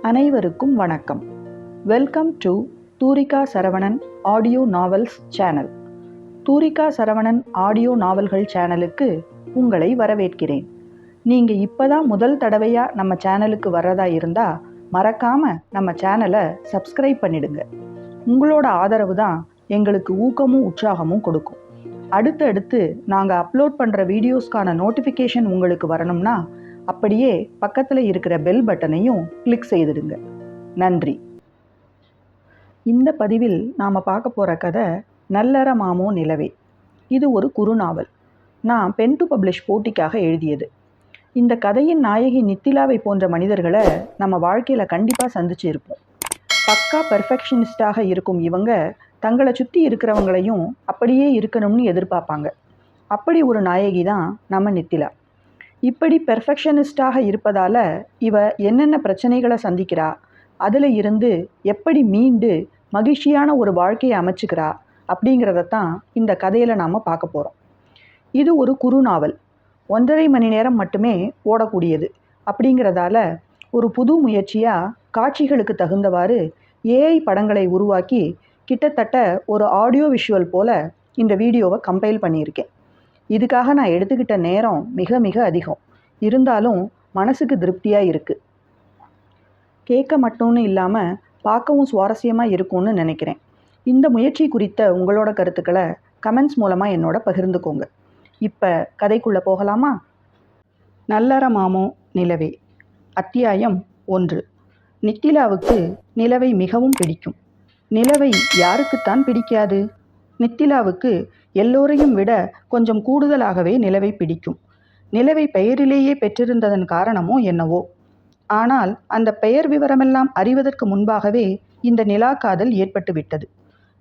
அனைவருக்கும் வணக்கம். Welcome to Thoorika Saravanan audio novels channel. Thoorika Saravanan audio நாவல்கள் சேனலுக்கு உங்களை வரவேற்கிறேன். நீங்கள் இப்போதான் முதல் தடவையாக நம்ம சேனலுக்கு வர்றதா இருந்தால் மறக்காமல் நம்ம சேனலை சப்ஸ்கிரைப் பண்ணிடுங்க. உங்களோட ஆதரவு தான் எங்களுக்கு ஊக்கமும் உற்சாகமும் கொடுக்கும். அடுத்தடுத்து நாங்கள் அப்லோட் பண்ணுற வீடியோஸ்க்கான நோட்டிஃபிகேஷன் உங்களுக்கு வரணும்னா அப்படியே பக்கத்தில் இருக்கிற பெல் பட்டனையும் கிளிக் செய்திடுங்க. நன்றி. இந்த பதிவில் நாம் பார்க்க போகிற கதை நல்லற மாமோ நிலவே. இது ஒரு குறுநாவல். நான் பென் டு பப்ளிஷ் போட்டிக்காக எழுதியது. இந்த கதையின் நாயகி நித்திலாவை போன்ற மனிதர்களை நம்ம வாழ்க்கையில் கண்டிப்பாக சந்திச்சு இருப்போம். பக்கா பெர்ஃபெக்ஷனிஸ்டாக இருக்கும் இவங்க தங்களை சுற்றி இருக்கிறவங்களையும் அப்படியே இருக்கணும்னு எதிர்பார்ப்பாங்க. அப்படி ஒரு நாயகி தான் நம்ம நித்திலா. இப்படி பெர்ஃபெக்ஷனிஸ்டாக இருப்பதால் இவ என்னென்ன பிரச்சனைகளை சந்திக்கிறா, அதில் இருந்து எப்படி மீண்டு மகிழ்ச்சியான ஒரு வாழ்க்கையை அமைச்சுக்கிறா அப்படிங்கிறதான் இந்த கதையில் நாம் பார்க்க போகிறோம். இது ஒரு குறுநாவல், 1.5 மணி நேரம் மட்டுமே ஓடக்கூடியது. அப்படிங்கிறதால ஒரு புது முயற்சியாக காட்சிகளுக்கு தகுந்தவாறு ஏஐ படங்களை உருவாக்கி கிட்டத்தட்ட ஒரு ஆடியோ விஷுவல் போல் இந்த வீடியோவை கம்பைல் பண்ணியிருக்கேன். இதுக்காக நான் எடுத்துக்கிட்ட நேரம் மிக மிக அதிகம். இருந்தாலும் மனசுக்கு திருப்தியாக இருக்குது. கேட்க மட்டும்னு இல்லாமல் பார்க்கவும் சுவாரஸ்யமாக இருக்கும்னு நினைக்கிறேன். இந்த முயற்சி குறித்த உங்களோட கருத்துக்களை கமெண்ட்ஸ் மூலமாக என்னோட பகிர்ந்துக்கோங்க. இப்போ கதைக்குள்ளே போகலாமா? நல்லற மாமோ நிலவே. அத்தியாயம் 1. நித்திலாவுக்கு நிலவை மிகவும் பிடிக்கும். நிலவை யாருக்குத்தான் பிடிக்காது? நித்திலாவுக்கு எல்லோரையும் விட கொஞ்சம் கூடுதலாகவே நிலவை பிடிக்கும். நிலவை பெயரிலேயே பெற்றிருந்ததன் காரணமோ என்னவோ. ஆனால் அந்த பெயர் விவரமெல்லாம் அறிவதற்கு முன்பாகவே இந்த நிலாக்காதல் ஏற்பட்டு விட்டது.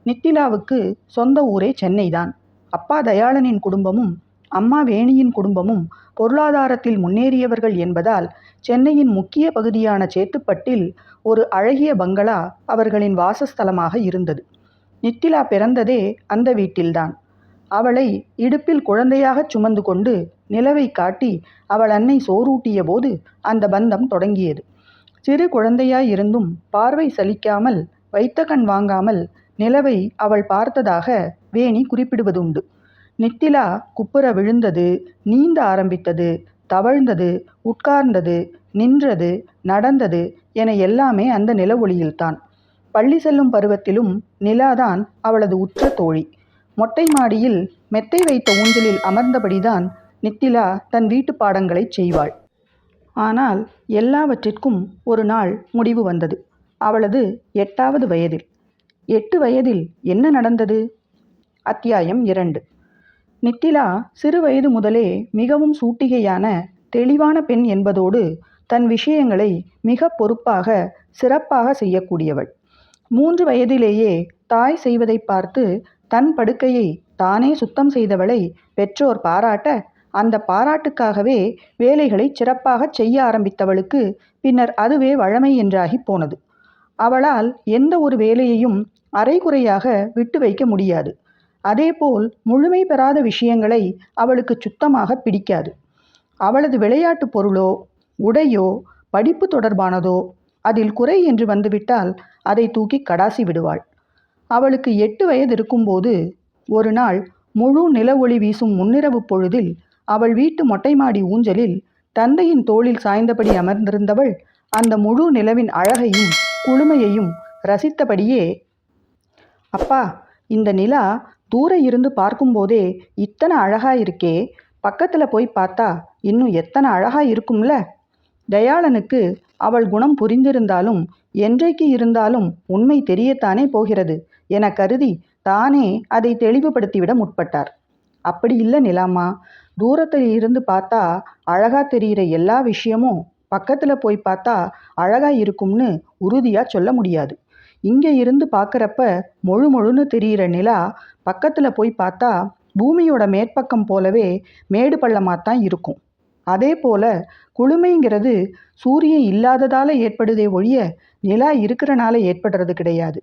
நித்திலாவுக்கு சொந்த ஊரே சென்னைதான். அப்பா தயாளனின் குடும்பமும் அம்மா வேணியின் குடும்பமும் பொருளாதாரத்தில் முன்னேறியவர்கள் என்பதால் சென்னையின் முக்கிய பகுதியான சேத்துப்பட்டில் ஒரு அழகிய பங்களா அவர்களின் வாசஸ்தலமாக இருந்தது. நித்திலா பிறந்ததே அந்த வீட்டில்தான். அவளை இடுப்பில் குழந்தையாக சுமந்து கொண்டு நிலவை காட்டி அவள் அன்னை சோறூட்டிய போது அந்த பந்தம் தொடங்கியது. சிறு குழந்தையாயிருந்தும் பார்வை சலிக்காமல், வைத்த கண் வாங்காமல் நிலவை அவள் பார்த்ததாக வேணி குறிப்பிடுவதுண்டு. நித்திலா குப்புற விழுந்தது, நீந்த ஆரம்பித்தது, தவழ்ந்தது, உட்கார்ந்தது, நின்றது, நடந்தது என எல்லாமே அந்த நில ஒளியில்தான். பள்ளி செல்லும் பருவத்திலும் நிலாதான் அவளது உற்ற தோழி. மொட்டை மாடியில் மெத்தை வைத்த ஊஞ்சலில் அமர்ந்தபடிதான் நித்திலா தன் வீட்டு பாடங்களை செய்வாள். ஆனால் எல்லாவற்றிற்கும் ஒரு நாள் முடிவு வந்தது. அவளது 8வது வயதில். 8 வயதில் என்ன நடந்தது? அத்தியாயம் 2. நித்திலா சிறு வயது முதலே மிகவும் சூட்டிகையான தெளிவான பெண் என்பதோடு தன் விஷயங்களை மிக பொறுப்பாக சிறப்பாக செய்யக்கூடியவள். 3 வயதிலேயே தாய் செய்வதை பார்த்து தன் படுக்கையை தானே சுத்தம் செய்தவளை பெற்றோர் பாராட்ட, அந்த பாராட்டுக்காகவே வேலைகளை சிறப்பாக செய்ய ஆரம்பித்தவளுக்கு பின்னர் அதுவே வழமை என்றாகி போனது. அவளால் எந்த ஒரு வேலையையும் அரைகுறையாக விட்டு வைக்க முடியாது. அதேபோல் முழுமை பெறாத விஷயங்களை அவளுக்கு சுத்தமாக பிடிக்காது. அவளது விளையாட்டு பொருளோ உடையோ படிப்பு தொடர்பானதோ அதில் குறை என்று வந்துவிட்டால் அதை தூக்கி கடாசி விடுவாள். அவளுக்கு 8 வயது இருக்கும்போது ஒரு நாள் முழு நில ஒளி வீசும் முன்னிரவு பொழுதில் அவள் வீட்டு மொட்டை மாடி ஊஞ்சலில் தந்தையின் தோளில் சாய்ந்தபடி அமர்ந்திருந்தவள் அந்த முழு நிலவின் அழகையும் குளுமையையும் ரசித்தபடியே, அப்பா, இந்த நிலா தூர இருந்து பார்க்கும்போதே இத்தனை அழகா இருக்கே, பக்கத்தில் போய் பார்த்தா இன்னும் எத்தனை அழகா இருக்கும்ல. தயாளனுக்கு அவள் குணம் புரிந்திருந்தாலும் என்றைக்கு இருந்தாலும் உண்மை தெரியத்தானே போகிறது என கருதி தானே அதை தெளிவுபடுத்திவிட முற்பட்டார். அப்படி இல்லை நிலாம்மா, தூரத்தில் இருந்து பார்த்தா அழகா தெரிகிற எல்லா விஷயமும் பக்கத்தில் போய் பார்த்தா அழகா இருக்கும்னு உறுதியாக சொல்ல முடியாது. இங்கே இருந்து பார்க்குறப்ப முழுன்னு தெரிகிற நிலா பக்கத்தில் போய் பார்த்தா பூமியோட மேற்பக்கம் போலவே மேடு பள்ளமாகத்தான் இருக்கும். அதே போல குளுமைங்கிறது சூரியன் இல்லாததால் ஏற்படுதே ஒழிய நிலா இருக்கிறனால ஏற்படுறது கிடையாது.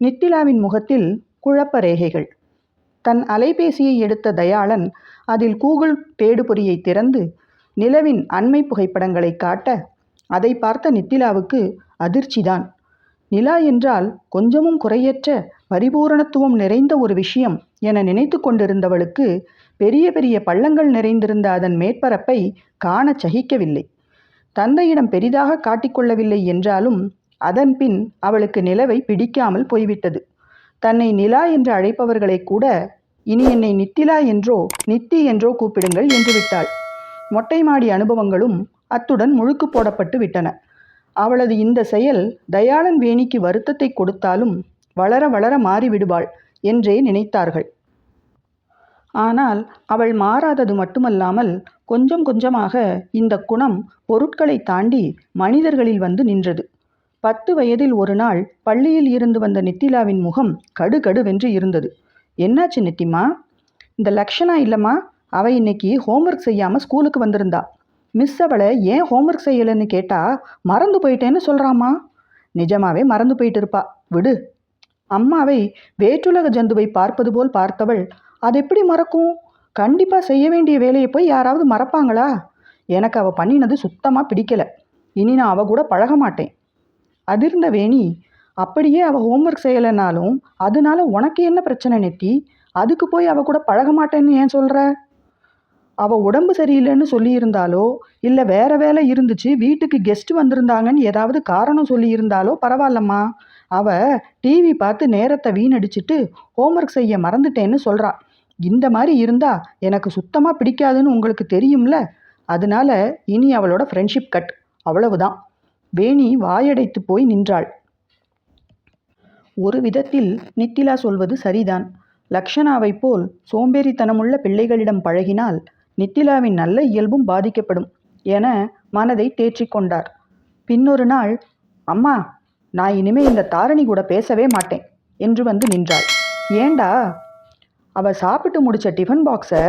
நித்திலாவின் முகத்தில் குழப்ப ரேகைகள். தன் அலைபேசியை எடுத்த தயாளன் அதில் கூகுள் தேடுபொறியை திறந்து நிலவின் அண்மை புகைப்படங்களை காட்ட அதை பார்த்த நித்திலாவுக்கு அதிர்ச்சிதான். நிலா என்றால் கொஞ்சமும் குறையற்ற பரிபூரணத்துவம் நிறைந்த ஒரு விஷயம் என நினைத்து கொண்டிருந்தவளுக்கு பெரிய பெரிய பள்ளங்கள் நிறைந்திருந்த அதன் மேற்பரப்பை காண சகிக்கவில்லை. தந்தையிடம் பெரிதாக காட்டிக்கொள்ளவில்லை என்றாலும் அதன் பின் அவளுக்கு நிலவை பிடிக்காமல் போய்விட்டது. தன்னை நிலா என்று அழைப்பவர்களை கூட இனி என்னை நித்திலா என்றோ நித்தி என்றோ கூப்பிடுங்கள் என்று விட்டாள். மொட்டை மாடி அனுபவங்களும் அத்துடன் முழுக்கு போடப்பட்டு விட்டன. அவளது இந்த செயல் தயாளன் வேணிக்கு வருத்தத்தை கொடுத்தாலும் வளர வளர மாறிவிடுவாள் என்றே நினைத்தார்கள். ஆனால் அவள் மாறாதது மட்டுமல்லாமல் கொஞ்சம் கொஞ்சமாக இந்த குணம் பொருட்களை தாண்டி மனிதர்களில் வந்து நின்றது. 10 வயதில் ஒரு நாள் பள்ளியில் இருந்து வந்த நித்திலாவின் முகம் கடுகடுவென்று இருந்தது. என்னாச்சு நித்திமா? இந்த லக்ஷனா இல்லைம்மா, அவள் இன்னைக்கு ஹோம்ஒர்க் செய்யாமல் ஸ்கூலுக்கு வந்திருந்தா. மிஸ் அவளை ஏன் ஹோம்ஒர்க் செய்யலைன்னு கேட்டால் மறந்து போயிட்டேன்னு சொல்கிறாம்மா. நிஜமாவே மறந்து போயிட்டு இருப்பா, விடு. அம்மாவை வேற்றுலக ஜந்துவை பார்ப்பது போல் பார்த்தவள் அது எப்படி மறக்கும்? கண்டிப்பாக செய்ய வேண்டிய வேலையை போய் யாராவது மறப்பாங்களா? எனக்கு அவள் பண்ணினது சுத்தமாக பிடிக்கலை. இனி நான் அவள் கூட பழக மாட்டேன். அதிர்ந்த வேணி, அப்படியே அவள் ஹோம்ஒர்க் செய்யலைனாலும் அதனால உனக்கு என்ன பிரச்சனை நெத்தி? அதுக்கு போய் அவள் கூட பழக மாட்டேன்னு ஏன் சொல்கிற? அவள் உடம்பு சரியில்லைன்னு சொல்லியிருந்தாலோ இல்லை வேற வேலை இருந்துச்சு வீட்டுக்கு கெஸ்ட் வந்திருந்தாங்கன்னு ஏதாவது காரணம் சொல்லியிருந்தாலோ பரவாயில்லம்மா. அவள் டிவி பார்த்து நேரத்தை வீணடிச்சிட்டு ஹோம்ஒர்க் செய்ய மறந்துட்டேன்னு சொல்கிறா. இந்த மாதிரி இருந்தா எனக்கு சுத்தமாக பிடிக்காதுன்னு உங்களுக்கு தெரியும்ல. அதனால இனி அவளோட ஃப்ரெண்ட்ஷிப் கட், அவ்வளவுதான். வேணி வாயடைத்து போய் நின்றாள். ஒரு விதத்தில் நித்திலா சொல்வது சரிதான். லக்ஷனாவை போல் சோம்பேறித்தனமுள்ள பிள்ளைகளிடம் பழகினால் நித்திலாவின் நல்ல இயல்பும் பாதிக்கப்படும் என மனதை தேற்றிக்கொண்டார். பின்னொரு நாள், அம்மா, நான் இனிமே இந்த தாரணி கூட பேசவே மாட்டேன் என்று வந்து நின்றாள். ஏண்டா? அவள் சாப்பிட்டு முடித்த டிஃபன் பாக்ஸை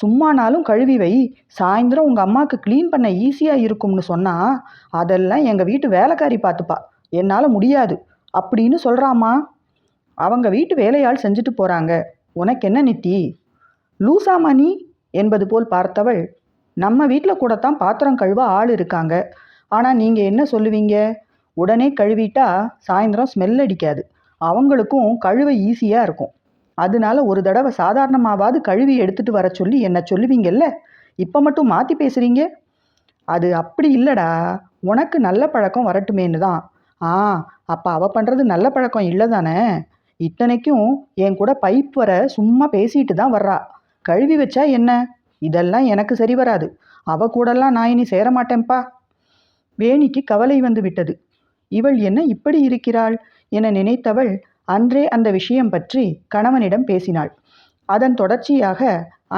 சும்மானாலும் கழுவி வை, சாயந்தரம் உங்கள் அம்மாவுக்கு க்ளீன் பண்ண ஈஸியாக இருக்கும்னு சொன்னால் அதெல்லாம் எங்கள் வீட்டு வேலைக்காரி பார்த்துப்பா, என்னால் முடியாது அப்படின்னு சொல்கிறாம்மா. அவங்க வீட்டு வேலையாள் செஞ்சுட்டு போகிறாங்க, உனக்கு என்ன நித்தி? லூசாமா நீ என்பது போல் பார்த்தவள், நம்ம வீட்டில் கூடத்தான் பாத்திரம் கழுவ ஆள் இருக்காங்க, ஆனால் நீங்கள் என்ன சொல்லுவீங்க? உடனே கழுவிட்டா சாயந்தரம் ஸ்மெல் அடிக்காது, அவங்களுக்கும் கழுவ ஈஸியாக இருக்கும். அதனால ஒரு தடவை சாதாரணமாவது கழுவி எடுத்துகிட்டு வர சொல்லி என்ன சொல்லுவீங்கல்ல, இப்போ மட்டும் மாற்றி பேசுகிறீங்க. அது அப்படி இல்லைடா, உனக்கு நல்ல பழக்கம் வரட்டுமேன்னு தான். அப்போ அவள் பண்ணுறது நல்ல பழக்கம் இல்லை தானே? இத்தனைக்கும் என் கூட பைப் வர சும்மா பேசிட்டு தான் வர்றா. கழுவி வச்சா என்ன? இதெல்லாம் எனக்கு சரி வராது. அவ கூடலாம் நான் இனி சேரமாட்டேன்ப்பா. வேணிக்கு கவலை வந்து விட்டது. இவள் என்ன இப்படி இருக்கிறாள் என நினைத்தவள் அன்றே அந்த விஷயம் பற்றி கணவனிடம் பேசினாள். அதன் தொடர்ச்சியாக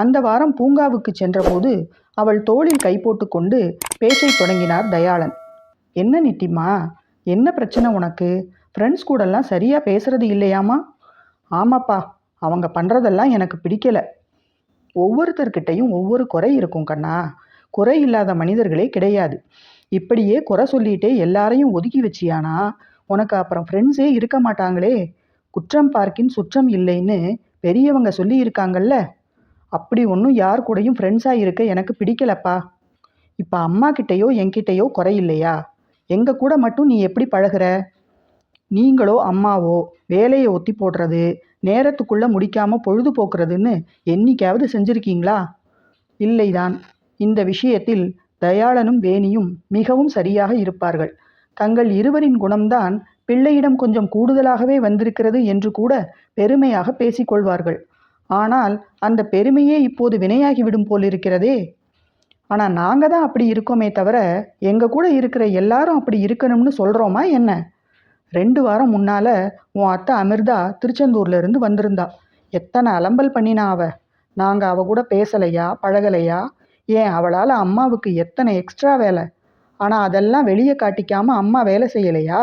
அந்த வாரம் பூங்காவுக்கு சென்றபோது அவள் தோளில் கை போட்டு கொண்டு பேச்சை தொடங்கினார் தயாளன். என்ன நித்திமா, என்ன பிரச்சனை உனக்கு? ஃப்ரெண்ட்ஸ் கூடலாம் சரியாக பேசுறது இல்லையாமா? ஆமாப்பா, அவங்க பண்ணுறதெல்லாம் எனக்கு பிடிக்கலை. ஒவ்வொருத்தர்கிட்டையும் ஒவ்வொரு குறை இருக்கும் கண்ணா. குறை இல்லாத மனிதர்களே கிடையாது. இப்படியே குறை சொல்லிகிட்டே எல்லாரையும் ஒதுக்கி வச்சியானா உனக்கு அப்புறம் ஃப்ரெண்ட்ஸே இருக்க மாட்டாங்களே. குற்றம் பார்க்கின் சுற்றம் இல்லைன்னு பெரியவங்க சொல்லி இருக்காங்கல்ல. அப்படி ஒன்றும் யார் கூடயும் ஃப்ரெண்ட்ஸாக இருக்க எனக்கு பிடிக்கலப்பா. இப்போ அம்மா கிட்டேயோ என்கிட்டேயோ குறை இல்லையா? எங்கள் கூட மட்டும் நீ எப்படி பழகுற? நீங்களோ அம்மாவோ வேலையை ஒத்தி போடுறது, நேரத்துக்குள்ளே முடிக்காமல் பொழுது போக்குறதுன்னு என்னைக்காவது செஞ்சுருக்கீங்களா? இல்லைதான். இந்த விஷயத்தில் தயாளனும் வேணியும் மிகவும் சரியாக இருப்பார்கள். தங்கள் இருவரின் குணம்தான் பிள்ளையிடம் கொஞ்சம் கூடுதலாகவே வந்திருக்கிறது என்று கூட பெருமையாக பேசிக்கொள்வார்கள். ஆனால் அந்த பெருமையே இப்போது வினையாகிவிடும் போலிருக்கிறதே. ஆனால் நாங்கள் தான் அப்படி இருக்கோமே தவிர எங்கள் கூட இருக்கிற எல்லாரும் அப்படி இருக்கணும்னு சொல்கிறோமா என்ன? 2 வாரம் முன்னால் உன் அத்தை அமிர்தா திருச்செந்தூர்ல இருந்து வந்திருந்தா. எத்தனை அலம்பல் பண்ணினா அவ. நாங்கள் அவ கூட பேசலையா, பழகலையா? ஏன் அவளால் அம்மாவுக்கு எத்தனை எக்ஸ்ட்ரா வேலை. ஆனால் அதெல்லாம் வெளியே காட்டிக்காமல் அம்மா வேலை செய்யலையா?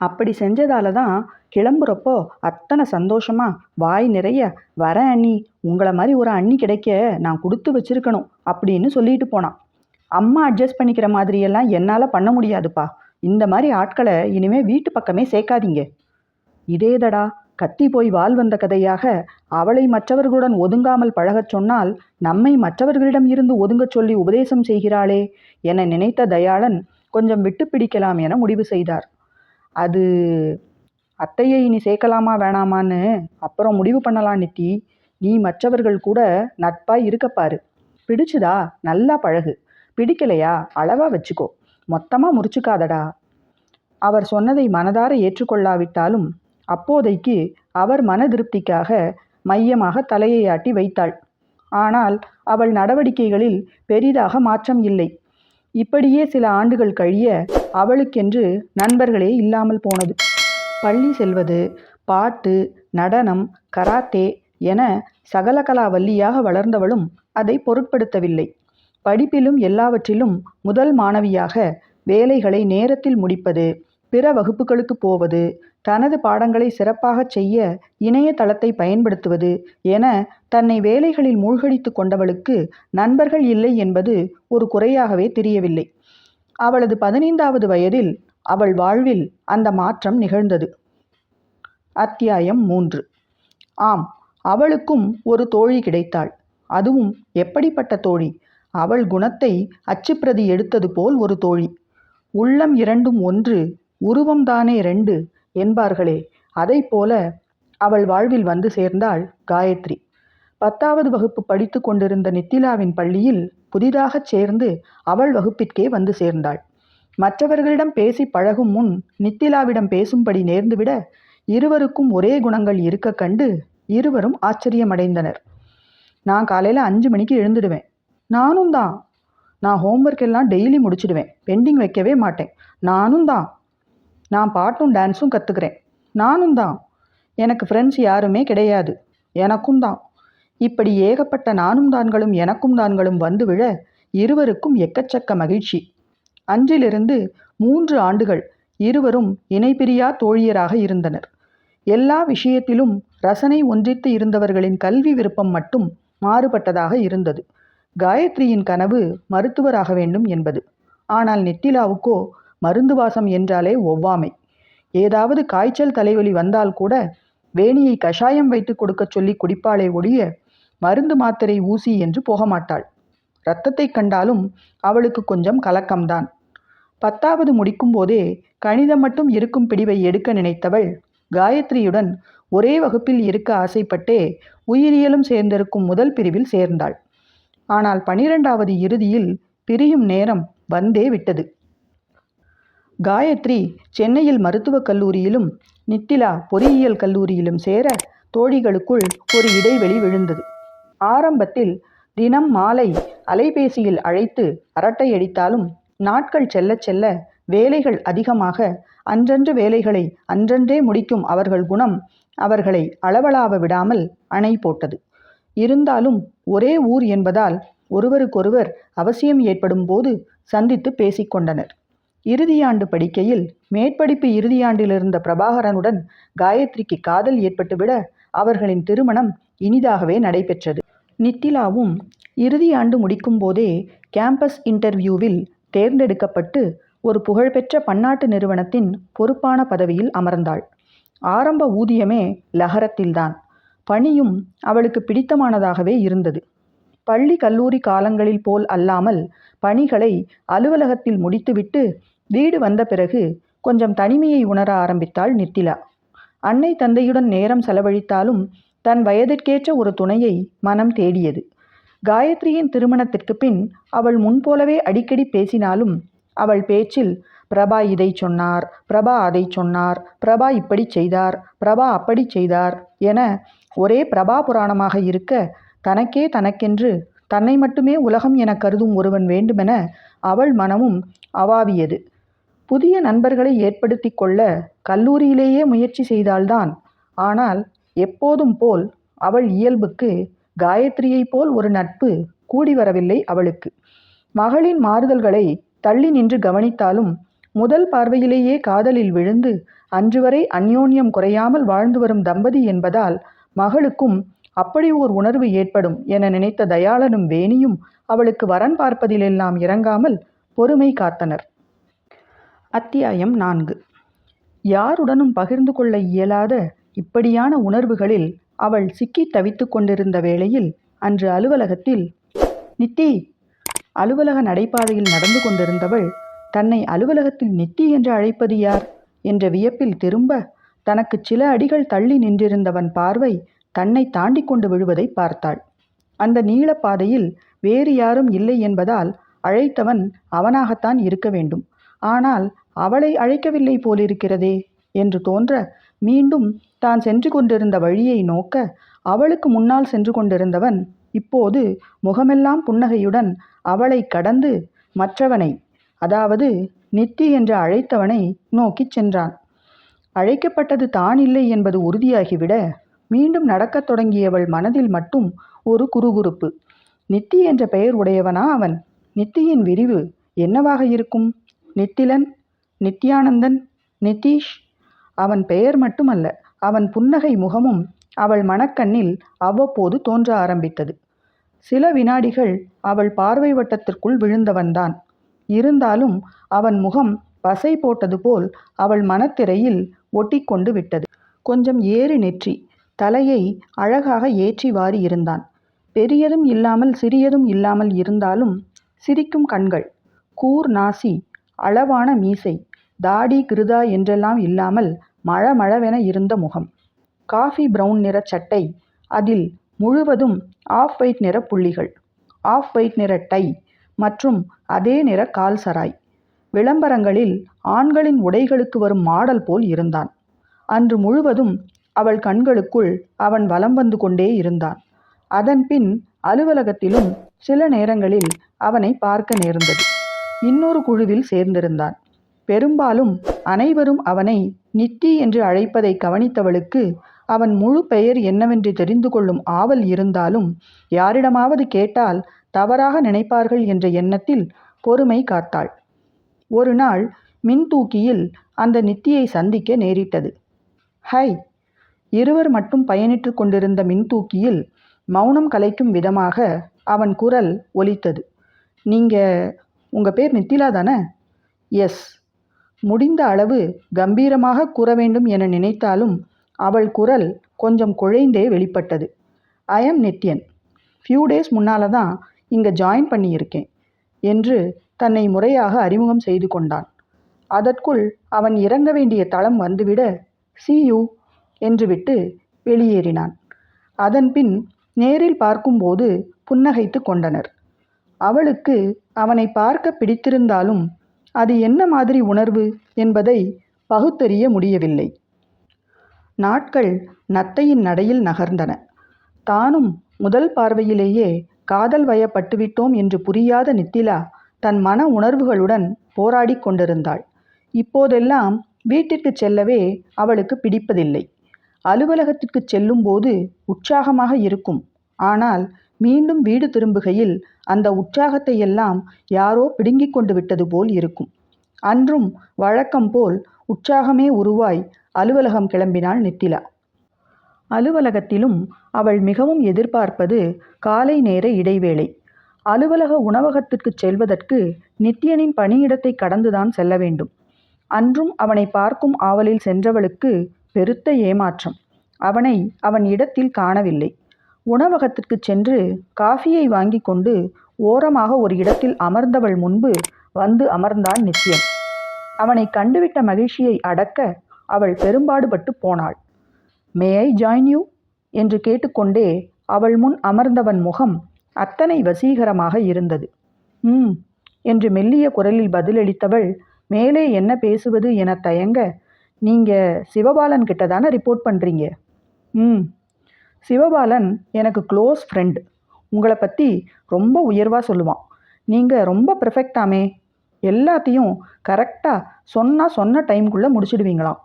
அப்படி செஞ்சதால தான் கிளம்புறப்போ அத்தனை சந்தோஷமாக வாய் நிறைய, வரேன் அண்ணி, உங்களை மாதிரி ஒரு அண்ணி கிடைக்க நான் கொடுத்து வச்சிருக்கணும் அப்படின்னு சொல்லிட்டு போனான். அம்மா அட்ஜஸ்ட் பண்ணிக்கிற மாதிரியெல்லாம் என்னால் பண்ண முடியாதுப்பா. இந்த மாதிரி ஆட்களை இனிமேல் வீட்டு பக்கமே சேர்க்காதீங்க. இதேதடா, கத்தி போய் வால் வந்த கதையாக அவளை மற்றவர்களுடன் ஒதுங்காமல் பழகச் சொன்னால் நம்மை மற்றவர்களிடம் இருந்து ஒதுங்கச் சொல்லி உபதேசம் செய்கிறாளே என நினைத்த தயாளன் கொஞ்சம் விட்டு பிடிக்கலாம் என முடிவு செய்தார். அது அத்தையை நீ சேர்க்கலாமா வேணாமான்னு அப்புறம் முடிவு பண்ணலாம் நித்தி. நீ மற்றவர்கள் கூட நட்பாய் இருக்கப்பாரு. பிடிச்சுதா நல்லா பழகு, பிடிக்கலையா அளவா வச்சுக்கோ, மொத்தமாக முறிச்சுக்காதடா. அவர் சொன்னதை மனதார ஏற்றுக்கொள்ளாவிட்டாலும் அப்போதைக்கு அவர் மன திருப்திக்காக மையமாக தலையை ஆட்டி வைத்தாள். ஆனால் அவள் நடவடிக்கைகளில் பெரிதாக மாற்றம் இல்லை. இப்படியே சில ஆண்டுகள் கழிய அவளுக்கென்று நண்பர்களே இல்லாமல் போனது. பள்ளி செல்வது, பாட்டு, நடனம், கராத்தே என சகலகலா வல்லியாக வளர்ந்தவளும் அதை பொருட்படுத்தவில்லை. படிப்பிலும் எல்லாவற்றிலும் முதல் மாணவியாக வேலைகளை நேரத்தில் முடிப்பது, பிற வகுப்புகளுக்கு போவது, தனது பாடங்களை சிறப்பாகச் செய்ய இணையதளத்தை பயன்படுத்துவது என தன்னை வேலைகளில் மூழ்கடித்து கொண்டவளுக்கு நண்பர்கள் இல்லை என்பது ஒரு குறையாகவே தெரியவில்லை. அவளது 15வது வயதில் அவள் வாழ்வில் அந்த மாற்றம் நிகழ்ந்தது. அத்தியாயம் 3. ஆம், அவளுக்கும் ஒரு தோழி கிடைத்தாள். அதுவும் எப்படிப்பட்ட தோழி! அவள் குணத்தை அச்சுப்பிரதி எடுத்தது போல் ஒரு தோழி. உள்ளம் இரண்டும் ஒன்று, உருவம்தானே ரெண்டு என்பார்களே, அதை போல அவள் வாழ்வில் வந்து சேர்ந்தாள் காயத்ரி. 10வது வகுப்பு படித்து கொண்டிருந்த நித்திலாவின் பள்ளியில் புதிதாகச் சேர்ந்து அவள் வகுப்பிற்கே வந்து சேர்ந்தாள். மற்றவர்களிடம் பேசி பழகும் முன் நித்திலாவிடம் பேசும்படி நேர்ந்துவிட இருவருக்கும் ஒரே குணங்கள் இருக்க கண்டு இருவரும் ஆச்சரியமடைந்தனர். நான் காலையில் 5 மணிக்கு எழுந்துடுவேன். நானும் தான். நான் ஹோம்ஒர்க் எல்லாம் டெய்லி முடிச்சிடுவேன், பெண்டிங் வைக்கவே மாட்டேன். நானும் தான். நான் பாட்டும் டான்ஸும் கற்றுக்கிறேன். நானும் தான். எனக்கு ஃப்ரெண்ட்ஸ் யாருமே கிடையாது. எனக்கும் தான். இப்படி ஏகப்பட்ட நானும் தான்களும் எனக்கும் தான்களும் வந்து விழ இருவருக்கும் எக்கச்சக்க மகிழ்ச்சி. அன்றிலிருந்து 3 ஆண்டுகள் இருவரும் இணைபிரியா தோழியராக இருந்தனர். எல்லா விஷயத்திலும் ரசனை ஒன்றித்து இருந்தவர்களின் கல்வி விருப்பம் மட்டும் மாறுபட்டதாக இருந்தது. காயத்ரியின் கனவு மருத்துவராக வேண்டும் என்பது. ஆனால் நித்திலாவுக்கோ மருந்து வாசம் என்றாலே ஒவ்வாமை. ஏதாவது காய்ச்சல் தலைவலி வந்தால் கூட வேணியை கஷாயம் வைத்து கொடுக்க சொல்லி குடிப்பாளே ஒழிய மருந்து மாத்திரை ஊசி என்று போக மாட்டாள். இரத்தத்தை கண்டாலும் அவளுக்கு கொஞ்சம் கலக்கம்தான். 10வது முடிக்கும் போதே கணிதம் மட்டும் இருக்கும் பிடிவை எடுக்க நினைத்தவள் காயத்ரியுடன் ஒரே வகுப்பில் இருக்க ஆசைப்பட்டே உயிரியலும் சேர்ந்திருக்கும் முதல் பிரிவில் சேர்ந்தாள். ஆனால் 12வது இறுதியில் பிரியும் நேரம் வந்தே விட்டது. காயத்ரி சென்னையில் மருத்துவக் கல்லூரியிலும் நித்திலா பொறியியல் கல்லூரியிலும் சேர தோழிகளுக்குள் ஒரு இடைவெளி விழுந்தது. ஆரம்பத்தில் தினம் மாலை அலைபேசியில் அழைத்து அரட்டையடித்தாலும் நாட்கள் செல்ல செல்ல வேலைகள் அதிகமாக அன்றன்று வேலைகளை அன்றன்றே முடிக்கும் அவர்கள் குணம் அவர்களை அளவலாவ விடாமல் அணை போட்டது. இருந்தாலும் ஒரே ஊர் என்பதால் ஒருவருக்கொருவர் அவசியம் ஏற்படும் போது சந்தித்து பேசிக்கொண்டனர். இறுதியாண்டு படிக்கையில் மேற்படிப்பு இறுதியாண்டில் இருந்த பிரபாகரனுடன் காயத்ரிக்கு காதல் ஏற்பட்டுவிட அவர்களின் திருமணம் இனிதாகவே நடைபெற்றது. நித்திலாவும் இறுதியாண்டு முடிக்கும் போதே கேம்பஸ் இன்டர்வியூவில் தேர்ந்தெடுக்கப்பட்டு ஒரு புகழ்பெற்ற பன்னாட்டு நிறுவனத்தின் பொறுப்பான பதவியில் அமர்ந்தாள். ஆரம்ப ஊதியமே லகரத்தில்தான். பணியும் அவளுக்கு பிடித்தமானதாகவே இருந்தது. பள்ளி கல்லூரி காலங்களில் போல் அல்லாமல் பணிகளை அலுவலகத்தில் முடித்துவிட்டு வீடு வந்த பிறகு கொஞ்சம் தனிமையை உணர ஆரம்பித்தாள் நித்திலா. அன்னை தந்தையுடன் நேரம் செலவழித்தாலும் தன் வயதிற்கேற்ற ஒரு துணையை மனம் தேடியது. காயத்ரியின் திருமணத்திற்கு பின் அவள் முன்போலவே அடிக்கடி பேசினாலும் அவள் பேச்சில் பிரபா இதை சொன்னார், பிரபா அதை சொன்னார், பிரபா இப்படி செய்தார், பிரபா அப்படி செய்தார் என ஒரே பிரபா புராணமாக இருக்க தனக்கென்று தன்னை மட்டுமே உலகம் என கருதும் ஒருவன் வேண்டுமென அவள் மனமும் அவாவியது. புதிய நண்பர்களை ஏற்படுத்தி கொள்ள கல்லூரியிலேயே முயற்சி செய்தால்தான். ஆனால் எப்போதும் போல் அவள் இயல்புக்கு காயத்ரியைப் போல் ஒரு நட்பு கூடி வரவில்லை அவளுக்கு. மகளின் மாறுதல்களை தள்ளி நின்று கவனித்தாலும் முதல் பார்வையிலேயே காதலில் விழுந்து அன்று வரை அந்யோன்யம் குறையாமல் வாழ்ந்து வரும் தம்பதி என்பதால் மகளுக்கும் அப்படி ஓர் உணர்வு ஏற்படும் என நினைத்த தயாளனும் வேணியும் அவளுக்கு வரன் பார்ப்பதிலெல்லாம் இறங்காமல் பொறுமை காத்தனர். அத்தியாயம் 4. யாருடனும் பகிர்ந்து கொள்ள இயலாத இப்படியான உணர்வுகளில் அவள் சிக்கி தவித்து கொண்டிருந்த வேளையில் அன்று அலுவலகத்தில், நித்தி! அலுவலக நடைபாதையில் நடந்து கொண்டிருந்தவள் தன்னை அலுவலகத்தில் நித்தி என்று அழைப்பது யார் என்ற வியப்பில் திரும்ப, தனக்கு சில அடிகள் தள்ளி நின்றிருந்தவன் பார்வை தன்னை தாண்டி கொண்டு விழுவதை பார்த்தாள். அந்த நீளப்பாதையில் வேறு யாரும் இல்லை என்பதால் அழைத்தவன் அவனாகத்தான் இருக்க வேண்டும். ஆனால் அவளை அழைக்கவில்லை போலிருக்கிறதே என்று தோன்ற, மீண்டும் தான் சென்று கொண்டிருந்த வழியை நோக்க, அவளுக்கு முன்னால் சென்று கொண்டிருந்தவன் இப்போது முகமெல்லாம் புன்னகையுடன் அவளை கடந்து மற்றவனை, அதாவது நித்தி என்று அழைத்தவனை நோக்கிச் சென்றான். அழைக்கப்பட்டது தான் இல்லை என்பது உறுதியாகிவிட, மீண்டும் நடக்கத் தொடங்கியவள் மனதில் மட்டும் ஒரு குறுகுறுப்பு. நித்தி என்ற பெயர் உடையவனா அவன்? நித்தியின் விரிவு என்னவாக இருக்கும்? நித்திலன், நித்யானந்தன், நிதீஷ்? அவன் பெயர் மட்டுமல்ல, அவன் புன்னகை முகமும் அவள் மனக்கண்ணில் அவ்வப்போது தோன்ற ஆரம்பித்தது. சில வினாடிகள் அவள் பார்வை வட்டத்திற்குள் விழுந்தவன்தான். இருந்தாலும் அவன் முகம் பசை போட்டது போல் அவள் மனத்திரையில் ஒட்டி கொண்டு விட்டது. கொஞ்சம் ஏறு நெற்றி, தலையை அழகாக ஏற்றி வாரி இருந்தான். பெரியதும் இல்லாமல் சிறியதும் இல்லாமல் இருந்தாலும் சிரிக்கும் கண்கள், கூர் நாசி, அளவான மீசை, தாடி கிருதா என்றெல்லாம் இல்லாமல் மழமழவென இருந்த முகம். காஃபி பிரவுன் நிற சட்டை, அதில் முழுவதும் ஆஃப் ஒயிட் நிற புள்ளிகள், ஆஃப் ஒயிட் நிற டை மற்றும் அதே நிற கால் சராய். விளம்பரங்களில் ஆண்களின் உடைகளுக்கு வரும் மாடல் போல் இருந்தான். அன்று முழுவதும் அவள் கண்களுக்குள் அவன் வலம் வந்து கொண்டே இருந்தான். அதன்பின் அலுவலகத்திலும் சில நேரங்களில் அவனை பார்க்க நேர்ந்தது. இன்னொரு குழுவில் சேர்ந்திருந்தான். பெரும்பாலும் அனைவரும் அவனை நித்தி என்று அழைப்பதை கவனித்தவளுக்கு அவன் முழு பெயர் என்னவென்று தெரிந்து கொள்ளும் ஆவல் இருந்தாலும், யாரிடமாவது கேட்டால் தவறாக நினைப்பார்கள் என்ற எண்ணத்தில் பொறுமை காத்தாள். ஒரு நாள் மின்தூக்கியில் அந்த நித்தியை சந்திக்க நேரிட்டது. ஹை! இருவர் மட்டும் பயணித்து கொண்டிருந்த மின்தூக்கியில் மௌனம் கலைக்கும் விதமாக அவன் குரல் ஒலித்தது. உங்க பேர் நித்திலா தானே? எஸ். முடிந்த அளவு கம்பீரமாக கூற வேண்டும் என நினைத்தாலும் அவள் குரல் கொஞ்சம் குழைந்தே வெளிப்பட்டது. I am Nithyan. Few days முன்னால் தான் இங்கே ஜாயின் பண்ணியிருக்கேன் என்று தன்னை முறையாக அறிமுகம் செய்து கொண்டான். அதற்குள் அவன் இறங்க வேண்டிய தளம் வந்துவிட, see you என்று விட்டு வெளியேறினான். அதன்பின் நேரில் பார்க்கும்போது புன்னகைத்து கொண்டனர். அவளுக்கு அவனை பார்க்க பிடித்திருந்தாலும் அது என்ன மாதிரி உணர்வு என்பதை பகுத்தறிய முடியவில்லை. நாட்கள் நத்தையின் நடையில் நகர்ந்தன. தானும் முதல் பார்வையிலேயே காதல் வயப்பட்டுவிட்டோம் என்று புரியாத நித்திலா தன் மன உணர்வுகளுடன் போராடி கொண்டிருந்தாள். இப்போதெல்லாம் வீட்டிற்கு செல்லவே அவளுக்கு பிடிப்பதில்லை. அலுவலகத்திற்கு செல்லும்போது உற்சாகமாக இருக்கும். ஆனால் மீண்டும் வீடு திரும்புகையில் அந்த உற்சாகத்தை எல்லாம் யாரோ பிடுங்கிக் கொண்டு விட்டது போல் இருக்கும். அன்றும் வழக்கம் போல் உற்சாகமே உருவாய் அலுவலகம் கிளம்பினாள் நித்திலா. அலுவலகத்திலும் அவள் மிகவும் எதிர்பார்ப்பது காலை நேர இடைவேளை. அலுவலக உணவகத்திற்கு செல்வதற்கு நித்யனின் பணியிடத்தை கடந்துதான் செல்ல வேண்டும். அன்றும் அவனை பார்க்கும் ஆவலில் சென்றவளுக்கு பெருத்த ஏமாற்றம். அவனை அவன் இடத்தில் காணவில்லை. உணவகத்திற்கு சென்று காஃபியை வாங்கி கொண்டு ஓரமாக ஒரு இடத்தில் அமர்ந்தவள் முன்பு வந்து அமர்ந்தான் நித்யன். அவனை கண்டுவிட்ட மகிழ்ச்சியை அடக்க அவள் பெரும்பாடுபட்டு போனாள். மே ஐ ஜாயின் யூ என்று கேட்டுக்கொண்டே அவள் முன் அமர்ந்தவன் முகம் அத்தனை வசீகரமாக இருந்தது. என்று மெல்லிய குரலில் பதிலளித்தவள் மேலே என்ன பேசுவது என தயங்க, நீங்க சிவபாலன் கிட்ட தானே ரிப்போர்ட் பண்ணுறீங்க? சிவபாலன் எனக்கு க்ளோஸ் ஃப்ரெண்ட். உங்களை பற்றி ரொம்ப உயர்வாக சொல்லுவான். நீங்கள் ரொம்ப பெர்ஃபெக்டாமே. எல்லாத்தையும் கரெக்டாக சொன்ன டைம்குள்ளே முடிச்சிடுவீங்களாம்.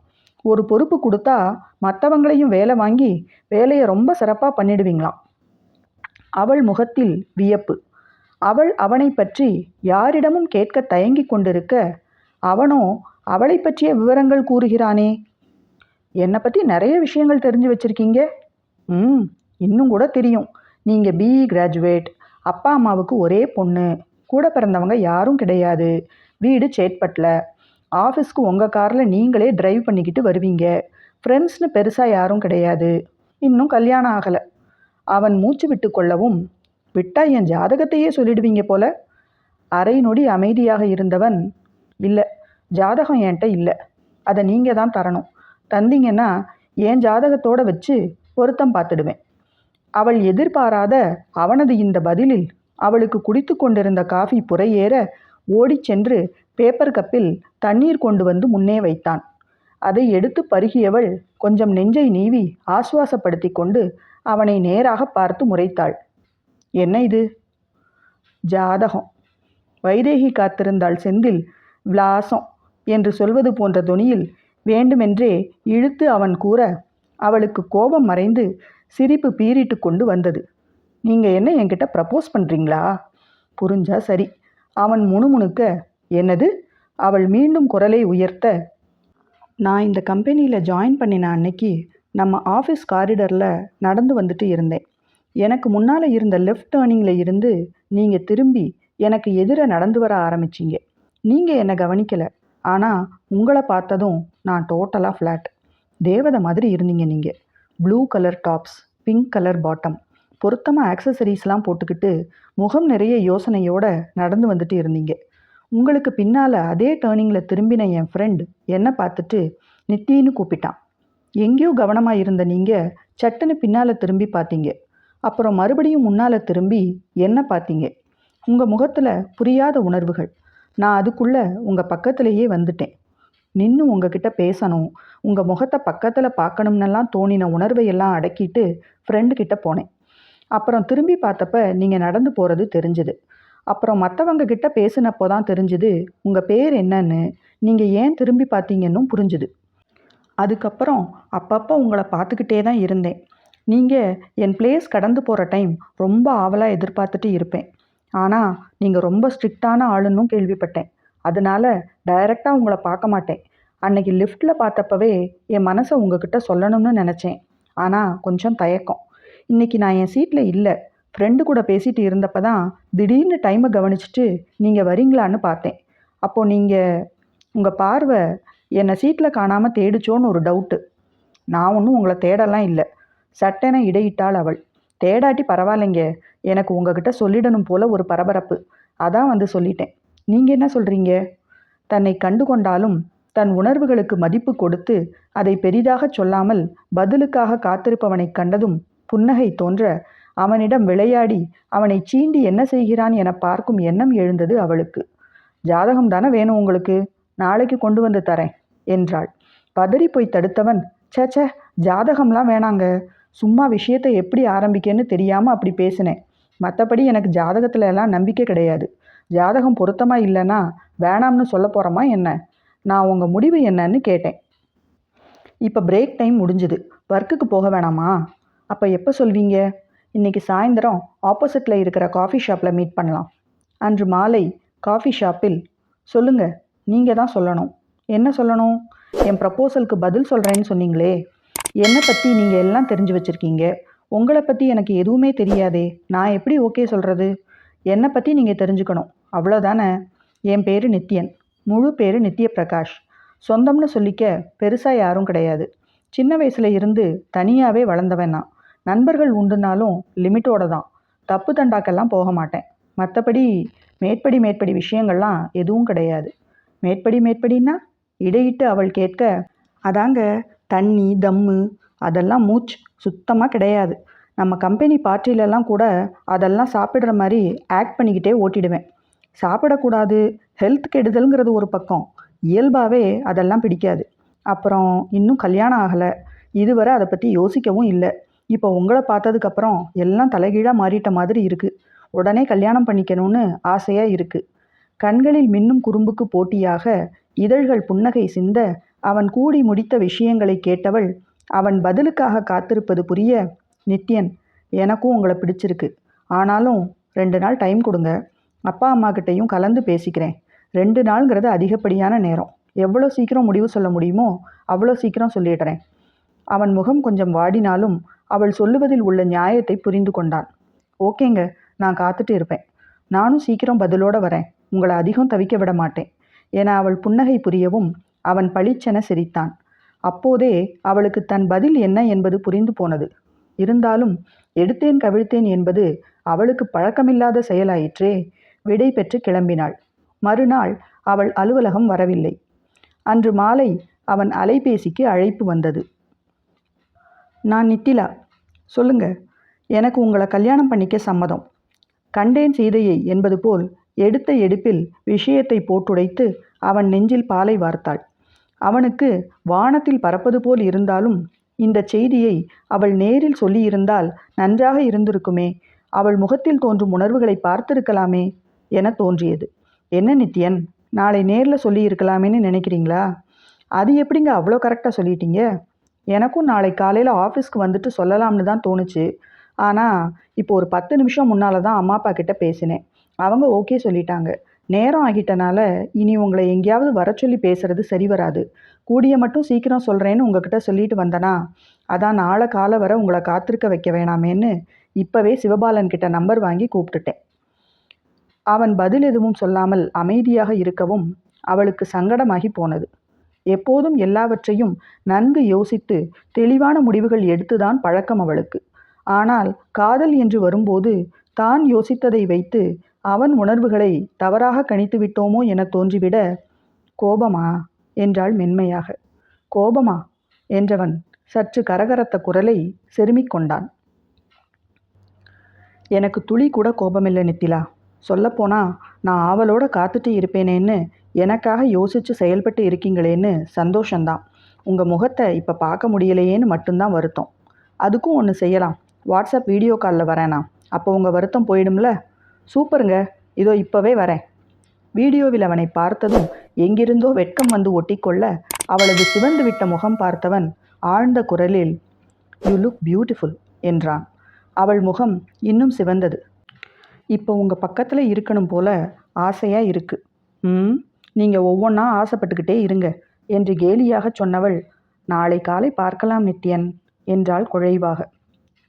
ஒரு பொறுப்பு கொடுத்தா மற்றவங்களையும் வேலை வாங்கி வேலையை ரொம்ப சிறப்பாக பண்ணிடுவீங்களாம். அவள் முகத்தில் வியப்பு. அவள் அவனை பற்றி யாரிடமும் கேட்க தயங்கி கொண்டிருக்க, அவனோ அவளை பற்றிய விவரங்கள் கூறுகிறானே. என்னை பற்றி நிறைய விஷயங்கள் தெரிஞ்சு வச்சுருக்கீங்க. இன்னும் கூட தெரியும். நீங்கள் பிஇ கிராஜுவேட், அப்பா அம்மாவுக்கு ஒரே பொண்ணு, கூட பிறந்தவங்க யாரும் கிடையாது, வீடு சேட்பட்டில், ஆஃபீஸ்க்கு உங்கள் காரில் நீங்களே டிரைவ் பண்ணிக்கிட்டு வருவீங்க, ஃப்ரெண்ட்ஸ்னு பெருசாக யாரும் கிடையாது. இன்னும் கல்யாணம் ஆகலை. அவன் மூச்சு விட்டு கொள்ளவும், விட்டா என் ஜாதகத்தையே சொல்லிடுவீங்க போல. அரை நொடி அமைதியாக இருந்தவன், இல்லை, ஜாதகம் என்கிட்ட இல்லை, அதை நீங்கள் தான் தரணும். தந்தீங்கன்னா என் ஜாதகத்தோடு வச்சு பொருத்தம் பார்த்துடுவேன். அவள் எதிர்பாராத அவனது இந்த பதிலில் அவளுக்கு குடித்து கொண்டிருந்த காஃபி புறையேற ஓடிச் சென்று பேப்பர் கப்பில் தண்ணீர் கொண்டு வந்து முன்னே வைத்தான். அதை எடுத்து பருகியவள் கொஞ்சம் நெஞ்சை நீவி ஆசுவாசப்படுத்தி கொண்டு அவனை நேராக பார்த்து முறைத்தாள். என்ன இது? ஜாதகம். வைதேகி காத்திருந்தாள். செந்தில் விலாசம் என்று சொல்வது போன்ற தொனியில் வேண்டுமென்றே இழுத்து அவன் கூற அவளுக்கு கோபம் மறைந்து சிரிப்பு பீறிட்டு கொண்டு வந்தது. நீங்கள் என்ன என்கிட்ட ப்ரப்போஸ் பண்ணுறீங்களா? புரிஞ்சா சரி. அவன் முணுமுணுக்க, என்னது? அவள் மீண்டும் குரலை உயர்த்த, நான் இந்த கம்பெனியில் ஜாயின் பண்ணின அன்னைக்கு நம்ம ஆஃபீஸ் காரிடரில் நடந்து வந்துட்டு இருந்தேன். எனக்கு முன்னால் இருந்த லெஃப்ட் டேர்னிங்கில் இருந்து நீங்கள் திரும்பி எனக்கு எதிராக நடந்து வர ஆரம்பிச்சிங்க. நீங்கள் என்னை கவனிக்கலை. ஆனால் உங்களை பார்த்ததும் நான் டோட்டலாக ஃப்ளாட். தேவதை மாதிரி இருந்தீங்க நீங்கள். Blue colour tops, pink colour bottom, பொருத்தமாக ஆக்சசரிஸ்லாம் போட்டுக்கிட்டு முகம் நிறைய யோசனையோடு நடந்து வந்துட்டு இருந்தீங்க. உங்களுக்கு பின்னால் அதே டேர்னிங்கில் திரும்பின என் ஃப்ரெண்டு என்னை பார்த்துட்டு நித்தின்னு கூப்பிட்டான். எங்கேயோ கவனமாக இருந்த நீங்கள் சட்டுன்னு பின்னால் திரும்பி பார்த்தீங்க. அப்புறம் மறுபடியும் முன்னால் திரும்பி என்ன பார்த்தீங்க. உங்கள் முகத்தில் புரியாத உணர்வுகள். நான் அதுக்குள்ளே உங்கள் பக்கத்திலேயே வந்துட்டேன். நின்று உங்ககிட்ட பேசணும், உங்கள் முகத்தை பக்கத்தில் பார்க்கணும்னெல்லாம் தோணின உணர்வையெல்லாம் அடக்கிட்டு ஃப்ரெண்டுக்கிட்ட போனேன். அப்புறம் திரும்பி பார்த்தப்ப நீங்கள் நடந்து போகிறது தெரிஞ்சுது. அப்புறம் மற்றவங்க கிட்ட பேசினப்போ தான் தெரிஞ்சுது உங்கள் பேர் என்னன்னு, நீங்கள் ஏன் திரும்பி பார்த்தீங்கன்னும் புரிஞ்சுது. அதுக்கப்புறம் அப்பப்போ உங்களை பார்த்துக்கிட்டே தான் இருந்தேன். நீங்கள் என் பிளேஸ் கடந்து போகிற டைம் ரொம்ப ஆவலாக எதிர்பார்த்துட்டு இருப்பேன். ஆனால் நீங்கள் ரொம்ப ஸ்ட்ரிக்டான ஆளுன்னும் கேள்விப்பட்டேன். அதனால் டைரெக்டாக உங்களை பார்க்க மாட்டேன். அன்னைக்கு லிஃப்ட்டில் பார்த்தப்பவே என் மனசை உங்ககிட்ட சொல்லணும்னு நினச்சேன். ஆனால் கொஞ்சம் தயக்கம். இன்றைக்கி நான் என் சீட்டில் இல்லை, ஃப்ரெண்டு கூட பேசிகிட்டு இருந்தப்போ தான் திடீர்னு டைமை கவனிச்சுட்டு நீங்கள் வரீங்களான்னு பார்த்தேன். அப்போது நீங்கள் உங்கள் பார்வை என்னை சீட்டில் காணாமல் தேடிச்சோன்னு ஒரு டவுட்டு. நான் ஒன்றும் உங்களை தேடலாம் இல்லை, சட்டென இடையிட்டாள் அவள். தேடாட்டி பரவாயில்லைங்க, எனக்கு உங்ககிட்ட சொல்லிடணும் போல ஒரு பரபரப்பு, அதான் வந்து சொல்லிட்டேன். நீங்கள் என்ன சொல்கிறீங்க? தன்னை கண்டு கொண்டாலும் தன் உணர்வுகளுக்கு மதிப்பு கொடுத்து அதை பெரிதாக சொல்லாமல் பதிலுக்காக காத்திருப்பவனை கண்டதும் புன்னகை தோன்ற அவனிடம் விளையாடி அவனை சீண்டி என்ன செய்கிறான் என பார்க்கும் எண்ணம் எழுந்தது அவளுக்கு. ஜாதகம் தானே வேணும் உங்களுக்கு, நாளைக்கு கொண்டு வந்து தரேன் என்றாள். பதறி போய் தடுத்தவன், சேச்சே, ஜாதகம்லாம் வேணாங்க, சும்மா விஷயத்தை எப்படி ஆரம்பிக்கன்னு தெரியாமல் அப்படி பேசினேன். மற்றபடி எனக்கு ஜாதகத்துல எல்லாம் நம்பிக்கை கிடையாது. ஜாதகம் பொருத்தமாக இல்லைன்னா வேணாம்னு சொல்ல போகிறோமா என்ன? நான் உங்கள் முடிவு என்னன்னு கேட்டேன். இப்போ பிரேக் டைம் முடிஞ்சுது, ஒர்க்குக்கு போக வேணாமா? அப்போ எப்போ சொல்வீங்க? இன்றைக்கி சாயந்தரம் ஆப்போசிட்டில் இருக்கிற காஃபி ஷாப்பில் மீட் பண்ணலாம். அன்று மாலை காஃபி ஷாப்பில். சொல்லுங்கள், நீங்கள் தான் சொல்லணும். என்ன சொல்லணும்? என் ப்ரப்போசலுக்கு பதில் சொல்கிறேன்னு சொன்னீங்களே, என்னை பற்றி நீங்கள் எல்லாம் தெரிஞ்சு வச்சுருக்கீங்க. உங்களை பற்றி எனக்கு எதுவுமே தெரியாதே, நான் எப்படி ஓகே சொல்கிறது? என்னை பற்றி நீங்கள் தெரிஞ்சுக்கணும், அவ்வளோதானே. என் பேர் நித்யன், முழு பேர் நித்ய பிரகாஷ். சொந்தம்னு சொல்லிக்க பெருசாக யாரும் கிடையாது. சின்ன வயசில் இருந்து தனியாகவே வளர்ந்தவன் நான். நண்பர்கள் உண்டுனாலும் லிமிட்டோடு தான். தப்பு தண்டாக்கெல்லாம் போக மாட்டேன். மற்றபடி மேற்படி விஷயங்கள்லாம் எதுவும் கிடையாது. மேற்படின்னா இடையிட்டு அவள் கேட்க, அதாங்க தண்ணி தம்மு அதெல்லாம் மூச்சு சுத்தமாக கிடையாது. நம்ம கம்பெனி பார்ட்டிலெல்லாம் கூட அதெல்லாம் சாப்பிட்ற மாதிரி ஆக்ட் பண்ணிக்கிட்டே ஓட்டிடுவேன். சாப்பிடக்கூடாது, ஹெல்த் கெடுதல்ங்கிறது ஒரு பக்கம், இயல்பாகவே அதெல்லாம் பிடிக்காது. அப்புறம் இன்னும் கல்யாணம் ஆகலை, இதுவரை அதை பற்றி யோசிக்கவும் இல்லை. இப்போ உங்களை பார்த்ததுக்கப்புறம் எல்லாம் தலைகீழாக மாறிட்ட மாதிரி இருக்குது. உடனே கல்யாணம் பண்ணிக்கணும்னு ஆசையாக இருக்குது. கண்களில் மின்னும் குறும்புக்கு போட்டியாக இதழ்கள் புன்னகை சிந்த அவன் கூடி முடித்த விஷயங்களை கேட்டவள் அவன் பதிலுக்காக காத்திருப்பது புரிய, நித்யன், எனக்கும் உங்களை பிடிச்சிருக்கு. ஆனாலும் 2 நாள் டைம் கொடுங்க. அப்பா அம்மாக்கிட்டையும் கலந்து பேசிக்கிறேன். 2 நாளுங்கிறது அதிகப்படியான நேரம். எவ்வளோ சீக்கிரம் முடிவு சொல்ல முடியுமோ அவ்வளோ சீக்கிரம் சொல்லிடுறேன். அவன் முகம் கொஞ்சம் வாடினாலும் அவள் சொல்லுவதில் உள்ள நியாயத்தை புரிந்து கொண்டான். ஓகேங்க, நான் காத்துட்டு இருப்பேன். நானும் சீக்கிரம் பதிலோடு வரேன். உங்களை அதிகம் தவிக்க விட மாட்டேன் என அவள் புன்னகை புரியவும் அவன் பளிச்சென சிரித்தான். அப்போதே அவளுக்கு தன் பதில் என்ன என்பது புரிந்து போனது. இருந்தாலும் எடுத்தேன் கவிழ்த்தேன் என்பது அவளுக்கு பழக்கமில்லாத செயலாயிற்றே. விடை பெற்று கிளம்பினாள். மறுநாள் அவள் அலுவலகம் வரவில்லை. அன்று மாலை அவன் அலைபேசிக்கு அழைப்பு வந்தது. நான் நித்திலா. சொல்லுங்க. எனக்கு உங்களை கல்யாணம் பண்ணிக்க சம்மதம். கண்டேன் சீதையை என்பது போல் எடுத்த எடுப்பில் விஷயத்தை போட்டுடைத்து அவன் நெஞ்சில் பாலை வார்த்தாள். அவனுக்கு வானத்தில் பறப்பது போல் இருந்தாலும் இந்த செய்தியை அவள் நேரில் சொல்லியிருந்தால் நன்றாக இருந்திருக்குமே, அவள் முகத்தில் தோன்றும் உணர்வுகளை பார்த்திருக்கலாமே என தோன்றியது. என்ன நித்யன், நாளை நேரில் சொல்லியிருக்கலாமேன்னு நினைக்கிறீங்களா? அது எப்படிங்க அவ்வளோ கரெக்டாக சொல்லிட்டீங்க? எனக்கும் நாளை காலையில் ஆஃபீஸ்க்கு வந்துட்டு சொல்லலாம்னு தான் தோணுச்சு. ஆனால் இப்போ ஒரு 10 நிமிஷம் முன்னால் தான் அம்மா அப்பா கிட்ட பேசினேன். அவங்க ஓகே சொல்லிட்டாங்க. நேரம் ஆகிட்டனால இனி உங்களை எங்கேயாவது வர சொல்லி பேசுறது சரி வராது. கூடிய மட்டும் சீக்கிரம் சொல்கிறேன்னு உங்ககிட்ட சொல்லிட்டு வந்தனா, அதான் நாளை காலை வர உங்களை காத்திருக்க வைக்க வேணாமேன்னு இப்போவே சிவபாலன் கிட்ட நம்பர் வாங்கி கூப்பிட்டுட்டேன். அவன் பதில் எதுவும் சொல்லாமல் அமைதியாக இருக்கவும் அவளுக்கு சங்கடமாகி போனது. எப்போதும் எல்லாவற்றையும் நன்கு யோசித்து தெளிவான முடிவுகள் எடுத்துதான் பழக்கம் அவளுக்கு. ஆனால் காதல் என்று வரும்போது தான் யோசித்ததை வைத்து அவன் உணர்வுகளை தவறாக கணித்து விட்டோமோ என தோன்றிவிட, கோபமா என்றாள் மென்மையாக. கோபமா என்றவன் சற்று கரகரத்த குரலை செருமிக் கொண்டான். எனக்கு துளி கூட கோபமில்லை நித்திலா. சொல்லப்போனா நான் ஆவலோட காத்துட்டு இருப்பேனேன்னு எனக்காக யோசித்து செயல்பட்டு இருக்கீங்களேன்னு சந்தோஷந்தான். உங்கள் முகத்தை இப்போ பார்க்க முடியலையேன்னு மட்டும்தான் வருத்தம். அதுக்கும் ஒன்று செய்யலாம். வாட்ஸ்அப் வீடியோ காலில் வரேனா? அப்போ உங்கள் வருத்தம் போயிடும்ல. சூப்பருங்க, இதோ இப்போவே வரேன். வீடியோவில் அவனை பார்த்ததும் எங்கிருந்தோ வெட்கம் வந்து ஒட்டிக்கொள்ள அவளது சிவந்து விட்ட முகம் பார்த்தவன் ஆழ்ந்த குரலில், யூ லுக் பியூட்டிஃபுல் என்றான். அவள் முகம் இன்னும் சிவந்தது. இப்போ உங்கள் பக்கத்தில் இருக்கணும் போல ஆசையாக இருக்கு. நீங்கள் ஒவ்வொன்றா ஆசைப்பட்டுக்கிட்டே இருங்க என்று கேலியாக சொன்னவள், நாளை காலை பார்க்கலாம் நித்யன் என்றாள் குழைவாக.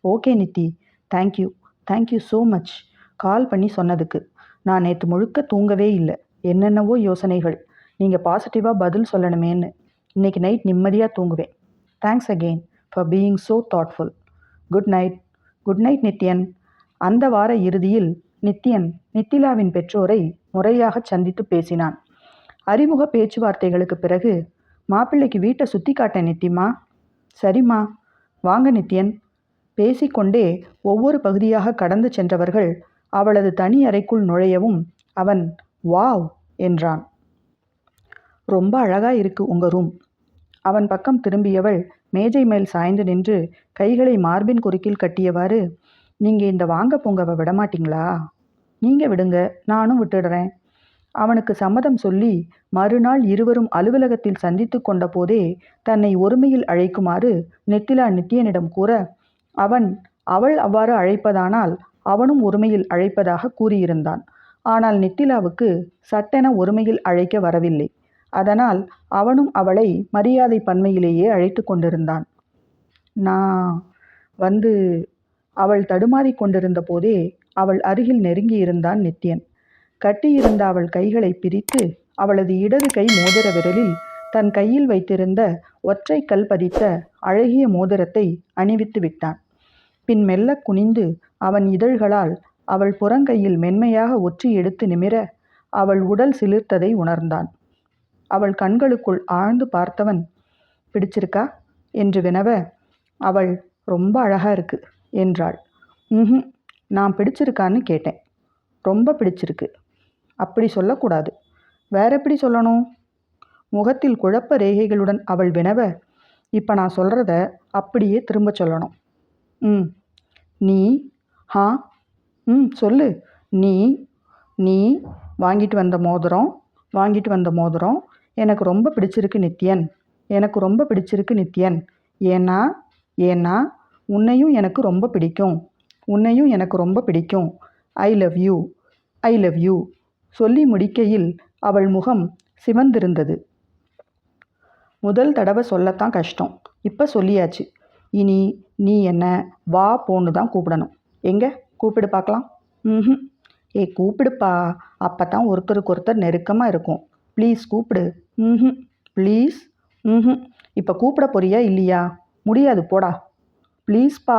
Okay Nithi, thank you thank you so much. Call பண்ணி சொன்னதுக்கு. நான் நேற்று முழுக்க தூங்கவே இல்லை. என்னென்னவோ யோசனைகள். நீங்கள் பாசிட்டிவாக பதில் சொல்லணுமேன்னு. இன்றைக்கி நைட் நிம்மதியாக தூங்குவேன். Thanks again for being so thoughtful. Good night. Good night Nithyan. அந்த வார இறுதியில் நித்யன் நித்திலாவின் பெற்றோரை முறையாக சந்தித்து பேசினான். அறிமுக பேச்சுவார்த்தைகளுக்கு பிறகு, மாப்பிள்ளைக்கு வீட்டை சுற்றி காட்டேன் நித்திமா. சரிம்மா, வாங்க நித்யன். பேசிக்கொண்டே ஒவ்வொரு பகுதியாக கடந்து சென்றவர்கள் அவளது தனி அறைக்குள் நுழையவும் அவன் வாவ் என்றான். ரொம்ப அழகா இருக்கு உங்க ரூம். அவன் பக்கம் திரும்பியவள் மேஜை மேல் சாய்ந்து நின்று கைகளை மார்பின் குறுக்கில் கட்டியவாறு, நீங்கள் இந்த வாங்க போங்கவை விடமாட்டிங்களா? நீங்கள் விடுங்க, நானும் விட்டுடுறேன். அவனுக்கு சம்மதம் சொல்லி மறுநாள் இருவரும் அலுவலகத்தில் சந்தித்து கொண்ட போதே தன்னை ஒருமையில் அழைக்குமாறு நித்திலா நித்யனிடம் கூற, அவள் அவ்வாறு அழைப்பதானால் அவனும் ஒருமையில் அழைப்பதாக கூறியிருந்தான். ஆனால் நித்திலாவுக்கு சட்டென ஒருமையில் அழைக்க வரவில்லை. அதனால் அவனும் அவளை மரியாதை பன்மையிலேயே அழைத்து கொண்டிருந்தான். நான் அவள் தடுமாறிக் கொண்டிருந்த போதே அவள் அருகில் நெருங்கியிருந்தான் நித்யன். கட்டியிருந்த அவள் கைகளை பிரித்து அவளது இடது கை மோதிர விரலில் தன் கையில் வைத்திருந்த ஒற்றை கல் பதித்த அழகிய மோதிரத்தை அணிவித்து விட்டான். பின் மெல்ல குனிந்து அவன் இதழ்களால் அவள் புறங்கையில் மென்மையாக ஒற்றி எடுத்து நிமிர அவள் உடல் சிலிர்த்ததை உணர்ந்தான். அவள் கண்களுக்குள் ஆழ்ந்து பார்த்தவன், பிடிச்சிருக்கா என்று வினவ, அவள் ரொம்ப அழகா இருக்கு என்றாள். நான் பிடிச்சிருக்கான்னு கேட்டேன். ரொம்ப பிடிச்சிருக்கு. அப்படி சொல்லக்கூடாது. வேற எப்படி சொல்லணும்? முகத்தில் குழப்ப ரேகைகளுடன் அவள் வினவ, இப்போ நான் சொல்கிறத அப்படியே திரும்ப சொல்லணும். நீ ஹா சொல்லு. நீ வாங்கிட்டு வந்த மோதிரம் எனக்கு ரொம்ப பிடிச்சிருக்கு நித்யன். எனக்கு ரொம்ப பிடிச்சிருக்கு நித்யன். ஏன்னா உன்னையும் எனக்கு ரொம்ப பிடிக்கும். ஐ லவ் யூ சொல்லி முடிக்கையில் அவள் முகம் சிவந்திருந்தது. முதல் தடவை சொல்லத்தான் கஷ்டம். இப்போ சொல்லியாச்சு. இனி நீ என்ன வா போன்னு தான் கூப்பிடணும். எங்கே கூப்பிடு பார்க்கலாம். கூப்பிடுப்பா. அப்போ தான் ஒருத்தருக்கு ஒருத்தர் நெருக்கமாக இருக்கும். ப்ளீஸ் கூப்பிடு. ப்ளீஸ். இப்போ கூப்பிட போறியா இல்லையா? முடியாது போடா. ப்ளீஸ் பா.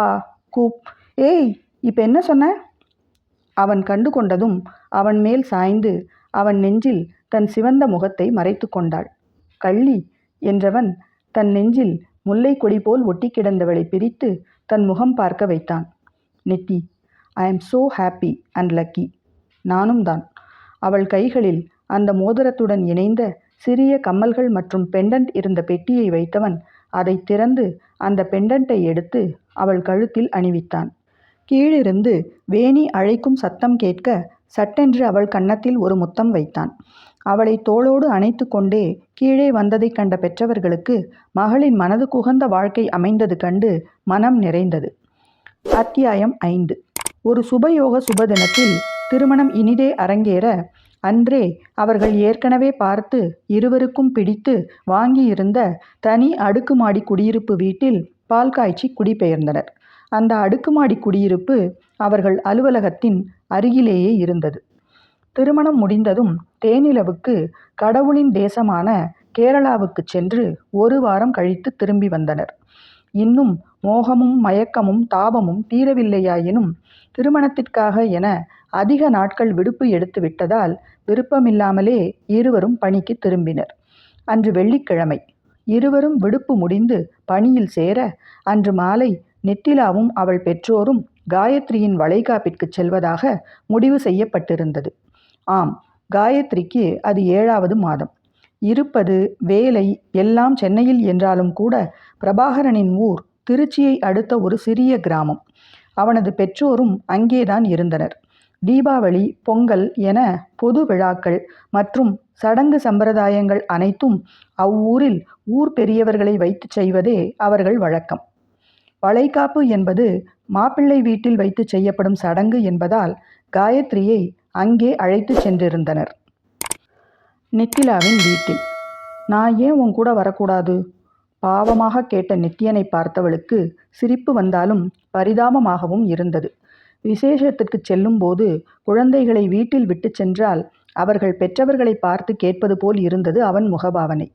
ஏய், இப்போ என்ன சொன்ன? அவன் கண்டு கொண்டதும் அவன் மேல் சாய்ந்து அவன் நெஞ்சில் தன் சிவந்த முகத்தை மறைத்து கொண்டாள். கள்ளி என்றவன் தன் நெஞ்சில் முல்லை கொடி போல் ஒட்டி கிடந்தவளை பிரித்து தன் முகம் பார்க்க வைத்தான். நித்தி, ஐ ஆம் so happy and lucky. நானும் தான். அவள் கைகளில் அந்த மோதிரத்துடன் இணைந்த சிறிய கம்மல்கள் மற்றும் பெண்டன்ட் இருந்த பெட்டியை வைத்தவன் அதை திறந்து அந்த பெண்டன்ட்டை எடுத்து அவள் கழுத்தில் அணிவித்தான். கீழிருந்து வேணி அழைக்கும் சத்தம் கேட்க சட்டென்று அவள் கன்னத்தில் ஒரு முத்தம் வைத்தான். அவளை தோளோடு அணைத்து கொண்டே கீழே வந்ததைக் கண்ட பெற்றவர்களுக்கு மகளின் மனது குகந்த வாழ்க்கை அமைந்தது கண்டு மனம் நிறைந்தது. அத்தியாயம் 5. ஒரு சுபயோக சுபதினத்தில் திருமணம் இனிதே அரங்கேற அன்றே அவர்கள் ஏற்கனவே பார்த்து இருவருக்கும் பிடித்து வாங்கியிருந்த தனி அடுக்குமாடி குடியிருப்பு வீட்டில் பால் காய்ச்சி குடிபெயர்ந்தனர். அந்த அடுக்குமாடி குடியிருப்பு அவர்கள் அலுவலகத்தின் அருகிலேயே இருந்தது. திருமணம் முடிந்ததும் தேனிலவுக்கு கடவுளின் தேசமான கேரளாவுக்கு சென்று 1 வாரம் கழித்து திரும்பி வந்தனர். இன்னும் மோகமும் மயக்கமும் தாபமும் தீரவில்லையாயினும் திருமணத்திற்காக என அதிக நாட்கள் விடுப்பு எடுத்து விட்டதால் விருப்பமில்லாமலே இருவரும் பணிக்கு திரும்பினர். அன்று வெள்ளிக்கிழமை. இருவரும் விடுப்பு முடிந்து பணியில் சேர அன்று மாலை நித்திலாவும் அவள் பெற்றோரும் காயத்ரியின் வளைகாப்பிற்கு செல்வதாக முடிவு செய்யப்பட்டிருந்தது. ஆம், காயத்ரிக்கு அது 7வது மாதம். இருப்பது வேலை எல்லாம் சென்னையில் என்றாலும் கூட பிரபாகரனின் ஊர் திருச்சியை அடுத்த ஒரு சிறிய கிராமம். அவனது பெற்றோரும் அங்கேதான் இருந்தனர். தீபாவளி, பொங்கல் என பொது விழாக்கள் மற்றும் சடங்கு சம்பிரதாயங்கள் அனைத்தும் அவ்வூரில் ஊர் பெரியவர்களை வைத்து செய்வதே அவர்கள் வழக்கம். வளைகாப்பு என்பது மாப்பிள்ளை வீட்டில் வைத்து செய்யப்படும் சடங்கு என்பதால் காயத்ரியை அங்கே அழைத்து சென்றிருந்தனர். நித்திலாவின் வீட்டில். நான் ஏன் உன் கூட வரக்கூடாது? பாவமாக கேட்ட நித்தியனை பார்த்தவளுக்கு சிரிப்பு வந்தாலும் பரிதாபமாகவும் இருந்தது. விசேஷத்திற்கு செல்லும்போது குழந்தைகளை வீட்டில் விட்டு சென்றால் அவர்கள் பெற்றவர்களை பார்த்து கேட்பது போல் இருந்தது அவன் முகபாவனை.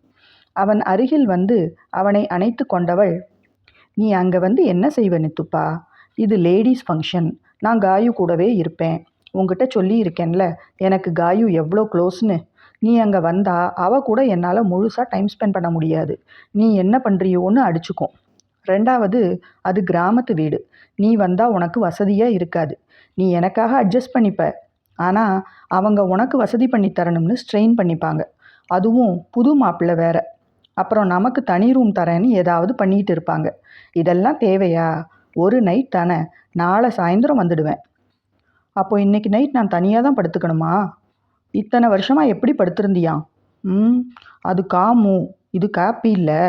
அவன் அருகில் வந்து அவனை அணைத்து கொண்டவள், நீ அங்கே வந்து என்ன செய்வ நித்துப்பா? இது லேடிஸ் ஃபங்க்ஷன். நான் காயு கூடவே இருப்பேன். உங்ககிட்ட சொல்லி இருக்கேன்ல எனக்கு காயு எவ்வளோ க்ளோஸ்னு. நீ அங்கே வந்தா அவ கூட என்னால் முழுசாக டைம் ஸ்பெண்ட் பண்ண முடியாது. நீ என்ன பண்ணுறியோன்னு அடிச்சுக்கும். 2வது, அது கிராமத்து வீடு. நீ வந்தால் உனக்கு வசதியாக இருக்காது. நீ எனக்காக அட்ஜஸ்ட் பண்ணிப்ப. ஆனால் அவங்க உனக்கு வசதி பண்ணி தரணும்னு ஸ்ட்ரெயின் பண்ணிப்பாங்க. அதுவும் புது மாப்பிள்ளை வேற. அப்புறம் நமக்கு தனி ரூம் தரேன்னு ஏதாவது பண்ணிகிட்டு இருப்பாங்க. இதெல்லாம் தேவையா? ஒரு நைட் தானே, நாளை சாயந்தரம் வந்துடுவேன். அப்போ இன்னைக்கு நைட் நான் தனியாக தான் படுத்துக்கணுமா? இத்தனை வருஷமாக எப்படி படுத்திருந்தியான்? அது காமு, இது காப்பி இல்லை.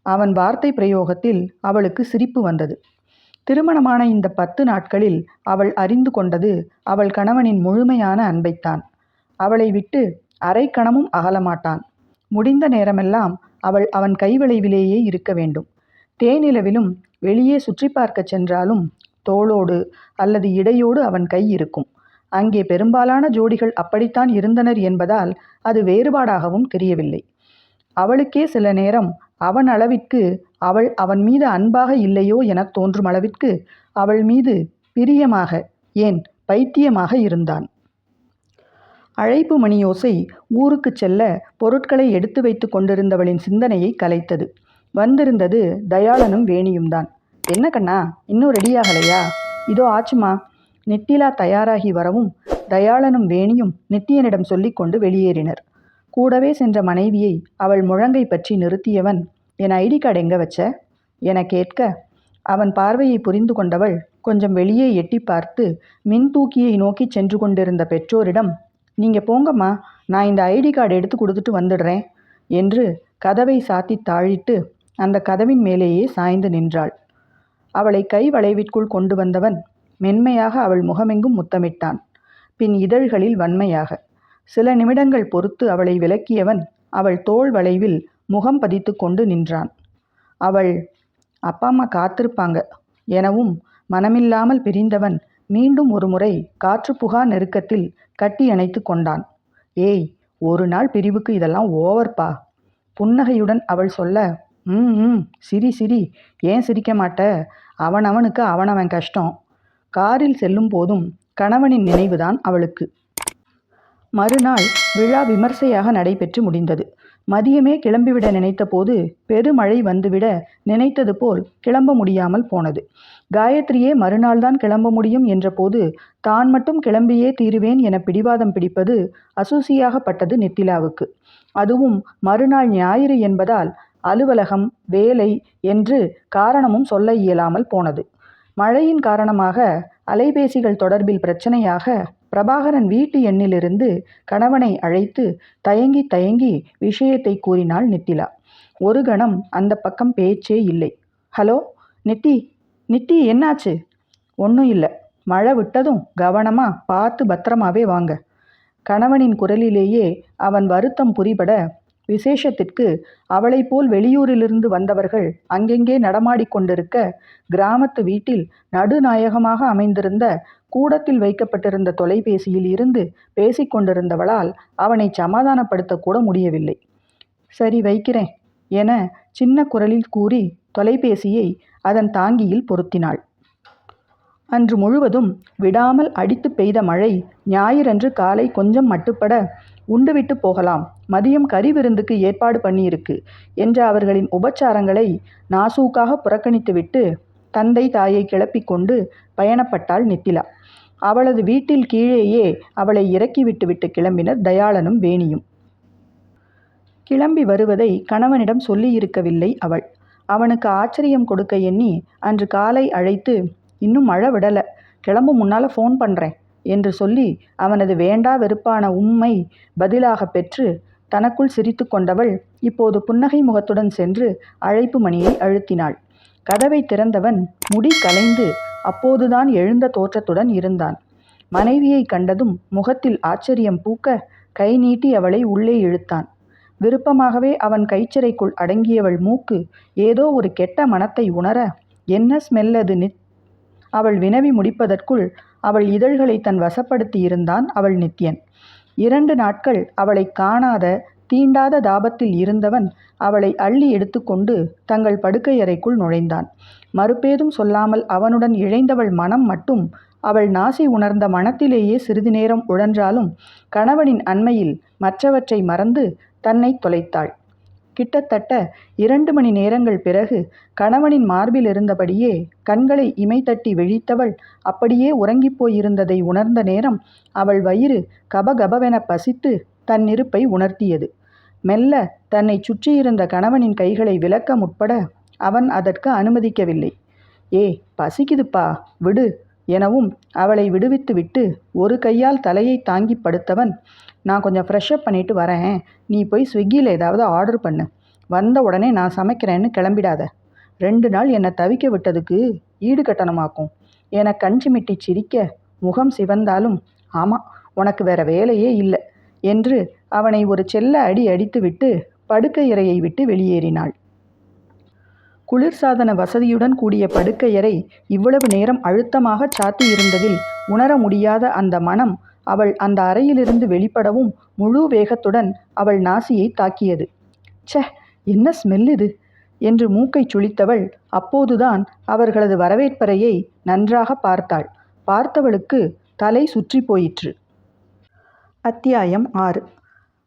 அவன் வார்த்தை பிரயோகத்தில் அவளுக்கு சிரிப்பு வந்தது. திருமணமான இந்த 10 நாட்களில் அவள் அறிந்து கொண்டது அவள் கணவனின் முழுமையான அன்பைத்தான். அவளை விட்டு அரை கணமும் அகலமாட்டான். முடிந்த நேரமெல்லாம் அவள் அவன் கைவிளைவிலேயே இருக்க வேண்டும். தேனிலவிலும் வெளியே சுற்றி பார்க்க சென்றாலும் தோளோடு அல்லது இடையோடு அவன் கை இருக்கும். அங்கே பெரும்பாலான ஜோடிகள் அப்படித்தான் இருந்தனர் என்பதால் அது வேறுபாடாகவும் தெரியவில்லை. அவளுக்கே சில நேரம் அவன் அளவிற்கு அவள் அவன் மீது அன்பாக இல்லையோ என தோன்றும் அளவிற்கு அவள் மீது பிரியமாக, ஏன் பைத்தியமாக இருந்தான். அழைப்பு மணியோசை ஊருக்கு செல்ல பொருட்களை எடுத்து வைத்து கொண்டிருந்தவளின் சிந்தனையை கலைத்தது. வந்திருந்தது தயாளனும் வேணியும் தான். என்ன கண்ணா, இன்னும் ரெடியாகலையா? இதோ ஆச்சுமா. நித்திலா தயாராகி வரவும் தயாளனும் வேணியும் நித்தியனிடம் சொல்லி கொண்டு வெளியேறினர். கூடவே சென்ற மனைவியை அவள் முழங்கை பற்றி நிறுத்தியவன், என் ஐடி கார்டு எங்கே வச்ச என கேட்க அவன் பார்வையை புரிந்து கொண்டவள் கொஞ்சம் வெளியே எட்டி பார்த்து மின் தூக்கியை நோக்கி சென்று கொண்டிருந்த பெற்றோரிடம், நீங்கள் போங்கம்மா, நான் இந்த ஐடி கார்டு எடுத்து கொடுத்துட்டு வந்துடுறேன் என்று கதவை சாத்தி தாழிட்டு அந்த கதவின் மேலேயே சாய்ந்து நின்றாள். அவளை கை வளைவிற்குள் கொண்டு வந்தவன் மென்மையாக அவள் முகமெங்கும் முத்தமிட்டான். பின் இதழ்களில் வன்மையாக. சில நிமிடங்கள் பொறுத்து அவளை விலக்கியவன் அவள் தோள் வளைவில் முகம் பதித்து கொண்டு நின்றான். அவள் அப்பா அம்மா காத்திருப்பாங்க எனவும் மனமில்லாமல் பிரிந்தவன் மீண்டும் ஒரு முறை காற்று புகா நெருக்கத்தில் கட்டி அணைத்து கொண்டான். ஏய், ஒரு நாள் பிரிவுக்கு இதெல்லாம் ஓவர்ப்பா. புன்னகையுடன் அவள் சொல்ல, ம் சிரி சிரி. ஏன் சிரிக்க மாட்ட? அவனுக்கு அவனவன் கஷ்டம். காரில் செல்லும் போதும் கணவனின் நினைவுதான் அவளுக்கு. மறுநாள் விழா விமர்சையாக நடைபெற்று முடிந்தது. மதியமே கிளம்பிவிட நினைத்தபோது பெருமழை வந்துவிட நினைத்தது போல் கிளம்ப முடியாமல் போனது. காயத்ரியே மறுநாள்தான் கிளம்ப முடியும் என்றபோது தான் மட்டும் கிளம்பியே தீருவேன் என பிடிவாதம் பிடிப்பது அசூசியாகப்பட்டது நித்திலாவுக்கு. அதுவும் மறுநாள் ஞாயிறு என்பதால் அலுவலகம், வேலை என்று காரணமும் சொல்ல இயலாமல் போனது. மழையின் காரணமாக அலைபேசிகள் தொடர்பில் பிரச்சனையாக பிரபாகரன் வீட்டு எண்ணிலிருந்து கணவனை அழைத்து தயங்கி தயங்கி விஷயத்தை கூறினாள் நித்திலா. ஒரு கணம் அந்த பக்கம் பேச்சே இல்லை. ஹலோ நித்தி, நித்தி என்னாச்சு? ஒன்றும் இல்லை. மழை விட்டதும் கவனமா பார்த்து பத்திரமாவே வாங்க. கணவனின் குரலிலேயே அவன் வருத்தம் புரிபட, விசேஷத்திற்கு அவளை போல் வெளியூரிலிருந்து வந்தவர்கள் அங்கெங்கே நடமாடிக்கொண்டிருக்க கிராமத்து வீட்டில் நடுநாயகமாக அமைந்திருந்த கூடத்தில் வைக்கப்பட்டிருந்த தொலைபேசியில் இருந்து பேசிக்கொண்டிருந்தவளால் அவனை சமாதானப்படுத்தக்கூட முடியவில்லை. சரி வைக்கிறேன் என சின்ன குரலில் கூறி தொலைபேசியை அதன் தாங்கியில் பொருத்தினாள். அன்று முழுவதும் விடாமல் அடித்து பெய்த மழை ஞாயிறன்று காலை கொஞ்சம் மட்டுப்பட, உண்டுவிட்டு போகலாம், மதியம் கறி விருந்துக்கு ஏற்பாடு பண்ணியிருக்கு என்ற அவர்களின் உபச்சாரங்களை நாசூக்காக புறக்கணித்துவிட்டு தந்தை தாயை கிளப்பிக் கொண்டு பயணப்பட்டாள் நித்திலா. அவளது வீட்டில் கீழேயே அவளை இறக்கிவிட்டுவிட்டு கிளம்பினர் தயாளனும் வேணியும். கிளம்பி வருவதை கணவனிடம் சொல்லியிருக்கவில்லை அவள். அவனுக்கு ஆச்சரியம் கொடுக்க எண்ணி அன்று காலை அழைத்து, இன்னும் மழை விடலை, கிளம்பு முன்னால் ஃபோன் பண்ணுறேன் என்று சொல்லி அவனது வேண்டா வெறுப்பான உம்மை பதிலாக பெற்று தனக்குள் சிரித்து கொண்டவள் இப்போது புன்னகை முகத்துடன் சென்று அழைப்பு மணியை அழுத்தினாள். கதவை திறந்தவன் முடி கலைந்து அப்போதுதான் எழுந்த தோற்றத்துடன் இருந்தான். மனைவியை கண்டதும் முகத்தில் ஆச்சரியம் பூக்க கை நீட்டி அவளை உள்ளே இழுத்தான். விருப்பமாகவே அவன் கைச்சிறைக்குள் அடங்கியவள் மூக்கு ஏதோ ஒரு கெட்ட மனத்தை உணர, என்ன ஸ்மெல் அது நித்? அவள் வினவி முடிப்பதற்குள் அவள் இதழ்களை தன் வசப்படுத்தி இருந்தான் அவள் நித்யன். 2 நாட்கள் அவளை காணாத தீண்டாத தாபத்தில் இருந்தவன் அவளை அள்ளி எடுத்துக்கொண்டு தங்கள் படுக்கையறைக்குள் நுழைந்தான். மறுபேதும் சொல்லாமல் அவனுடன் இழைந்தவள் மனம் மட்டும் அவள் நாசி உணர்ந்த மனத்திலேயே சிறிது நேரம் உழன்றாலும் கணவனின் அண்மையில் மற்றவற்றை மறந்து தன்னை தொலைத்தாள். கிட்டத்தட்ட 2 மணி நேரங்கள் பிறகு கணவனின் மார்பில் இருந்தபடியே கண்களை இமை தட்டி விழித்தவள் அப்படியே உறங்கிப் போயிருந்ததை உணர்ந்த நேரம் அவள் வயிறு கபகபவென பசித்து தன் இருப்பை உணர்த்தியது. மெல்ல தன்னை சுற்றியிருந்த கணவனின் கைகளை விலக்க முற்பட அவன் அதற்கு அனுமதிக்கவில்லை. ஏ பசிக்குதுப்பா விடு எனவும் அவளை விடுவித்துவிட்டு ஒரு கையால் தலையை தாங்கி படுத்தவன், நான் கொஞ்சம் ஃப்ரெஷ்அப் பண்ணிட்டு வரேன், நீ போய் ஸ்விக்கியில் ஏதாவது ஆர்டர் பண்ணு, வந்த உடனே நான் சமைக்கிறேன்னு கிளம்பிடாத, 2 நாள் என்னை தவிக்க விட்டதுக்கு ஈடு கட்டணமாக்கும் என கண் சிமிட்டி சிரிக்க முகம் சிவந்தாலும், ஆமாம் உனக்கு வேற வேலையே இல்லை என்று அவனை ஒரு செல்ல அடி அடித்துவிட்டு படுக்கையறையை விட்டு வெளியேறினாள். குளிர்சாதன வசதியுடன் கூடிய படுக்கையறை இவ்வளவு நேரம் அழுத்தமாக சாத்தியிருந்ததில் உணர முடியாத அந்த மனம் அவள் அந்த அறையிலிருந்து வெளிப்படவும் முழு வேகத்துடன் அவள் நாசியை தாக்கியது. ச்சே, என்ன ஸ்மெல் இது என்று மூக்கை சுளித்தவள் அப்போதுதான் அவர்களது வரவேற்பறையை நன்றாக பார்த்தாள். பார்த்தவளுக்கு தலை சுற்றி போயிற்று. அத்தியாயம் 6.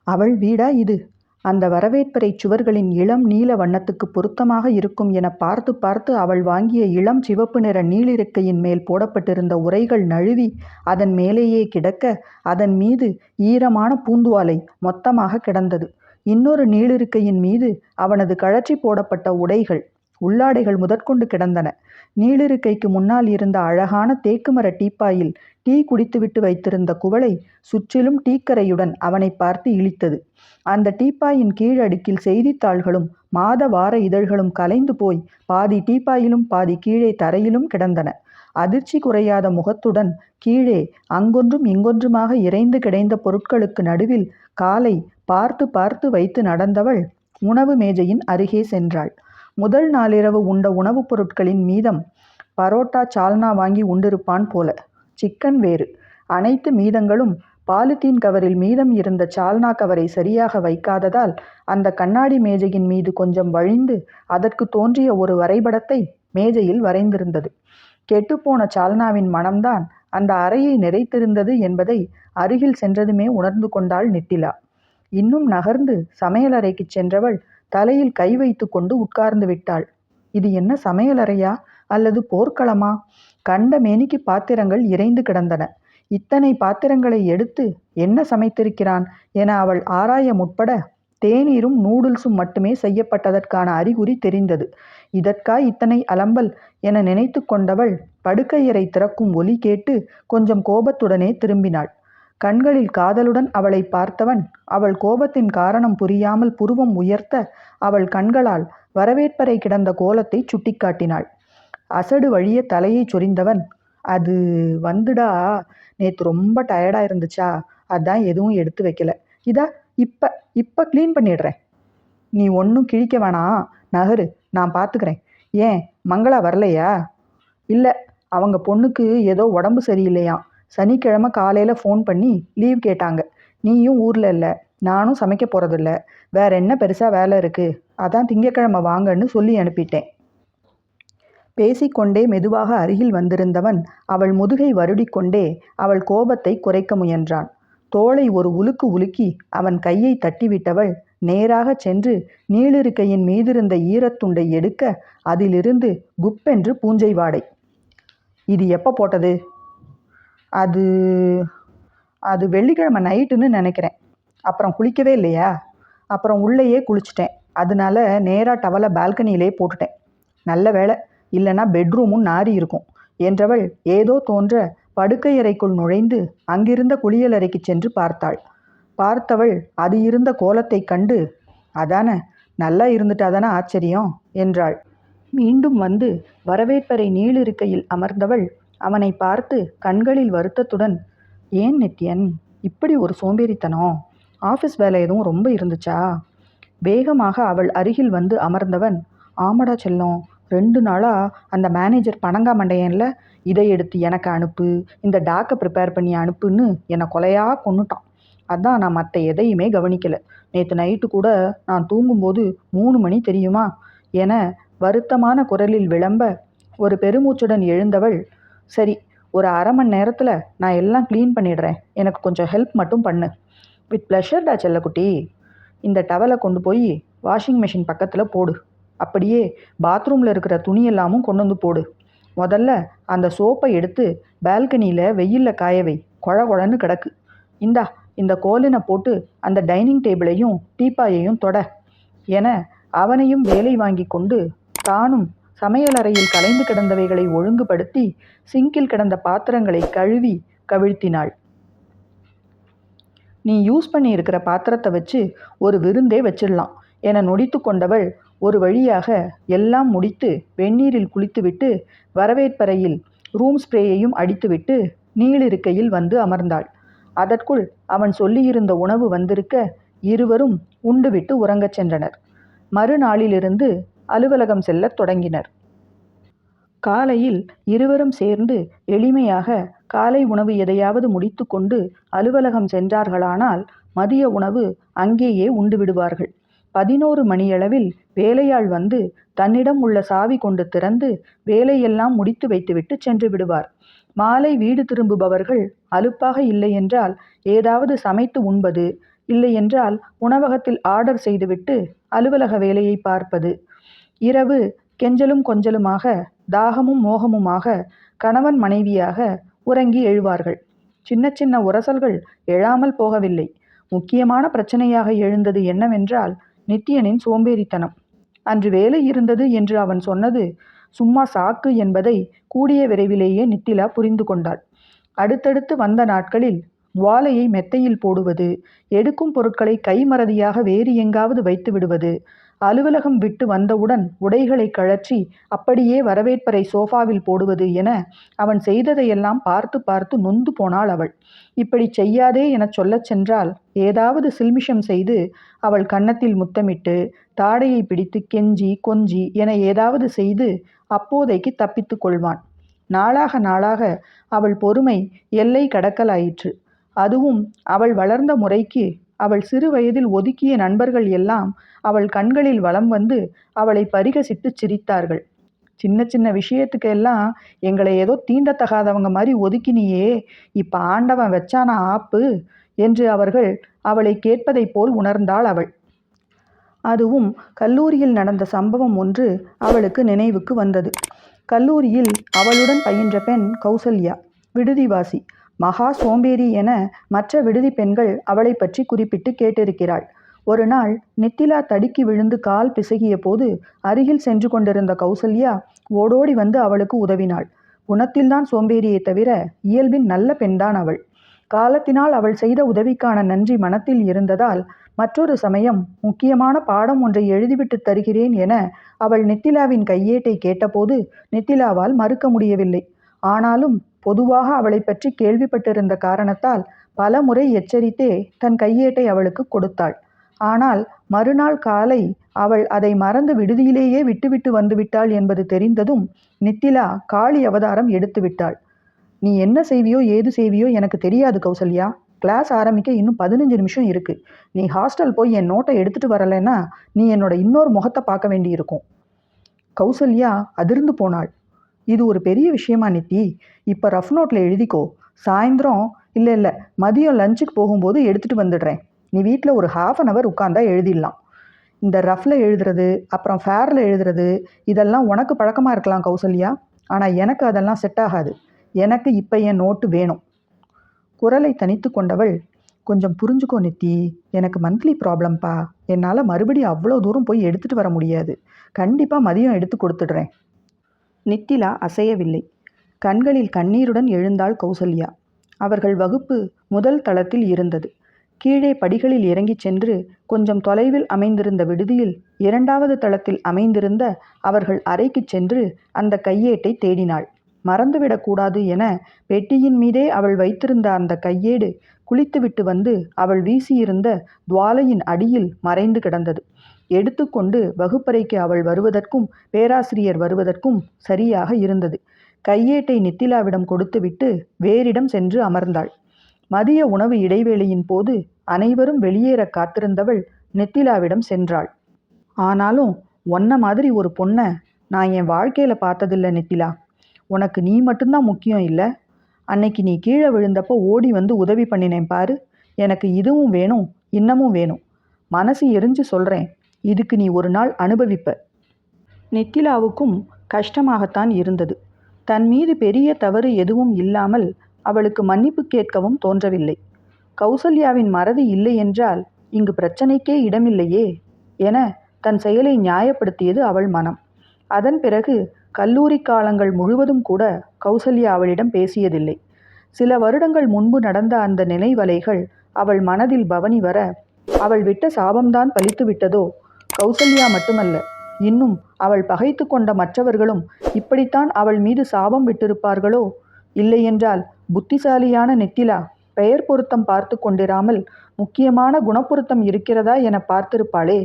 அவள் வீடா இது? அந்த வரவேற்பறை சுவர்களின் இளம் நீல வண்ணத்துக்கு பொருத்தமாக இருக்கும் என பார்த்து பார்த்து அவள் வாங்கிய இளம் சிவப்பு நிற நீளிருக்கையின் மேல் போடப்பட்டிருந்த உரைகள் நழுவி அதன் மேலேயே கிடக்க, அதன் மீது ஈரமான பூந்துவாலை மொத்தமாக கிடந்தது. இன்னொரு நீளிருக்கையின் மீது அவனது கழற்றி போடப்பட்ட உடைகள், உள்ளாடைகள் முதற்கொண்டு கிடந்தன. நீளிருக்கைக்கு முன்னால் இருந்த அழகான தேக்குமர டீப்பாயில் டீ குடித்துவிட்டு வைத்திருந்த குவளை சுற்றிலும் டீக்கரையுடன் அவனை பார்த்து இழித்தது. அந்த டீப்பாயின் கீழடுக்கில் செய்தித்தாள்களும் மாத வார இதழ்களும் கலைந்து போய் பாதி டீப்பாயிலும் பாதி கீழே தரையிலும் கிடந்தன. அதிர்ச்சி குறையாத முகத்துடன் கீழே அங்கொன்றும் இங்கொன்றுமாக இறைந்து கிடைந்த பொருட்களுக்கு நடுவில் காலை பார்த்து பார்த்து வைத்து நடந்தவள் உணவு மேஜையின் அருகே சென்றாள். முதல் நாளிரவு உண்ட உணவுப் பொருட்களின் மீதம். பரோட்டா சால்னா வாங்கி உண்டிருப்பான் போல. சிக்கன் வேறு. அனைத்து மீதங்களும் பாலித்தீன் கவரில் மீதம் இருந்த சால்னா கவரை சரியாக வைக்காததால் அந்த கண்ணாடி மேஜையின் மீது கொஞ்சம் வழிந்து அதற்கு தோன்றிய ஒரு வரைபடத்தை மேஜையில் வரைந்திருந்தது. கெட்டுப்போன சால்னாவின் மணம்தான் அந்த அறையை நிறைத்திருந்தது என்பதை அருகில் சென்றதுமே உணர்ந்து கொண்டாள் நித்திலா. இன்னும் நகர்ந்து சமையலறைக்கு சென்றவள் தலையில் கை வைத்து கொண்டு உட்கார்ந்து விட்டாள். இது என்ன சமையலறையா அல்லது போர்க்களமா? கண்ட மேனிக்கு பாத்திரங்கள் இறைந்து கிடந்தன. இத்தனை பாத்திரங்களை எடுத்து என்ன சமைத்திருக்கிறான் என அவள் ஆராய முற்பட தேநீரும் நூடுல்ஸும் மட்டுமே செய்யப்பட்டதற்கான அறிகுறி தெரிந்தது. இதற்கா இத்தனை அலம்பல் என நினைத்து கொண்டவள் படுக்கையறை திறக்கும் ஒலி கேட்டு கொஞ்சம் கோபத்துடனே திரும்பினாள். கண்களில் காதலுடன் அவளை பார்த்தவன் அவள் கோபத்தின் காரணம் புரியாமல் புருவம் உயர்த்த அவள் கண்களால் வரவேற்பறை கிடந்த கோலத்தை சுட்டிக்காட்டினாள். அசடு வழிய தலையை சொரிந்தவன், அது வந்துடா, நேற்று ரொம்ப டயர்டாக இருந்துச்சா, அதான் எதுவும் எடுத்து வைக்கல. இதா இப்போ இப்போ க்ளீன் பண்ணிடுறேன். நீ ஒன்றும் கிழிக்க வேணாம், நகரு, நான் பார்த்துக்கிறேன். ஏன் மங்களா வரலையா? இல்லை, அவங்க பொண்ணுக்கு ஏதோ உடம்பு சரியில்லையாம். சனிக்கிழமை காலையில் ஃபோன் பண்ணி லீவ் கேட்டாங்க. நீயும் ஊரில் இல்லை, நானும் சமைக்க போகிறதில்ல, வேற என்ன பெருசாக வேலை இருக்குது, அதான் திங்கக்கிழமை வாங்கன்னு சொல்லி அனுப்பிட்டேன். பேசிக்கொண்டே மெதுவாக அருகில் வந்திருந்தவன் அவள் முதுகை வருடிக்கொண்டே அவள் கோபத்தை குறைக்க முயன்றான். தோளை ஒரு உலுக்கு உலுக்கி அவன் கையை தட்டிவிட்டவள் நேராக சென்று நீளிருக்கையின் மீதிருந்த ஈரத்துண்டை எடுக்க அதிலிருந்து குப்பென்று பூஞ்சை வாடை. இது எப்போ போட்டது? அது அது வெள்ளிக்கிழமை நைட்டுன்னு நினைக்கிறேன். அப்புறம் குளிக்கவே இல்லையா? அப்புறம் உள்ளேயே குளிச்சிட்டேன். அதனால நேராக டவலை பால்கனியிலே போட்டுட்டேன். நல்ல வேலை, இல்லைன்னா பெட்ரூமும் நாரி இருக்கும் என்றவள் ஏதோ தோன்ற படுக்கையறைக்குள் நுழைந்து அங்கிருந்த குளியலறைக்கு சென்று பார்த்தாள். பார்த்தவள் அது இருந்த கோலத்தை கண்டு, அதானே, நல்லா இருந்துட்டாதானே ஆச்சரியம் என்றாள். மீண்டும் வந்து வரவேற்பறை நீளிருக்கையில் அமர்ந்தவள் அவனை பார்த்து கண்களில் வருத்தத்துடன், ஏன் நித்யன் இப்படி ஒரு சோம்பேறித்தனம்? ஆஃபீஸ் வேலை எதுவும் ரொம்ப இருந்துச்சா? வேகமாக அவள் அருகில் வந்து அமர்ந்தவன், ஆமாடா செல்லம், 2 நாளாக அந்த மேனேஜர் பனங்கா மண்டையன்ல இதை எடுத்து எனக்கு அனுப்பு, இந்த டாக்கை ப்ரிப்பேர் பண்ணி அனுப்புன்னு என்னை கொலையாக கொன்னுட்டான். அதான் நான் மற்ற எதையுமே கவனிக்கலை. நேற்று நைட்டு கூட நான் தூங்கும்போது 3 மணி தெரியுமா என வருத்தமான குரலில் விளம்ப ஒரு பெருமூச்சுடன் எழுந்தவள், சரி, ஒரு அரை மணி நேரத்தில் நான் எல்லாம் க்ளீன் பண்ணிடுறேன், எனக்கு கொஞ்சம் ஹெல்ப் மட்டும் பண்ணு. வித் ப்ளஷர்டா செல்லக்குட்டி. இந்த டவலை கொண்டு போய் வாஷிங் மிஷின் பக்கத்தில் போடு. அப்படியே பாத்ரூமில் இருக்கிற துணியெல்லாமும் கொண்டு வந்து போடு. முதல்ல அந்த சோப்பை எடுத்து பால்கனியில் வெயிலில் காயவை, குழ குழன்னு கிடக்கு. இந்தா இந்த கோலினை போட்டு அந்த டைனிங் டேபிளையும் டீப்பாயையும் தொட என அவனையும் வேலை வாங்கி கொண்டு தானும் சமையலறையில் கலைந்து கிடந்தவைகளை ஒழுங்குபடுத்தி சிங்கில் கிடந்த பாத்திரங்களை கழுவி கவிழ்த்தினாள். நீ யூஸ் பண்ணி இருக்கிற பாத்திரத்தை வச்சு ஒரு விருந்தே வச்சிடலாம் என நொடித்து கொண்டவள் ஒரு வழியாக எல்லாம் முடித்து வெந்நீரில் குளித்துவிட்டு வரவேற்பறையில் ரூம் ஸ்ப்ரேயையும் அடித்துவிட்டு நீளிருக்கையில் வந்து அமர்ந்தாள். அதற்குள் அவன் சொல்லியிருந்த உணவு வந்திருக்க இருவரும் உண்டுவிட்டு உறங்கச் சென்றனர். மறுநாளிலிருந்து அலுவலகம் செல்லத் தொடங்கினர். காலையில் இருவரும் சேர்ந்து எளிமையாக காலை உணவு எதையாவது முடித்து கொண்டு அலுவலகம் சென்றார்களானால் மதிய உணவு அங்கேயே உண்டு விடுவார்கள். 11 மணியளவில் வேலையாள் வந்து தன்னிடம் உள்ள சாவி கொண்டு திறந்து வேலையெல்லாம் முடித்து வைத்துவிட்டு சென்று விடுவார். மாலை வீடு திரும்புபவர்கள் அலுப்பாக இல்லையென்றால் ஏதாவது சமைத்து உண்பது, இல்லையென்றால் உணவகத்தில் ஆர்டர் செய்துவிட்டு அலுவலக வேலையை பார்ப்பது. இரவு கெஞ்சலும் கொஞ்சலுமாக தாகமும் மோகமுமாக கணவன் மனைவியாக உறங்கி எழுவார்கள். சின்ன சின்ன உரசல்கள் எழாமல் போகவில்லை. முக்கியமான பிரச்சனையாக எழுந்தது என்னவென்றால் நித்யனின் சோம்பேறித்தனம். அன்று வேலை இருந்தது என்று அவன் சொன்னது சும்மா சாக்கு என்பதை கூடிய விரைவிலேயே நித்திலா புரிந்து கொண்டாள். அடுத்தடுத்து வந்த நாட்களில் வாலையை மெத்தையில் போடுவது, எடுக்கும் பொருட்களை கைமறதியாக வேறு எங்காவது வைத்து விடுவது, அலுவலகம் விட்டு வந்தவுடன் உடைகளை கழற்றி அப்படியே வரவேற்பறை சோஃபாவில் போடுவது என அவன் செய்ததையெல்லாம் பார்த்து பார்த்து நொந்து போனாள் அவள். இப்படி செய்யாதே எனச் சொல்லச் சென்றால் ஏதாவது சில்மிஷம் செய்து அவள் கன்னத்தில் முத்தமிட்டு தாடையை பிடித்து கெஞ்சி கொஞ்சி என ஏதாவது செய்து அப்போதைக்கு தப்பித்து கொள்வான். நாளாக நாளாக அவள் பொறுமை எல்லை கடக்கலாயிற்று. அதுவும் அவள் வளர்ந்த முறைக்கு அவள் சிறு வயதில் ஒதுக்கிய நண்பர்கள் எல்லாம் அவள் கண்களில் வலம் வந்து அவளை பரிகசித்து சிரித்தார்கள். சின்ன சின்ன விஷயத்துக்கு எல்லாம் எங்களை ஏதோ தீண்டத்தகாதவங்க மாதிரி ஒதுக்கினியே, இப்ப ஆண்டவன் வச்சானா ஆப்பு என்று அவர்கள் அவளை கேட்பதைப் போல் உணர்ந்தாள் அவள். அதுவும் கல்லூரியில் நடந்த சம்பவம் ஒன்று அவளுக்கு நினைவுக்கு வந்தது. கல்லூரியில் அவளுடன் பயின்ற பெண் கௌசல்யா, விடுதிவாசி, மகா சோம்பேறி என மற்ற விடுதி பெண்கள் அவளை பற்றி குறிப்பிட்டு கேட்டிருக்கிறாள். ஒரு நாள் நித்திலா தடுக்கி விழுந்து கால் பிசகிய போது அருகில் சென்று கொண்டிருந்த கௌசல்யா ஓடோடி வந்து அவளுக்கு உதவினாள். குணத்தில்தான் சோம்பேறியை தவிர இயல்பின் நல்ல பெண்தான் அவள். காலத்தினால் அவள் செய்த உதவிக்கான நன்றி மனத்தில் இருந்ததால் மற்றொரு சமயம் முக்கியமான பாடம் ஒன்றை எழுதிவிட்டு தருகிறேன் என அவள் நித்திலாவின் கையேட்டை கேட்டபோது நித்திலாவால் மறுக்க முடியவில்லை. ஆனாலும் பொதுவாக அவளை பற்றி கேள்விப்பட்டிருந்த காரணத்தால் பல முறை எச்சரித்தே தன் கையேட்டை அவளுக்கு கொடுத்தாள். ஆனால் மறுநாள் காலை அவள் அதை மறந்து விடுதியிலேயே விட்டுவிட்டு வந்துவிட்டாள் என்பது தெரிந்ததும் நித்திலா காளி அவதாரம் எடுத்து விட்டாள். நீ என்ன செய்வியோ ஏது செய்வியோ எனக்கு தெரியாது கௌசல்யா. கிளாஸ் ஆரம்பிக்க இன்னும் 15 நிமிஷம் இருக்கு. நீ ஹாஸ்டல் போய் என் நோட்டை எடுத்துட்டு வரலைன்னா நீ என்னோட இன்னொரு முகத்தை பார்க்க வேண்டியிருக்கும். கௌசல்யா அதிர்ந்து போனாள். இது ஒரு பெரிய விஷயமா நித்தி? இப்போ ரஃப் நோட்டில் எழுதிக்கோ. சாயந்தரம் இல்லை மதியம் லஞ்சுக்கு போகும்போது எடுத்துகிட்டு வந்துடுறேன். நீ வீட்டில் ஒரு ½ உட்காந்தா எழுதிடலாம். இந்த ரஃப்பில் எழுதுறது அப்புறம் ஃபேரில் எழுதுறது இதெல்லாம் உனக்கு பழக்கமாக இருக்கலாம் கௌசல்யா. ஆனால் எனக்கு அதெல்லாம் செட் ஆகாது. எனக்கு இப்போ என் நோட்டு வேணும். குரலை தனித்து கொண்டவள், கொஞ்சம் புரிஞ்சுக்கோ நித்தி, எனக்கு மந்த்லி ப்ராப்ளம்ப்பா. என்னால் மறுபடியும் அவ்வளோ தூரம் போய் எடுத்துகிட்டு வர முடியாது. கண்டிப்பாக மதியம் எடுத்து கொடுத்துடுறேன். நித்திலா அசையவில்லை. கண்களில் கண்ணீருடன் எழுந்தாள் கௌசல்யா. அவர்கள் வகுப்பு முதல் தளத்தில் இருந்தது. கீழே படிகளில் இறங்கிச் சென்று கொஞ்சம் தொலைவில் அமைந்திருந்த விடுதியில் 2வது தளத்தில் அமைந்திருந்த அவர்கள் அறைக்கு சென்று அந்த கையேட்டை தேடினாள். மறந்துவிடக்கூடாது என பெட்டியின் மீதே அவள் வைத்திருந்த அந்த கையேடு குளித்துவிட்டு வந்து அவள் வீசியிருந்த துவாலையின் அடியில் மறைந்து கிடந்தது. எடுத்துக்கொண்டு வகுப்பறைக்கு அவள் வருவதற்கும் பேராசிரியர் வருவதற்கும் சரியாக இருந்தது. கையேட்டை நித்திலாவிடம் கொடுத்துவிட்டு வேறிடம் சென்று அமர்ந்தாள். மதிய உணவு இடைவேளையின் போது அனைவரும் வெளியேற காத்திருந்தவள் நித்திலாவிடம் சென்றாள். ஆனாலும் ஒன்ன மாதிரி ஒரு பொண்ணை நான் என் வாழ்க்கையில் பார்த்ததில்லை நித்திலா. உனக்கு நீ மட்டும்தான் முக்கியம் இல்லை. அன்னைக்கு நீ கீழே விழுந்தப்போ ஓடி வந்து உதவி பண்ணினேன் பாரு. எனக்கு இதுவும் வேணும் இன்னமும் வேணும். மனசு எரிஞ்சு சொல்கிறேன். இதுக்கு நீ ஒரு நாள் அனுபவிப்ப. நித்திலாவுக்கும் கஷ்டமாகத்தான் இருந்தது. தன் மீது பெரிய தவறு எதுவும் இல்லாமல் அவளுக்கு மன்னிப்பு கேட்கவும் தோன்றவில்லை. கௌசல்யாவின் மறதி இல்லை என்றால் இங்கு பிரச்சனைக்கே இடமில்லையே என தன் செயலை நியாயப்படுத்தியது அவள் மனம். அதன் பிறகு கல்லூரி காலங்கள் முழுவதும் கூட கௌசல்யா அவளிடம் பேசியதில்லை. சில வருடங்கள் முன்பு நடந்த அந்த நினைவலைகள் அவள் மனதில் பவனி வர அவள் விட்ட சாபம்தான் பலித்து விட்டதோ? கௌசல்யா மட்டுமல்ல, இன்னும் அவள் பகைத்து கொண்ட மற்றவர்களும் இப்படித்தான் அவள் மீது சாபம் விட்டிருப்பார்களோ? இல்லையென்றால் புத்திசாலியான நித்திலா பெயர் பொருத்தம் பார்த்து கொண்டிராமல் முக்கியமான குணப்பொருத்தம் இருக்கிறதா என பார்த்திருப்பாளே.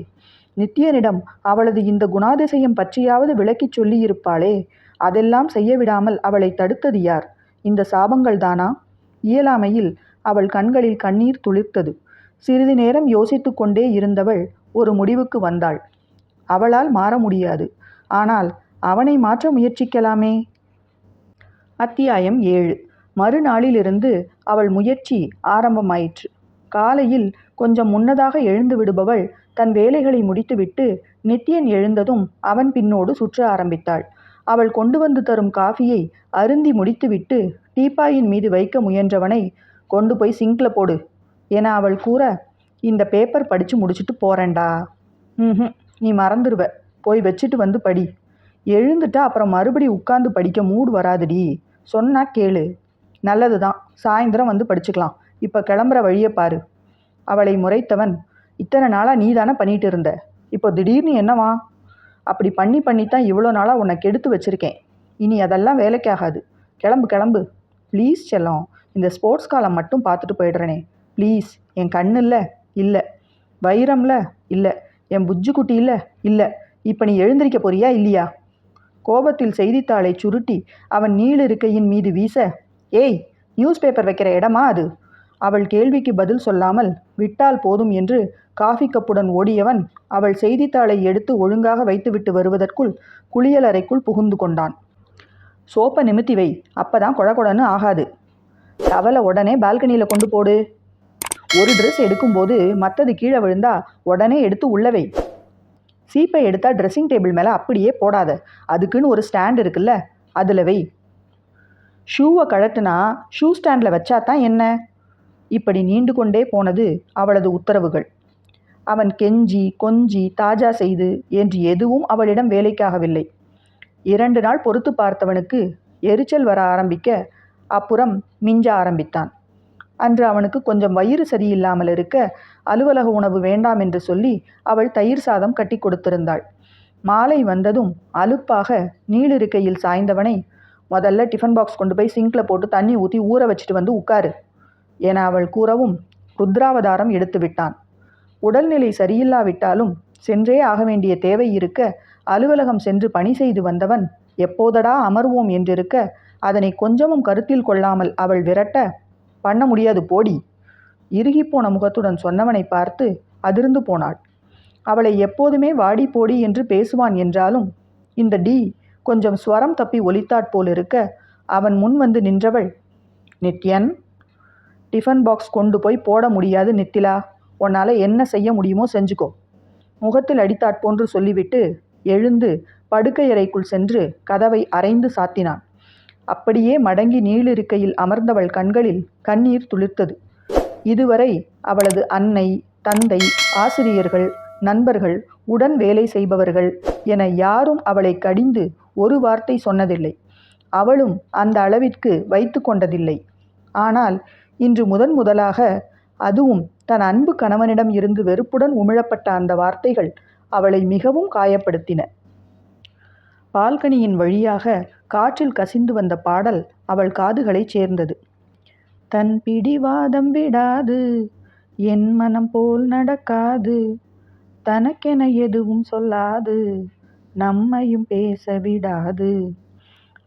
நித்தியனிடம் அவளது இந்த குணாதிசயம் பற்றியாவது விளக்கிச் சொல்லியிருப்பாளே. அதெல்லாம் செய்ய விடாமல் அவளை தடுத்தது யார்? இந்த சாபங்கள் தானா? இயலாமையில் அவள் கண்களில் கண்ணீர் துளிர்த்தது. சிறிது நேரம் யோசித்து கொண்டே இருந்தவள் ஒரு முடிவுக்கு வந்தாள். அவளால் மாற முடியாது, ஆனால் அவனை மாற்ற முயற்சிக்கலாமே. அத்தியாயம் 7. மறுநாளிலிருந்து அவள் முயற்சி ஆரம்பமாயிற்று. காலையில் கொஞ்சம் முன்னதாக எழுந்து விடுபவள் தன் வேலைகளை முடித்துவிட்டு நித்தியன் எழுந்ததும் அவன் பின்னோடு சுற்ற ஆரம்பித்தாள். அவள் கொண்டு வந்து தரும் காஃபியை அருந்தி முடித்துவிட்டு டீப்பாயின் மீது வைக்க முயன்றவனை கொண்டு போய் சிங்க்ல போடு என அவள் கூற, இந்த பேப்பர் படித்து முடிச்சுட்டு போறேன்டா. நீ மறந்துடுவ, போய் வச்சுட்டு வந்து படி. எழுந்துட்டா அப்புறம் மறுபடி உட்கார்ந்து படிக்க மூடு வராதுடி. சொன்னா கேளு. நல்லது தான், சாயந்தரம் வந்து படிச்சுக்கலாம். இப்போ கிளம்புற வழியை பாரு. அவளை முறைத்தவன், இத்தனை நாளாக நீ தானே பண்ணிட்டு இருந்த, இப்போ திடீர்னு என்னவா? அப்படி பண்ணித்தான் இவ்வளோ நாளாக உன்னை கெடுத்து வச்சுருக்கேன். இனி அதெல்லாம் வேலைக்காகாது. கிளம்பு கிளம்பு. ப்ளீஸ் செல்லம், இந்த ஸ்போர்ட்ஸ் காலம் மட்டும் பார்த்துட்டு போயிடுறேனே ப்ளீஸ். என் கண்ணில்ல இல்லை, வைரம்ல இல்லை, என் புஜ்ஜுக்குட்டி இல்லை இல்லை. இப்போ நீ எழுந்திருக்க போறியா இல்லையா? கோபத்தில் செய்தித்தாளை சுருட்டி அவன் நீளிருக்கையின் மீது வீச, ஏய், நியூஸ் பேப்பர் வைக்கிற இடமா அது? அவள் கேள்விக்கு பதில் சொல்லாமல் விட்டால் போதும் என்று காஃபி கப்புடன் ஓடியவன் அவள் செய்தித்தாளை எடுத்து ஒழுங்காக வைத்துவிட்டு வருவதற்குள் குளியலறைக்குள் புகுந்து கொண்டான். சோப்பை நிமித்தி வை, அப்பதான் கொழன்னு ஆகாது. டவலை உடனே பால்கனியில் கொண்டு போடு. ஒரு ட்ரெஸ் எடுக்கும்போது மற்றது கீழே விழுந்தா உடனே எடுத்து உள்ளவை. சீப்பை எடுத்தா ட்ரெஸ்ஸிங் டேபிள் மேலே அப்படியே போடாத, அதுக்குன்னு ஒரு ஸ்டாண்ட் இருக்குல்ல, அதில் வை. ஷூவை கழட்டுனா ஷூ ஸ்டாண்டில் வச்சா தான் என்ன? இப்படி நீண்டு கொண்டே போனது அவளது உத்தரவுகள். அவன் கெஞ்சி கொஞ்சி தாஜா செய்து என்று எதுவும் அவளிடம் வேலைக்காகவில்லை. 2 நாள் பொறுத்து பார்த்தவனுக்கு எரிச்சல் வர ஆரம்பிக்க அப்புறம் மிஞ்ச ஆரம்பித்தான். அன்று அவனுக்கு கொஞ்சம் வயிறு சரியில்லாமல் இருக்க அலுவலக உணவு வேண்டாம் என்று சொல்லி அவள் தயிர் சாதம் கட்டி கொடுத்திருந்தாள். மாலை வந்ததும் அலுப்பாக நீளிருக்கையில் சாய்ந்தவனை, முதல்ல டிஃபன் பாக்ஸ் கொண்டு போய் சிங்கில் போட்டு தண்ணி ஊற்றி ஊற வச்சுட்டு வந்து உட்காரு என அவள் கூறவும் ருத்ராவதாரம் எடுத்து விட்டான். உடல்நிலை சரியில்லாவிட்டாலும் சென்றே ஆக வேண்டிய தேவை இருக்க அலுவலகம் சென்று பணி செய்து வந்தவன் எப்போதடா அமர்வோம் என்றிருக்க அதனை கொஞ்சமும் கருத்தில் கொள்ளாமல் அவள் விரட்ட, பண்ண முடியாது போடி. இறுகிப்போன முகத்துடன் சொன்னவனை பார்த்து அதிர்ந்து போனாள். அவளை எப்போதுமே வாடி போடி என்று பேசுவான் என்றாலும் இந்த டி கொஞ்சம் ஸ்வரம் தப்பி ஒலித்தாற் போலிருக்க அவன் முன் வந்து நின்றவள், நித்யன், டிஃபன் பாக்ஸ் கொண்டு போய் போட முடியாது நித்திலா, உன்னால் என்ன செய்ய முடியுமோ செஞ்சுக்கோ. முகத்தில் அடித்தாற்போன்று சொல்லிவிட்டு எழுந்து படுக்கையறைக்குள் சென்று கதவை அரைந்து சாத்தினான். அப்படியே மடங்கி நீளிருக்கையில் அமர்ந்தவள் கண்களில் கண்ணீர் துளிர்த்தது. இதுவரை அவளது அன்னை, தந்தை, ஆசிரியர்கள், நண்பர்கள், உடன் வேலை செய்பவர்கள் என யாரும் அவளை கடிந்து ஒரு வார்த்தை சொன்னதில்லை. அவளும் அந்த அளவிற்கு வைத்து கொண்டதில்லை. ஆனால் இன்று முதலாக, அதுவும் தன் அன்பு கணவனிடம் இருந்து வெறுப்புடன் உமிழப்பட்ட அந்த வார்த்தைகள் அவளை மிகவும் காயப்படுத்தின. பால்கனியின் வழியாக காற்றில் கசிந்து வந்த பாடல் அவள் காதுகளைச் சேர்ந்தது. தன் பிடிவாதம் விடாது, என் மனம் போல் நடக்காது, தனக்கென எதுவும் சொல்லாது, நம்மையும் பேச விடாது,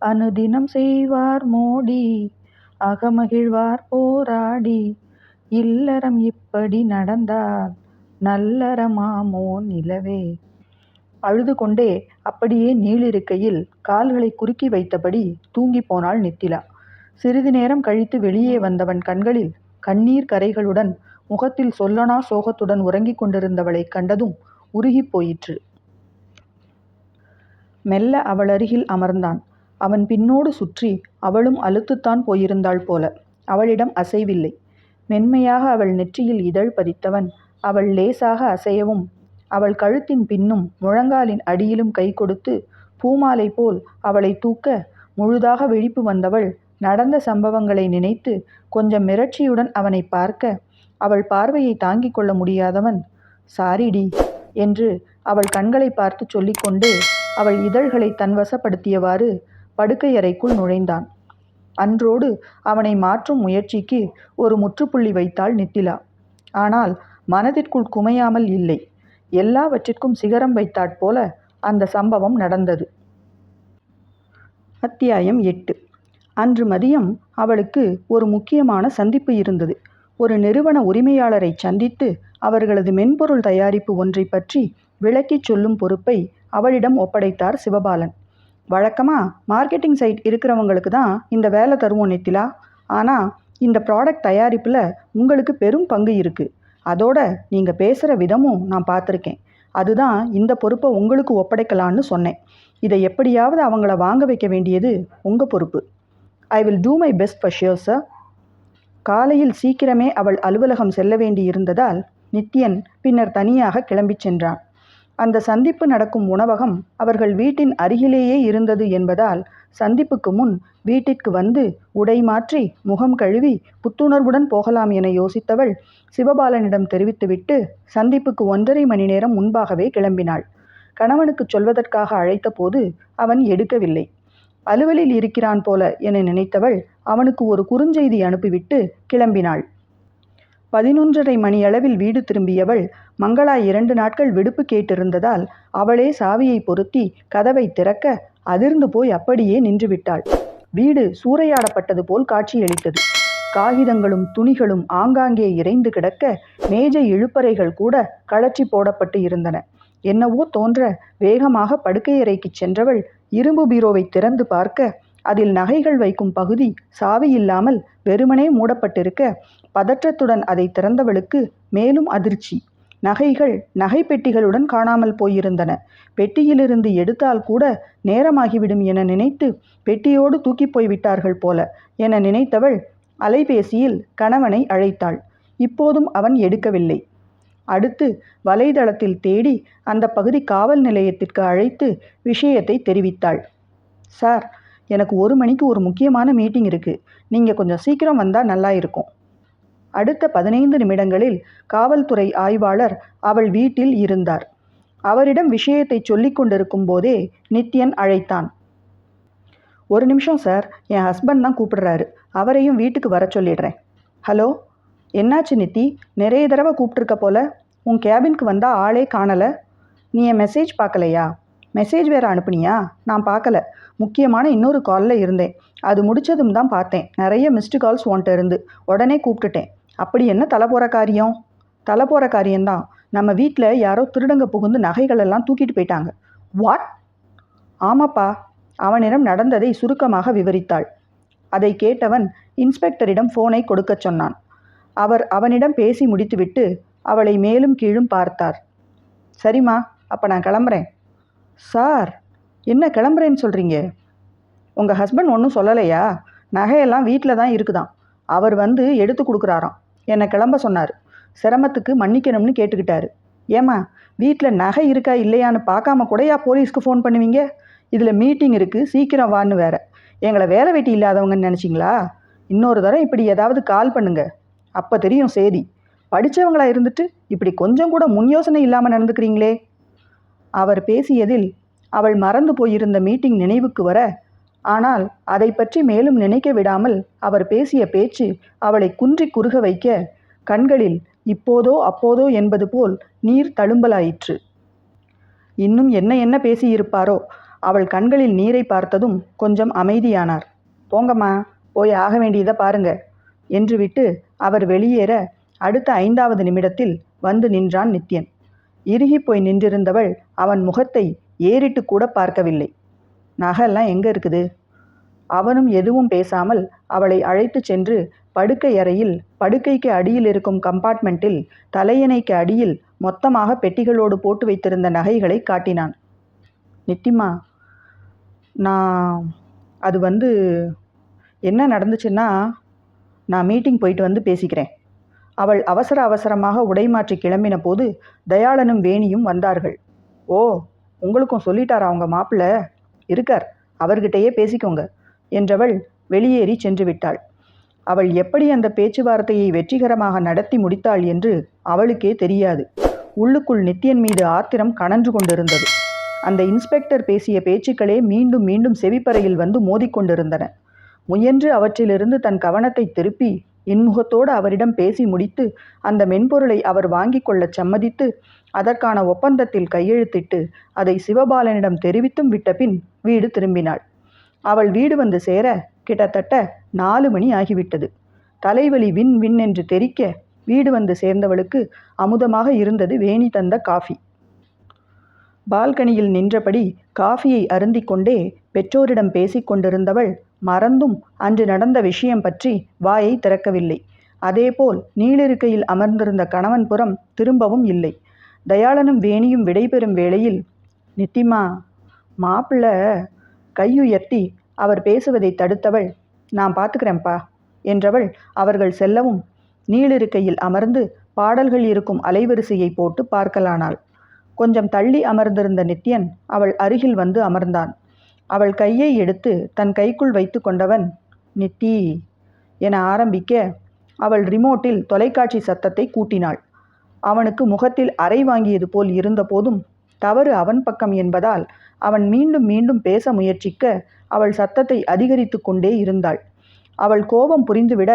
அனுதினம் செய்வார் மோடி, அகமகிழ்வார் போராடி, இல்லறம் இப்படி நடந்தால் நல்லறமாமோ நிலவே. அழுது கொண்டே அப்படியே நீளிருக்கையில் கால்களை குறுக்கி வைத்தபடி தூங்கி போனாள் நித்திலா. சிறிது நேரம் கழித்து வெளியே வந்தவன் கண்களில் கண்ணீர் கரைகளுடன் முகத்தில் சொல்லனா சோகத்துடன் உறங்கிக் கொண்டிருந்தவளை கண்டதும் உருகி போயிற்று. மெல்ல அவள் அருகில் அமர்ந்தான். அவன் பின்னோடு சுற்றி அவளும் அலுத்துத்தான் போயிருந்தாள் போல. அவளிடம் அசைவில்லை. மென்மையாக அவள் நெற்றியில் இதழ் பதித்தவன் அவள் லேசாக அசையவும் அவள் கழுத்தின் பின்னும் முழங்காலின் அடியிலும் கை கொடுத்து பூமாலை போல் அவளை தூக்க முழுதாக விழிப்பு வந்தவள் நடந்த சம்பவங்களை நினைத்து கொஞ்சம் மிரட்சியுடன் அவனை பார்க்க அவள் பார்வையை தாங்கிக் கொள்ள முடியாதவன், சாரிடி என்று அவள் கண்களை பார்த்து சொல்லிக்கொண்டு அவள் இதழ்களை தன்வசப்படுத்தியவாறு படுக்கையறைக்குள் நுழைந்தான். அன்றோடு அவனை மாற்றும் முயற்சிக்கு ஒரு முற்றுப்புள்ளி வைத்தாள் நித்திலா. ஆனால் மனதிற்குள் குமையாமல் இல்லை. எல்லாவற்றிற்கும் சிகரம் வைத்தாற்போல அந்த சம்பவம் நடந்தது. அத்தியாயம் 8. அன்று மதியம் அவளுக்கு ஒரு முக்கியமான சந்திப்பு இருந்தது. ஒரு நிறுவன உரிமையாளரை சந்தித்து அவர்களது மென்பொருள் தயாரிப்பு ஒன்றை பற்றி விளக்கிச் சொல்லும் பொறுப்பை அவளிடம் ஒப்படைத்தார் சிவபாலன். வழக்கமாக மார்க்கெட்டிங் சைட் இருக்கிறவங்களுக்கு தான் இந்த வேலை தருவோம் நித்திலா. ஆனால் இந்த ப்ராடக்ட் தயாரிப்பில் உங்களுக்கு பெரும் பங்கு இருக்குது. அதோட நீங்கள் பேசுகிற விதமும் நான் பார்த்துருக்கேன். அதுதான் இந்த பொறுப்பை உங்களுக்கு ஒப்படைக்கலான்னு சொன்னேன். இதை எப்படியாவது அவங்கள வாங்க வைக்க வேண்டியது உங்கள் பொறுப்பு. I will do my best for sure sir. காலையில் சீக்கிரமே அவள் அலுவலகம் செல்ல வேண்டியிருந்ததால் நித்யன் பின்னர் தனியாக கிளம்பிச் சென்றான். அந்த சந்திப்பு நடக்கும் உணவகம் அவர்கள் வீட்டின் அருகிலேயே இருந்தது என்பதால் சந்திப்புக்கு முன் வீட்டிற்கு வந்து உடை மாற்றி முகம் கழுவி புத்துணர்வுடன் போகலாம் என யோசித்தவள் சிவபாலனிடம் தெரிவித்துவிட்டு சந்திப்புக்கு 1.5 மணி நேரம் முன்பாகவே கிளம்பினாள். கணவனுக்கு சொல்வதற்காக அழைத்த போது அவன் எடுக்கவில்லை. அலுவலில் இருக்கிறான் போல என நினைத்தவள் அவனுக்கு ஒரு குறுஞ்செய்தி அனுப்பிவிட்டு கிளம்பினாள். 11:30 மணியளவில் வீடு திரும்பியவள் மங்களா 2 நாட்கள் விடுப்பு கேட்டிருந்ததால் அவளே சாவியை பொருத்தி கதவை திறக்க அதிர்ந்து போய் அப்படியே நின்றுவிட்டாள். வீடு சூறையாடப்பட்டது போல் காட்சியளித்தது. காகிதங்களும் துணிகளும் ஆங்காங்கே இறைந்து கிடக்க, மேஜை இழுப்பறைகள் கூட கழற்றி போடப்பட்டு இருந்தன. என்னவோ தோன்ற வேகமாக படுக்கையறைக்கு சென்றவள் இரும்பு பீரோவை திறந்து பார்க்க, அதில் நகைகள் வைக்கும் பகுதி சாவி இல்லாமல் வெறுமனே மூடப்பட்டிருக்க, பதற்றத்துடன் அதை திறந்தவளுக்கு மேலும் அதிர்ச்சி. நகைகள் நகை பெட்டிகளுடன் காணாமல் போயிருந்தன. பெட்டியிலிருந்து எடுத்தால் கூட நேரமாகிவிடும் என நினைத்து பெட்டியோடு தூக்கி போய் விட்டார்கள் போல என நினைத்தவள் அலைபேசியில் கணவனை அழைத்தாள். இப்போதும் அவன் எடுக்கவில்லை. அடுத்து வலைதளத்தில் தேடி அந்த பகுதி காவல் நிலையத்திற்கு அழைத்து விஷயத்தை தெரிவித்தாள். சார், எனக்கு 1 மணிக்கு ஒரு முக்கியமான மீட்டிங் இருக்குது. நீங்கள் கொஞ்சம் சீக்கிரம் வந்தால் நல்லா இருக்கும். அடுத்த 15 நிமிடங்களில் காவல்துறை ஆய்வாளர் அவள் வீட்டில் இருந்தார். அவரிடம் விஷயத்தை சொல்லிக் கொண்டிருக்கும் போதே நித்யன் அழைத்தான். 1 நிமிஷம் சார், என் ஹஸ்பண்ட் தான் கூப்பிடுறாரு. அவரையும் வீட்டுக்கு வர சொல்லிடுறேன். ஹலோ, என்னாச்சு நித்தி? நிறைய தடவை கூப்பிட்டுருக்க போல. உன் கேபினுக்கு வந்தால் ஆளே காணலை. நீ என் மெசேஜ் பார்க்கலையா? மெசேஜ் வேறு அனுப்புனியா? நான் பார்க்கல. முக்கியமான இன்னொரு காலில் இருந்தேன். அது முடித்ததும் தான் பார்த்தேன். நிறைய மிஸ்டு கால்ஸ் உன்ட்ட இருந்து. உடனே கூப்பிட்டுட்டேன். அப்படி என்ன தலை போகிற காரியம்? தலை போகிற காரியம்தான். நம்ம வீட்டில் யாரோ திருடங்க புகுந்து நகைகளெல்லாம் தூக்கிட்டு போயிட்டாங்க. வாட்? ஆமாப்பா. அவனிடம் நடந்ததை சுருக்கமாக விவரித்தாள். அதை கேட்டவன் இன்ஸ்பெக்டரிடம் ஃபோனை கொடுக்கச் சொன்னான். அவர் அவனிடம் பேசி முடித்துவிட்டு அவளை மேலும் கீழும் பார்த்தார். சரிம்மா, அப்போ நான் கிளம்புறேன். சார், என்ன கிளம்புறேன்னு சொல்கிறீங்க? உங்கள் ஹஸ்பண்ட் ஒன்றும் சொல்லலையா? நகையெல்லாம் வீட்டில் தான் இருக்குதாம். அவர் வந்து எடுத்து கொடுக்குறாராம். என்னை கிளம்ப சொன்னார். சிரமத்துக்கு மன்னிக்கணும்னு கேட்டுக்கிட்டாரு. ஏம்மா, வீட்டில் நகை இருக்கா இல்லையான்னு பார்க்காம கூடயா போலீஸ்க்கு ஃபோன் பண்ணுவீங்க? இதில் மீட்டிங் இருக்குது, சீக்கிரம் வான்னு வேற. எங்களை வேலை வெட்டி இல்லாதவங்கன்னு நினச்சிங்களா? இன்னொரு தரம் இப்படி ஏதாவது கால் பண்ணுங்க, அப்போ தெரியும் சேதி. படித்தவங்களா இருந்துட்டு இப்படி கொஞ்சம் கூட முன் யோசனை இல்லாமல் நடந்துக்கிறீங்களே. அவர் பேசியதில் அவள் மறந்து போயிருந்த மீட்டிங் நினைவுக்கு வர, ஆனால் அதை பற்றி மேலும் நினைக்க விடாமல் அவர் பேசிய பேச்சு அவளை குன்றி குறுக வைக்க, கண்களில் இப்போதோ அப்போதோ என்பது போல் நீர் தழும்பலாயிற்று. இன்னும் என்ன என்ன பேசியிருப்பாரோ. அவள் கண்களில் நீரை பார்த்ததும் கொஞ்சம் அமைதியானார். போங்கம்மா, போய் ஆக வேண்டியதை பாருங்க என்று விட்டு அவர் வெளியேற, அடுத்த 5வது நிமிடத்தில் வந்து நின்றான் நித்யன். இறுகி போய் நின்றிருந்தவள் அவன் முகத்தை ஏறிட்டு கூட பார்க்கவில்லை. நகையெல்லாம் எங்கே இருக்குது? அவனும் எதுவும் பேசாமல் அவளை அழைத்து சென்று படுக்கை அறையில் படுக்கைக்கு அடியில் இருக்கும் கம்பார்ட்மெண்ட்டில் தலையணைக்கு அடியில் மொத்தமாக பெட்டிகளோடு போட்டு வைத்திருந்த நகைகளை காட்டினான். நித்திமா, அது வந்து என்ன நடந்துச்சுன்னா, நான் மீட்டிங் போயிட்டு வந்து பேசிக்கிறேன். அவள் அவசர அவசரமாக உடை மாற்றி கிளம்பின போது தயாளனும் வேணியும் வந்தார்கள். ஓ, உங்களுக்கும் சொல்லிட்டாரா அவங்க மாப்பிள்ளை? இருக்கார், அவர்கிட்டயே பேசிக்கோங்க என்றவள் வெளியேறி சென்று விட்டாள். அவள் எப்படி அந்த பேச்சுவார்த்தையை வெற்றிகரமாக நடத்தி முடித்தாள் என்று அவளுக்கே தெரியாது. உள்ளுக்குள் நித்யன் மீது ஆத்திரம் கனன்று கொண்டிருந்தது. அந்த இன்ஸ்பெக்டர் பேசிய பேச்சுக்களே மீண்டும் மீண்டும் செவிப்பறையில் வந்து மோதிக்கொண்டிருந்தன. முயன்று அவற்றிலிருந்து தன் கவனத்தை திருப்பி இன்முகத்தோடு அவரிடம் பேசி முடித்து அந்த மென்பொருளை அவர் வாங்கி கொள்ளச் சம்மதித்து அதற்கான ஒப்பந்தத்தில் கையெழுத்திட்டு அதை சிவபாலனிடம் தெரிவித்தும் விட்டபின் வீடு திரும்பினாள். அவள் வீடு வந்து சேர கிட்டத்தட்ட 4 மணி ஆகிவிட்டது. தலைவலி வின் வின் என்று தெரிக்க வீடு வந்து சேர்ந்தவளுக்கு அமுதமாக இருந்தது வேணி தந்த காஃபி. பால்கனியில் நின்றபடி காஃபியை அருந்திக் கொண்டே பெற்றோரிடம் பேசிக் கொண்டிருந்தவள் மறந்தும் அன்று நடந்த விஷயம் பற்றி வாயை திறக்கவில்லை. அதேபோல் நீளிருக்கையில் அமர்ந்திருந்த கணவன் புறம் திரும்பவும் இல்லை. தயாளனும் வேணியும் விடைபெறும் வேளையில், நித்திமா, மாப்பிள்ள கையுயர்த்தி அவர் பேசுவதை தடுத்தவள், நான் பார்த்துக்கிறேன்ப்பா என்றவள் அவர்கள் செல்லவும் நீளிருக்கையில் அமர்ந்து பாடல்கள் இருக்கும் அலைவரிசையை போட்டு பார்க்கலானாள். கொஞ்சம் தள்ளி அமர்ந்திருந்த நித்யன் அவள் அருகில் வந்து அமர்ந்தான். அவள் கையை எடுத்து தன் கைக்குள் வைத்து கொண்டவன், நித்தி என ஆரம்பிக்க அவள் ரிமோட்டில் தொலைக்காட்சி சத்தத்தை கூட்டினாள். அவனுக்கு முகத்தில் அறை வாங்கியது போல் இருந்த போதும் தவறு அவன் பக்கம் என்பதால் அவன் மீண்டும் மீண்டும் பேச முயற்சிக்க அவள் சத்தத்தை அதிகரித்து கொண்டே இருந்தாள். அவள் கோபம் புரிந்துவிட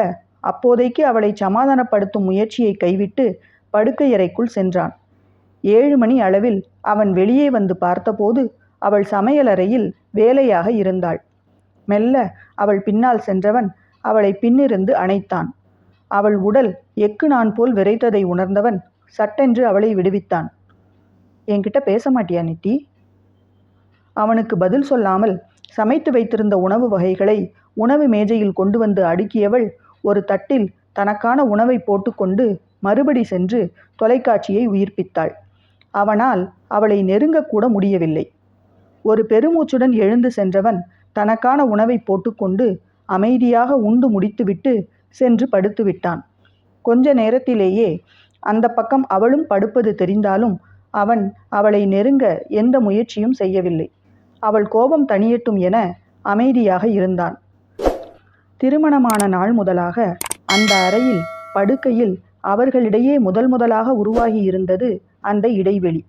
அப்போதைக்கு அவளை சமாதானப்படுத்தும் முயற்சியை கைவிட்டு படுக்கையறைக்குள் சென்றான். 7 மணி அளவில் அவன் வெளியே வந்து பார்த்தபோது அவள் சமையலறையில் வேலையாக இருந்தாள். மெல்ல அவள் பின்னால் சென்றவன் அவளை பின்னிருந்து அணைத்தான். அவள் உடல் எக்கு நான் போல் விரைத்ததை உணர்ந்தவன் சட்டென்று அவளை விடுவித்தான். என்கிட்ட பேச மாட்டியா நித்தி? அவனுக்கு பதில் சொல்லாமல் சமைத்து வைத்திருந்த உணவு வகைகளை உணவு மேஜையில் கொண்டு வந்து அடுக்கியவள் ஒரு தட்டில் தனக்கான உணவை போட்டுக்கொண்டு மறுபடி சென்று தொலைக்காட்சியை உயிர்ப்பித்தாள். அவனால் அவளை நெருங்கக்கூட முடியவில்லை. ஒரு பெருமூச்சுடன் எழுந்து சென்றவன் தனக்கான உணவை போட்டுக்கொண்டு அமைதியாக உண்டு முடித்துவிட்டு சென்று படுத்து விட்டான். கொஞ்ச நேரத்திலேயே அந்த பக்கம் அவளும் படுப்பது தெரிந்தாலும் அவன் அவளை நெருங்க எந்த முயற்சியும் செய்யவில்லை. அவள் கோபம் தணியட்டும் என அமைதியாக இருந்தான். திருமணமான நாள் முதலாக அந்த அறையில் படுக்கையில் அவர்களிடையே முதலாக உருவாகி இருந்தது அந்த இடைவெளி.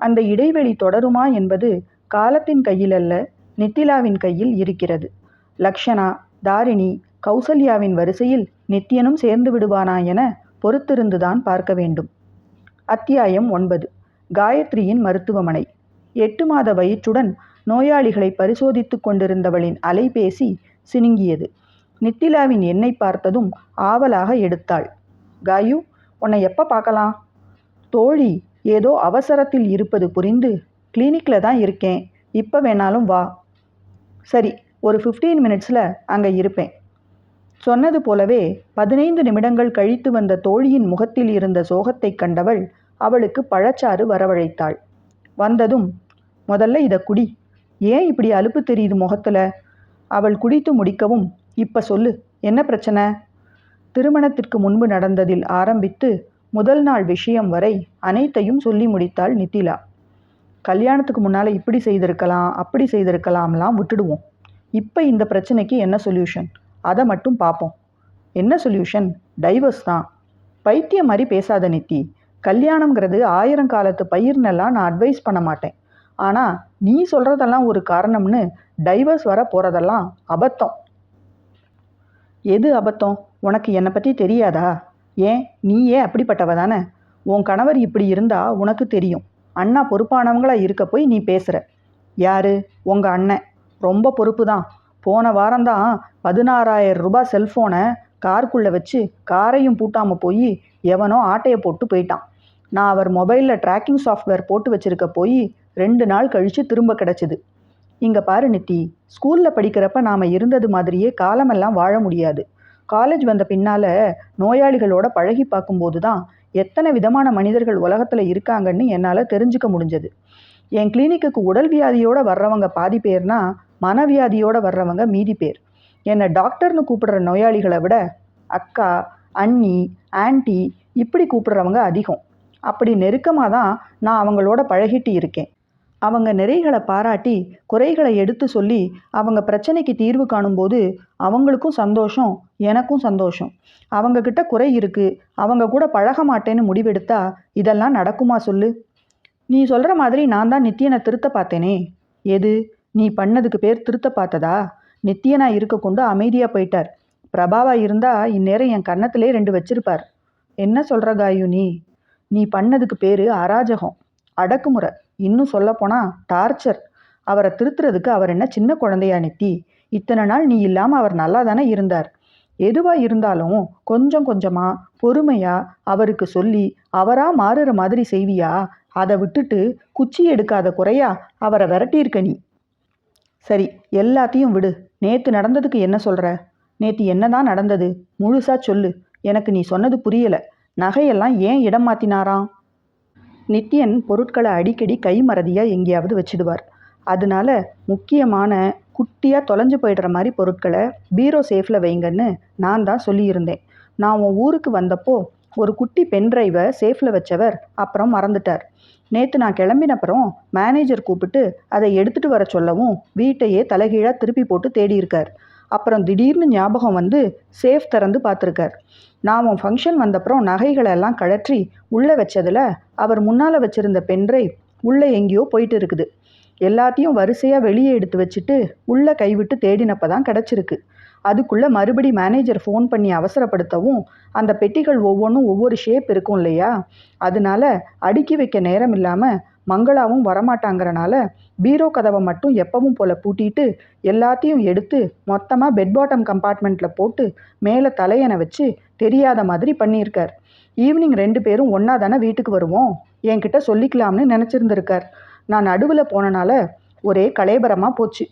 அந்த இடைவெளி தொடருமா என்பது காலத்தின் கையில் அல்ல, நித்திலாவின் கையில் இருக்கிறது. லக்ஷனா, தாரிணி, கௌசல்யாவின் வரிசையில் நித்யனும் சேர்ந்து விடுவானா என பொறுத்திருந்துதான் பார்க்க வேண்டும். அத்தியாயம் 9. காயத்ரியின் மருத்துவமனை. 8 மாத வயிற்றுடன் நோயாளிகளை பரிசோதித்து கொண்டிருந்தவளின் அலைபேசி சினுங்கியது. நித்திலாவின் எண்ணை பார்த்ததும் ஆவலாக எடுத்தாள். காயு, உன்னை எப்போ பார்க்கலாம்? தோழி ஏதோ அவசரத்தில் இருப்பது புரிந்து, கிளினிக்கில் தான் இருக்கேன், இப்போ வேணாலும் வா. சரி, ஒரு 15 மினிட்ஸில் அங்கே இருப்பேன். சொன்னது போலவே 15 நிமிடங்கள் கழித்து வந்த தோழியின் முகத்தில் இருந்த சோகத்தை கண்டவள் அவளுக்கு பழச்சாறு வரவழைத்தாள். வந்ததும், முதல்ல இதை குடி. ஏன் இப்படி அலுப்பு தெரியுது முகத்தில்? அவள் குடித்து முடிக்கவும், இப்போ சொல்லு, என்ன பிரச்சனை? திருமணத்திற்கு முன்பு நடந்ததில் ஆரம்பித்து முதல் நாள் விஷயம் வரை அனைத்தையும் சொல்லி முடித்தாள் நித்திலா. கல்யாணத்துக்கு முன்னால் இப்படி செய்திருக்கலாம், அப்படி செய்திருக்கலாம்லாம் விட்டுடுவோம். இப்போ இந்த பிரச்சனைக்கு என்ன சொல்யூஷன், அதை மட்டும் பார்ப்போம். என்ன சொல்யூஷன்? டைவர்ஸ் தான். பைத்தியம் மாதிரி பேசாத நித்தி. கல்யாணங்கிறது 1000 காலத்து பயிர்னெல்லாம் நான் அட்வைஸ் பண்ண மாட்டேன். ஆனால் நீ சொல்கிறதெல்லாம் ஒரு காரணம்னு டைவர்ஸ் வர போகிறதெல்லாம் அபத்தம். எது அபத்தம்? உனக்கு என்னை பற்றி தெரியாதா? ஏன் நீயே அப்படிப்பட்டவ தானே? உன் கணவர் இப்படி இருந்தால் உனக்கு தெரியும். அண்ணா பொறுப்பானவங்களாக இருக்க போய் நீ பேசுகிற. யாரு? உங்கள் அண்ணன் ரொம்ப பொறுப்பு தான். போன வாரம்தான் 16,000 ரூபாய் செல்ஃபோனை காருக்குள்ளே வச்சு காரையும் பூட்டாமல் போய் எவனோ ஆட்டையை போட்டு போயிட்டான். நான் அவர் மொபைலில் ட்ராக்கிங் சாஃப்ட்வேர் போட்டு வச்சுருக்க போய் 2 நாள் கழித்து திரும்ப கிடச்சிது. இங்கே பாரு நித்தி, ஸ்கூலில் படிக்கிறப்ப நாம் இருந்தது மாதிரியே காலமெல்லாம் வாழ முடியாது. காலேஜ் வந்த பின்னால் நோயாளிகளோட பழகி பார்க்கும்போது தான் எத்தனை விதமான மனிதர்கள் உலகத்தில் இருக்காங்கன்னு என்னால் தெரிஞ்சுக்க முடிஞ்சது. என் கிளினிக்குக்கு உடல் வியாதியோடு வர்றவங்க பாதி பேர்னா, மனவியாதியோடு வர்றவங்க மீதி பேர். என்னை டாக்டர்னு கூப்பிடுற நோயாளிகளை விட அக்கா, அண்ணி, ஆன்ட்டி இப்படி கூப்பிடுறவங்க அதிகம். அப்படி நெருக்கமாக தான் நான் அவங்களோட பழகிட்டு இருக்கேன். அவங்க நிறைகளை பாராட்டி குறைகளை எடுத்து சொல்லி அவங்க பிரச்சனைக்கு தீர்வு காணும்போது அவங்களுக்கும் சந்தோஷம், எனக்கும் சந்தோஷம். அவங்கக்கிட்ட குறை இருக்குது, அவங்க கூட பழக மாட்டேன்னு முடிவெடுத்தா இதெல்லாம் நடக்குமா சொல்லு? நீ சொல்கிற மாதிரி நான் தான் நித்தியனை திருத்த பார்த்தேனே. எது? நீ பண்ணதுக்கு பேர் திருத்த பார்த்ததா? நித்தியனா இருக்க கொண்டு அமைதியாக போயிட்டார். பிரபாவா இருந்தால் இந்நேரம் என் கன்னத்திலே 2 வச்சிருப்பார். என்ன சொல்கிற காயு நீ? நீ பண்ணதுக்கு பேர் அராஜகம், அடக்குமுறை, இன்னும் சொல்லப்போனால் டார்ச்சர். அவரை திருத்துறதுக்கு அவர் என்ன சின்ன குழந்தையா நித்தி? இத்தனை நாள் நீ இல்லாமல் அவர் நல்லா தானே இருந்தார். எதுவாக இருந்தாலும் கொஞ்சம் கொஞ்சமாக பொறுமையாக அவருக்கு சொல்லி அவராக மாறுற மாதிரி செய்வியா? அதை விட்டுட்டு குச்சி எடுக்காத குறையா அவரை விரட்டியிருக்க நீ. சரி, எல்லாத்தையும் விடு. நேற்று நடந்ததுக்கு என்ன சொல்கிற? நேற்று என்ன தான் நடந்தது? முழுசாக சொல்லு. எனக்கு நீ சொன்னது புரியலை. நகையெல்லாம் ஏன் இடம் மாற்றினாராம்? நித்யன் பொருட்களை அடிக்கடி கைமறதியாக எங்கேயாவது வச்சிடுவார். அதனால முக்கியமான குட்டியாக தொலைஞ்சு போயிடுற மாதிரி பொருட்களை பீரோ சேஃபில் வைங்கன்னு நான் தான் சொல்லியிருந்தேன். நான் உன் ஊருக்கு வந்தப்போ ஒரு குட்டி பென்ட்ரைவை சேஃபில் வச்சவர் அப்புறம் மறந்துட்டார். நேற்று நான் கிளம்பினப்புறம் மேனேஜர் கூப்பிட்டு அதை எடுத்துகிட்டு வர சொல்லவும் வீட்டையே தலைகீழாக திருப்பி போட்டு தேடியிருக்கார். அப்புறம் திடீர்னு ஞாபகம் வந்து சேஃப் திறந்து பார்த்துருக்கார். நான் உன் ஃபங்க்ஷன் வந்தப்புறம் நகைகளெல்லாம் கழற்றி உள்ளே வச்சதில் அவர் முன்னால் வச்சுருந்த பென்ட்ரைவ் உள்ளே எங்கேயோ போயிட்டு இருக்குது. எல்லாத்தையும் வரிசையாக வெளியே எடுத்து வச்சுட்டு உள்ளே கைவிட்டு தேடினப்போ தான் கிடச்சிருக்கு. அதுக்குள்ளே மறுபடி மேனேஜர் ஃபோன் பண்ணி அவசரப்படுத்தவும் அந்த பெட்டிகள் ஒவ்வொன்றும் ஒவ்வொரு ஷேப் இருக்கும் இல்லையா? அதனால அடுக்கி வைக்க நேரம் இல்லாமல் மங்களாவும் வரமாட்டாங்கிறனால பீரோ கதவை மட்டும் எப்பவும் போல பூட்டிட்டு எல்லாத்தையும் எடுத்து மொத்தமாக பெட் பாட்டம் கம்பார்ட்மெண்ட்டில் போட்டு மேலே தலையணை வச்சு தெரியாத மாதிரி பண்ணியிருக்கார். ஈவினிங் 2 பேரும் ஒன்றா தானே வீட்டுக்கு வருவோம், என்கிட்ட சொல்லிக்கலாம்னு நினச்சிருந்துருக்கார். நான் நடுவில் போனனால ஒரே கலேபரமாக போச்சு.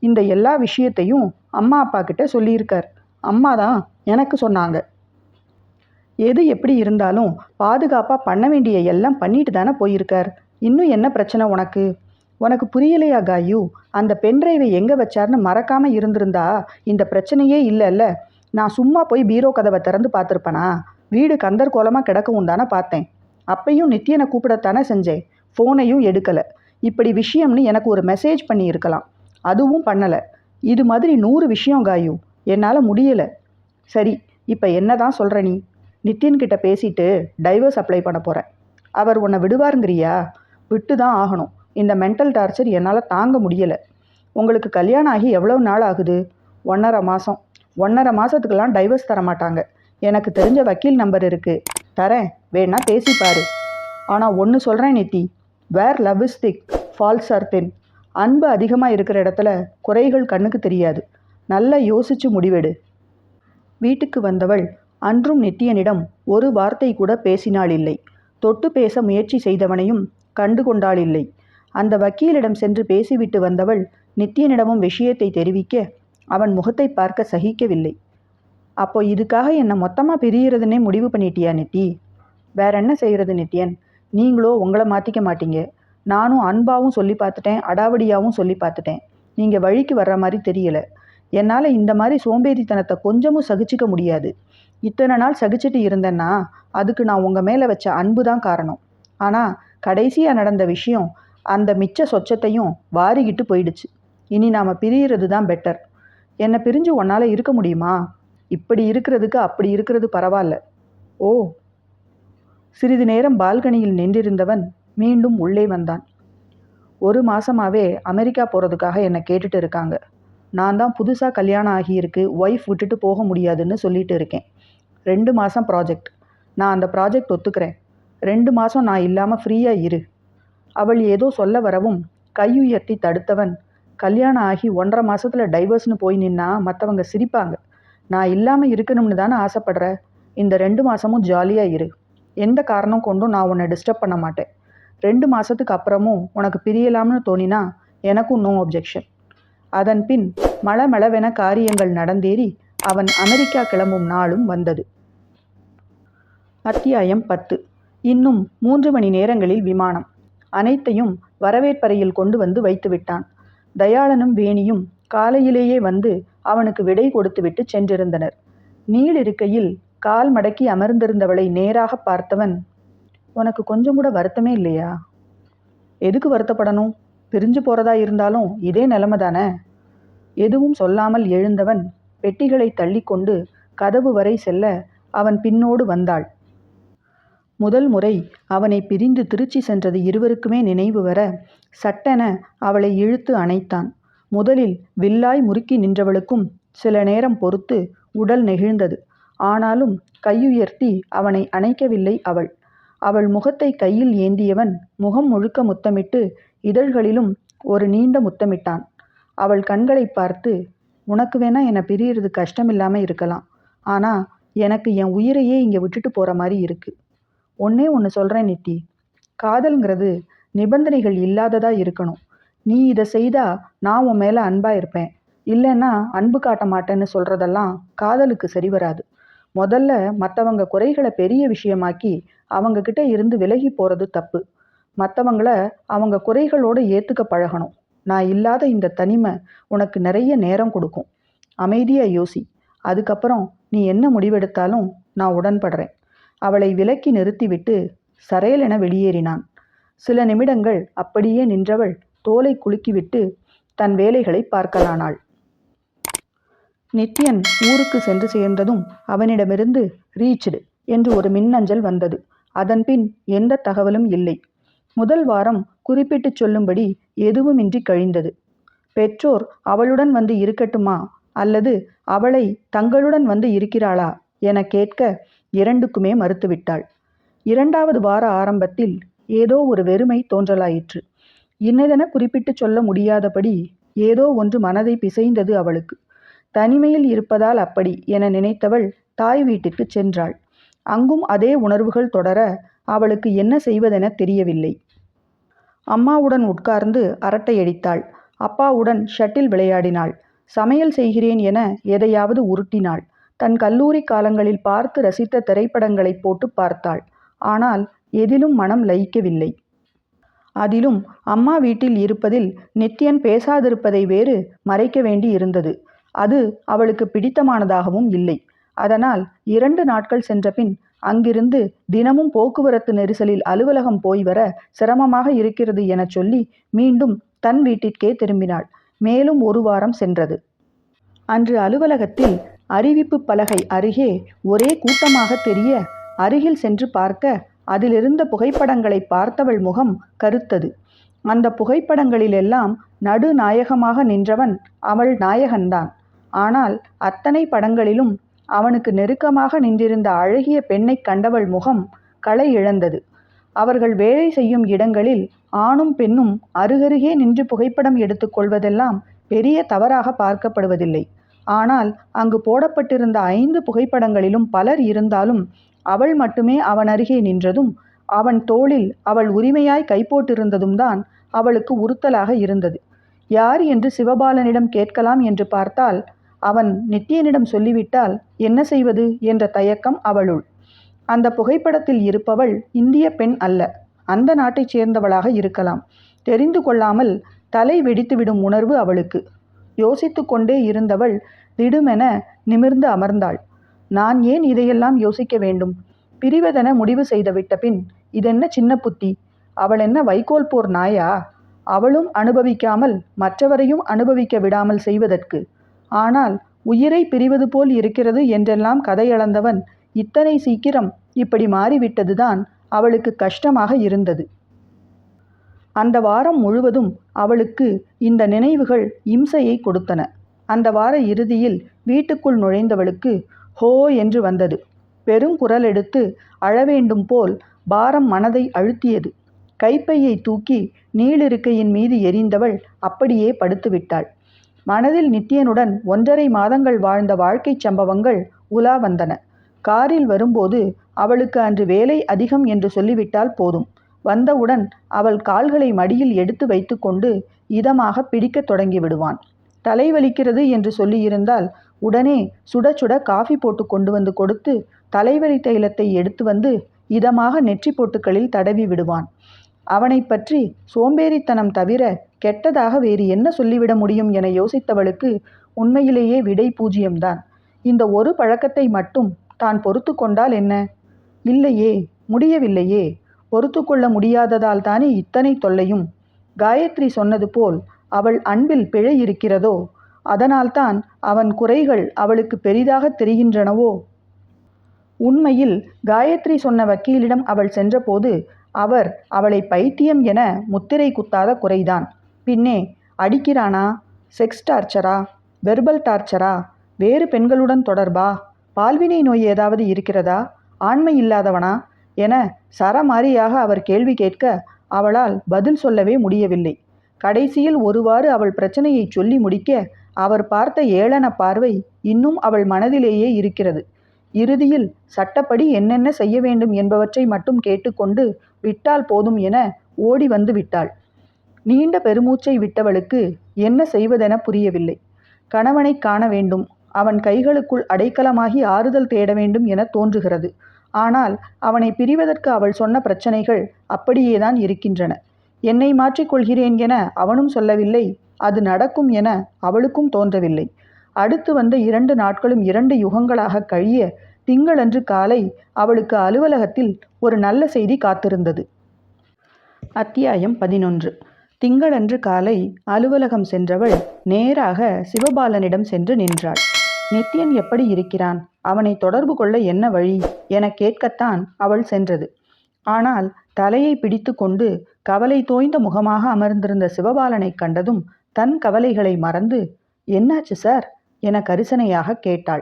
இந்த எல்லா விஷயத்தையும் அம்மா அப்பா கிட்ட சொல்லியிருக்கார். அம்மா தான் எனக்கு சொன்னாங்க. எது எப்படி இருந்தாலும் பாதுகாப்பாக பண்ண வேண்டிய எல்லாம் பண்ணிட்டு தானே போயிருக்கார். இன்னும் என்ன பிரச்சனை உனக்கு? உனக்கு புரியலையா காயு? அந்த பென்ட்ரைவை எங்கே வச்சார்னு மறக்காமல் இருந்திருந்தா இந்த பிரச்சனையே இல்லைல்ல. நான் சும்மா போய் பீரோ கதவை திறந்து பார்த்துருப்பேனா? வீடு கந்தர் கோலமாக கிடக்கவும் தானே பார்த்தேன். அப்பையும் நித்யனை கூப்பிடத்தானே செஞ்சேன். ஃபோனையும் எடுக்கலை. இப்படி விஷயம்னு எனக்கு ஒரு மெசேஜ் பண்ணி இருக்கலாம், அதுவும் பண்ணலை. இது மாதிரி 100 விஷயம் காயு, என்னால் முடியலை. சரி, இப்போ என்ன தான் சொல்கிற நீ? நித்யன்கிட்ட பேசிட்டு டைவர்ஸ் அப்ளை பண்ண போகிறேன். அவர் உன்னை விடுவாருங்கிறியா? விட்டு தான் ஆகணும். இந்த மென்டல் டார்ச்சர் என்னால் தாங்க முடியலை. உங்களுக்கு கல்யாணம் ஆகி எவ்வளோ நாள் ஆகுது? 1.5 மாதம். 1.5 மாதத்துக்கெல்லாம் டைவர்ஸ் தர மாட்டாங்க. எனக்கு தெரிஞ்ச வக்கீல் நம்பர் இருக்குது, தரேன், வேணா பேசிப்பாரு. ஆனால் ஒன்று சொல்கிறேன் Nithi, where love is thick faults are thin. அன்பு அதிகமாக இருக்கிற இடத்துல குறைகள் கண்ணுக்கு தெரியாது. நல்லா யோசிச்சு முடிவெடு. வீட்டுக்கு வந்தவள் அன்றும் நித்யனிடம் ஒரு வார்த்தை கூட பேசினாள் இல்லை. தொட்டு பேச முயற்சி செய்தவனையும் கண்டு கொண்டாள் இல்லை. அந்த வக்கீலிடம் சென்று பேசிவிட்டு வந்தவள் நித்யனிடமும் விஷயத்தை தெரிவிக்க அவன் முகத்தை பார்க்க சகிக்கவில்லை. அப்போ இதுக்காக என்னை மொத்தமாக பிரியறதுன்னே முடிவு பண்ணிட்டியா நித்தி? வேற என்ன செய்கிறது நித்யன்? நீங்களோ உங்களை மாற்றிக்க மாட்டீங்க. நானும் அன்பாவும் சொல்லி பார்த்துட்டேன், அடாவடியாகவும் சொல்லி பார்த்துட்டேன். நீங்கள் வழிக்கு வர்ற மாதிரி தெரியலை. என்னால் இந்த மாதிரி சோம்பேறித்தனத்தை கொஞ்சமும் சகிச்சிக்க முடியாது. இத்தனை நாள் சகிச்சிட்டு இருந்தேன்னா அதுக்கு நான் உங்கள் மேலே வச்ச அன்பு தான் காரணம். ஆனால் கடைசியாக நடந்த விஷயம் அந்த மிச்ச சொச்சத்தையும் வாரிக்கிட்டு போயிடுச்சு. இனி நாம் பிரிகிறது தான் பெட்டர். என்னை பிரிஞ்சு உன்னால் இருக்க முடியுமா? இப்படி இருக்கிறதுக்கு அப்படி இருக்கிறது பரவாயில்ல. ஓ. சிறிது நேரம் பால்கனியில் நின்றிருந்தவன் மீண்டும் உள்ளே வந்தான். 1 மாதமாகவே அமெரிக்கா போகிறதுக்காக என்னை கேட்டுட்டு இருக்காங்க. நான் தான் புதுசாக கல்யாணம் ஆகியிருக்கு, ஒய்ஃப் விட்டுட்டு போக முடியாதுன்னு சொல்லிட்டு இருக்கேன். 2 மாதம் ப்ராஜெக்ட். நான் அந்த ப்ராஜெக்ட் ஒத்துக்கிறேன். 2 மாதம் நான் இல்லாமல் ஃப்ரீயாக இரு. அவள் ஏதோ சொல்ல வரவும் கையுயர்த்தி தடுத்தவன், கல்யாணம் ஆகி 1.5 மாதத்தில் டைவர்ஸ்னு போய் நின்னா மற்றவங்க சிரிப்பாங்க. நான் இல்லாமல் இருக்கணும்னு தானே ஆசைப்படுற. இந்த 2 மாதமும் ஜாலியாக இரு. எந்த காரணம் கொண்டும் நான் உன்னை டிஸ்டர்ப் பண்ண மாட்டேன். 2 மாதத்துக்கு அப்புறமும் உனக்கு பிரியலாம்னு தோணினா எனக்கும் நோ அப்ஜெக்ஷன். அதன் பின் மளமளவென காரியங்கள் நடந்தேறி அவன் அமெரிக்கா கிளம்பும் நாளும் வந்தது. அத்தியாயம் 10. இன்னும் 3 மணி நேரங்களில் விமானம். அனைத்தையும் வரவேற்பறையில் கொண்டு வந்து வைத்து விட்டான். தயாளனும் வேணியும் காலையிலேயே வந்து அவனுக்கு விடை கொடுத்துவிட்டு சென்றிருந்தனர். நீளிருக்கையில் கால் மடக்கி அமர்ந்திருந்தவளை நேராக பார்த்தவன், உனக்கு கொஞ்சம் கூட வருத்தமே இல்லையா? எதுக்கு வருத்தப்படணும்? பிரிஞ்சு போகிறதா இருந்தாலும் இதே நிலைமை தானே. எதுவும் சொல்லாமல் எழுந்தவன் பெட்டிகளை தள்ளி கொண்டு கதவு வரை செல்ல அவன் பின்னோடு வந்தாள். முதல் முறை அவனை பிரிந்து திருச்சி சென்றது இருவருக்குமே நினைவு வர சட்டென அவளை இழுத்து அணைத்தான். முதலில் வில்லாய் முறுக்கி நின்றவளுக்கும் சில நேரம் பொறுத்து உடல் நெகிழ்ந்தது. ஆனாலும் கையுயர்த்தி அவனை அணைக்கவில்லை அவள். அவள் முகத்தை கையில் ஏந்தியவன் முகம் முழுக்க முத்தமிட்டு இதழ்களிலும் ஒரு நீண்ட முத்தமிட்டான். அவள் கண்களை பார்த்து, உனக்கு வேணா என்னை பிரியறது கஷ்டமில்லாமல் இருக்கலாம், ஆனால் எனக்கு என் உயிரையே இங்கே விட்டுட்டு போகிற மாதிரி இருக்கு. ஒன்னே ஒன்று சொல்கிறேன் நித்தி, காதல்ங்கிறது நிபந்தனைகள் இல்லாததாக இருக்கணும். நீ இதை செய்தா நான் உன் மேலே அன்பாக இருப்பேன், இல்லைன்னா அன்பு காட்ட மாட்டேன்னு சொல்கிறதெல்லாம் காதலுக்கு சரி வராது. முதல்ல மற்றவங்க குறைகளை பெரிய விஷயமாக்கி அவங்கக்கிட்ட இருந்து விலகி போகிறது தப்பு. மற்றவங்கள அவங்க குறைகளோடு ஏற்றுக்க பழகணும். நான் இல்லாத இந்த தனிமை உனக்கு நிறைய நேரம் கொடுக்கும். அமைதியாக யோசி. அதுக்கப்புறம் நீ என்ன முடிவெடுத்தாலும் நான் உடன்படுறேன். அவளை விலக்கி நிறுத்திவிட்டு சரையலென வெளியேறினான். சில நிமிடங்கள் அப்படியே நின்றவள் தோலை குலுக்கிவிட்டு தன் வேலைகளை பார்க்கலானாள். நித்யன் ஊருக்கு சென்று சேர்ந்ததும் அவனிடமிருந்து ரீச்டு என்று ஒரு மின்னஞ்சல் வந்தது. அதன்பின் எந்த தகவலும் இல்லை. முதல் வாரம் குறிப்பிட்டு சொல்லும்படி எதுவுமின்றி கழிந்தது. பெற்றோர் அவளுடன் வந்து இருக்கட்டுமா அல்லது அவளை தங்களுடன் வந்து இருக்கிறாளா என கேட்க இரண்டுக்குமே மறுத்துவிட்டாள். 2வது வார ஆரம்பத்தில் ஏதோ ஒரு வெறுமை தோன்றலாயிற்று. இன்னதென குறிப்பிட்டு சொல்ல முடியாதபடி ஏதோ ஒன்று மனதை பிசைந்தது அவளுக்கு. தனிமையில் இருப்பதால் அப்படி என நினைத்தவள் தாய் வீட்டிற்கு சென்றாள். அங்கும் அதே உணர்வுகள் தொடர அவளுக்கு என்ன செய்வதென தெரியவில்லை. அம்மாவுடன் உட்கார்ந்து அரட்டையடித்தாள். அப்பாவுடன் ஷட்டில் விளையாடினாள். சமையல் செய்கிறேன் என எதையாவது உருட்டினாள். தன் கல்லூரி காலங்களில் பார்த்து ரசித்த திரைப்படங்களை போட்டு பார்த்தாள். ஆனால் எதிலும் மனம் லயிக்கவில்லை. அதிலும் அம்மா வீட்டில் இருப்பதில் நித்யன் பேசாதிருப்பதை வேறு மறைக்க வேண்டி இருந்தது. அது அவளுக்கு பிடித்தமானதாகவும் இல்லை. அதனால் 2 நாட்கள் சென்றபின் அங்கிருந்து தினமும் போக்குவரத்து நெரிசலில் அலுவலகம் போய் வர சிரமமாக இருக்கிறது என சொல்லி மீண்டும் தன் வீட்டிற்கே திரும்பினாள். மேலும் 1 வாரம் சென்றது. அன்று அலுவலகத்தில் அறிவிப்பு பலகை அருகே ஒரே கூட்டமாக தெரிய அருகில் சென்று பார்க்க அதிலிருந்த புகைப்படங்களை பார்த்தவள் முகம் கருத்தது. அந்த புகைப்படங்களிலெல்லாம் நடுநாயகமாக நின்றவன் அவள் நாயகன்தான். ஆனால் அத்தனை படங்களிலும் அவனுக்கு நெருக்கமாக நின்றிருந்த அழகிய பெண்ணை கண்டவள் முகம் களை இழந்தது. அவர்கள் வேலை செய்யும் இடங்களில் ஆணும் பெண்ணும் அருகருகே நின்று புகைப்படம் எடுத்துக்கொள்வதெல்லாம் பெரிய தவறாக பார்க்கப்படுவதில்லை. ஆனால் அங்கு போடப்பட்டிருந்த 5 புகைப்படங்களிலும் பலர் இருந்தாலும் அவள் மட்டுமே அவன் அருகே நின்றதும் அவன் தோளில் அவள் உரிமையாய் கை போட்டிருந்ததும் தான் அவளுக்கு உறுத்தலாக இருந்தது. யார் என்று சிவபாலனிடம் கேட்கலாம் என்று பார்த்தால் அவன் நித்யனிடம் சொல்லிவிட்டால் என்ன செய்வது என்ற தயக்கம் அவளுள். அந்த புகைப்படத்தில் இருப்பவள் இந்திய பெண் அல்ல, அந்த நாட்டைச் சேர்ந்தவளாக இருக்கலாம். தெரிந்து கொள்ளாமல் தலை வெடித்துவிடும் உணர்வு அவளுக்கு. யோசித்து கொண்டே இருந்தவள் திடுமென நிமிர்ந்து அமர்ந்தாள். நான் ஏன் இதையெல்லாம் யோசிக்க வேண்டும்? பிரிவதென முடிவு செய்துவிட்ட பின் இதென்ன சின்ன புத்தி? அவள் என்ன வைக்கோல் போர் நாயா? அவளும் அனுபவிக்காமல் மற்றவரையும் அனுபவிக்க விடாமல் செய்வதற்கு. ஆனால் உயிரை பிரிவது போல் இருக்கிறது என்றெல்லாம் கதையளந்தவன் இத்தனை சீக்கிரம் இப்படி மாறிவிட்டதுதான் அவளுக்கு கஷ்டமாக இருந்தது. அந்த வாரம் முழுவதும் அவளுக்கு இந்த நினைவுகள் இம்சையை கொடுத்தன. அந்த வார இறுதியில் வீட்டுக்குள் நுழைந்தவளுக்கு ஹோ என்று வந்தது. பெரும் குரல் எடுத்து அழவேண்டும் போல் பாரம் மனதை அழுத்தியது. கைப்பையை தூக்கி நீளிருக்கையின் மீது எறிந்தவள் அப்படியே படுத்துவிட்டாள். மனதில் நித்யனுடன் 1.5 மாதங்கள் வாழ்ந்த வாழ்க்கை சம்பவங்கள் உலா வந்தன. காரில் வரும்போது அவளுக்கு அன்று வேலை அதிகம் என்று சொல்லிவிட்டால் போதும். வந்தவுடன் அவள் கால்களை மடியில் எடுத்து வைத்து கொண்டு இதமாக பிடிக்க தொடங்கி விடுவான். தலைவலிக்கிறது என்று சொல்லியிருந்தால் உடனே சுட சுட காஃபி போட்டு கொண்டு வந்து கொடுத்து தலைவலி தைலத்தை எடுத்து வந்து இதமாக நெற்றி பொட்டுக்களில் தடவி விடுவான். அவனை பற்றி சோம்பேறித்தனம் தவிர கெட்டதாக வேறு என்ன சொல்லிவிட முடியும் என யோசித்தவளுக்கு உண்மையிலேயே விடை 0தான். இந்த ஒரு பழக்கத்தை மட்டும் தான் பொறுத்து கொண்டால் என்ன? இல்லையே, முடியவில்லையே. பொறுத்து கொள்ள முடியாததால் தானே இத்தனை தொல்லையும். காயத்ரி சொன்னது போல் அவள் அன்பில் பிழை இருக்கிறதோ? அதனால்தான் அவன் குறைகள் அவளுக்கு பெரிதாக தெரிகின்றனவோ? உண்மையில் காயத்ரி சொன்ன வக்கீலிடம் அவள் சென்றபோது அவர் அவளை பைத்தியம் என முத்திரை குத்தாத குறைதான். பின்னே அடிக்கிறானா? செக்ஸ் டார்ச்சரா? வெர்பல் டார்ச்சரா? வேறு பெண்களுடன் தொடர்பா? பால்வினை நோய் ஏதாவது இருக்கிறதா? ஆண்மை இல்லாதவனா என சரமாரியாக அவர் கேள்வி கேட்க அவளால் பதில் சொல்லவே முடியவில்லை. கடைசியில் ஒருவாறு அவள் பிரச்சனையை சொல்லி முடிக்க அவர் பார்த்த ஏளன பார்வை இன்னும் அவள் மனதிலேயே இருக்கிறது. இறுதியில் சட்டப்படி என்னென்ன செய்ய வேண்டும் என்பவற்றை மட்டும் கேட்டுக்கொண்டு விட்டால் போதும் என ஓடி வந்து விட்டாள். நீண்ட பெருமூச்சை விட்டவளுக்கு என்ன செய்வதென புரியவில்லை. கணவனை காண வேண்டும், அவன் கைகளுக்குள் அடைக்கலமாகி ஆறுதல் தேட வேண்டும் என தோன்றுகிறது. ஆனால் அவனை பிரிவதற்கு அவள் சொன்ன பிரச்சனைகள் அப்படியேதான் இருக்கின்றன. என்னை மாற்றிக்கொள்கிறேன் என அவனும் சொல்லவில்லை, அது நடக்கும் என அவளுக்கும் தோன்றவில்லை. அடுத்து வந்த 2 நாட்களும் 2 யுகங்களாக கழிய திங்களன்று காலை அவளுக்கு அலுவலகத்தில் ஒரு நல்ல செய்தி காத்திருந்தது. அத்தியாயம் 11. திங்களன்று காலை அலுவலகம் சென்றவள் நேராக சிவபாலனிடம் சென்று நின்றாள். நித்யன் எப்படி இருக்கிறான்? அவனை தொடர்பு கொள்ள என்ன வழி என கேட்கத்தான் அவள் சென்றது. ஆனால் தலையை பிடித்து கொண்டு கவலை தோய்ந்த முகமாக அமர்ந்திருந்த சிவபாலனை கண்டதும் தன் கவலைகளை மறந்து, என்னாச்சு சார் என கரிசனையாக கேட்டாள்.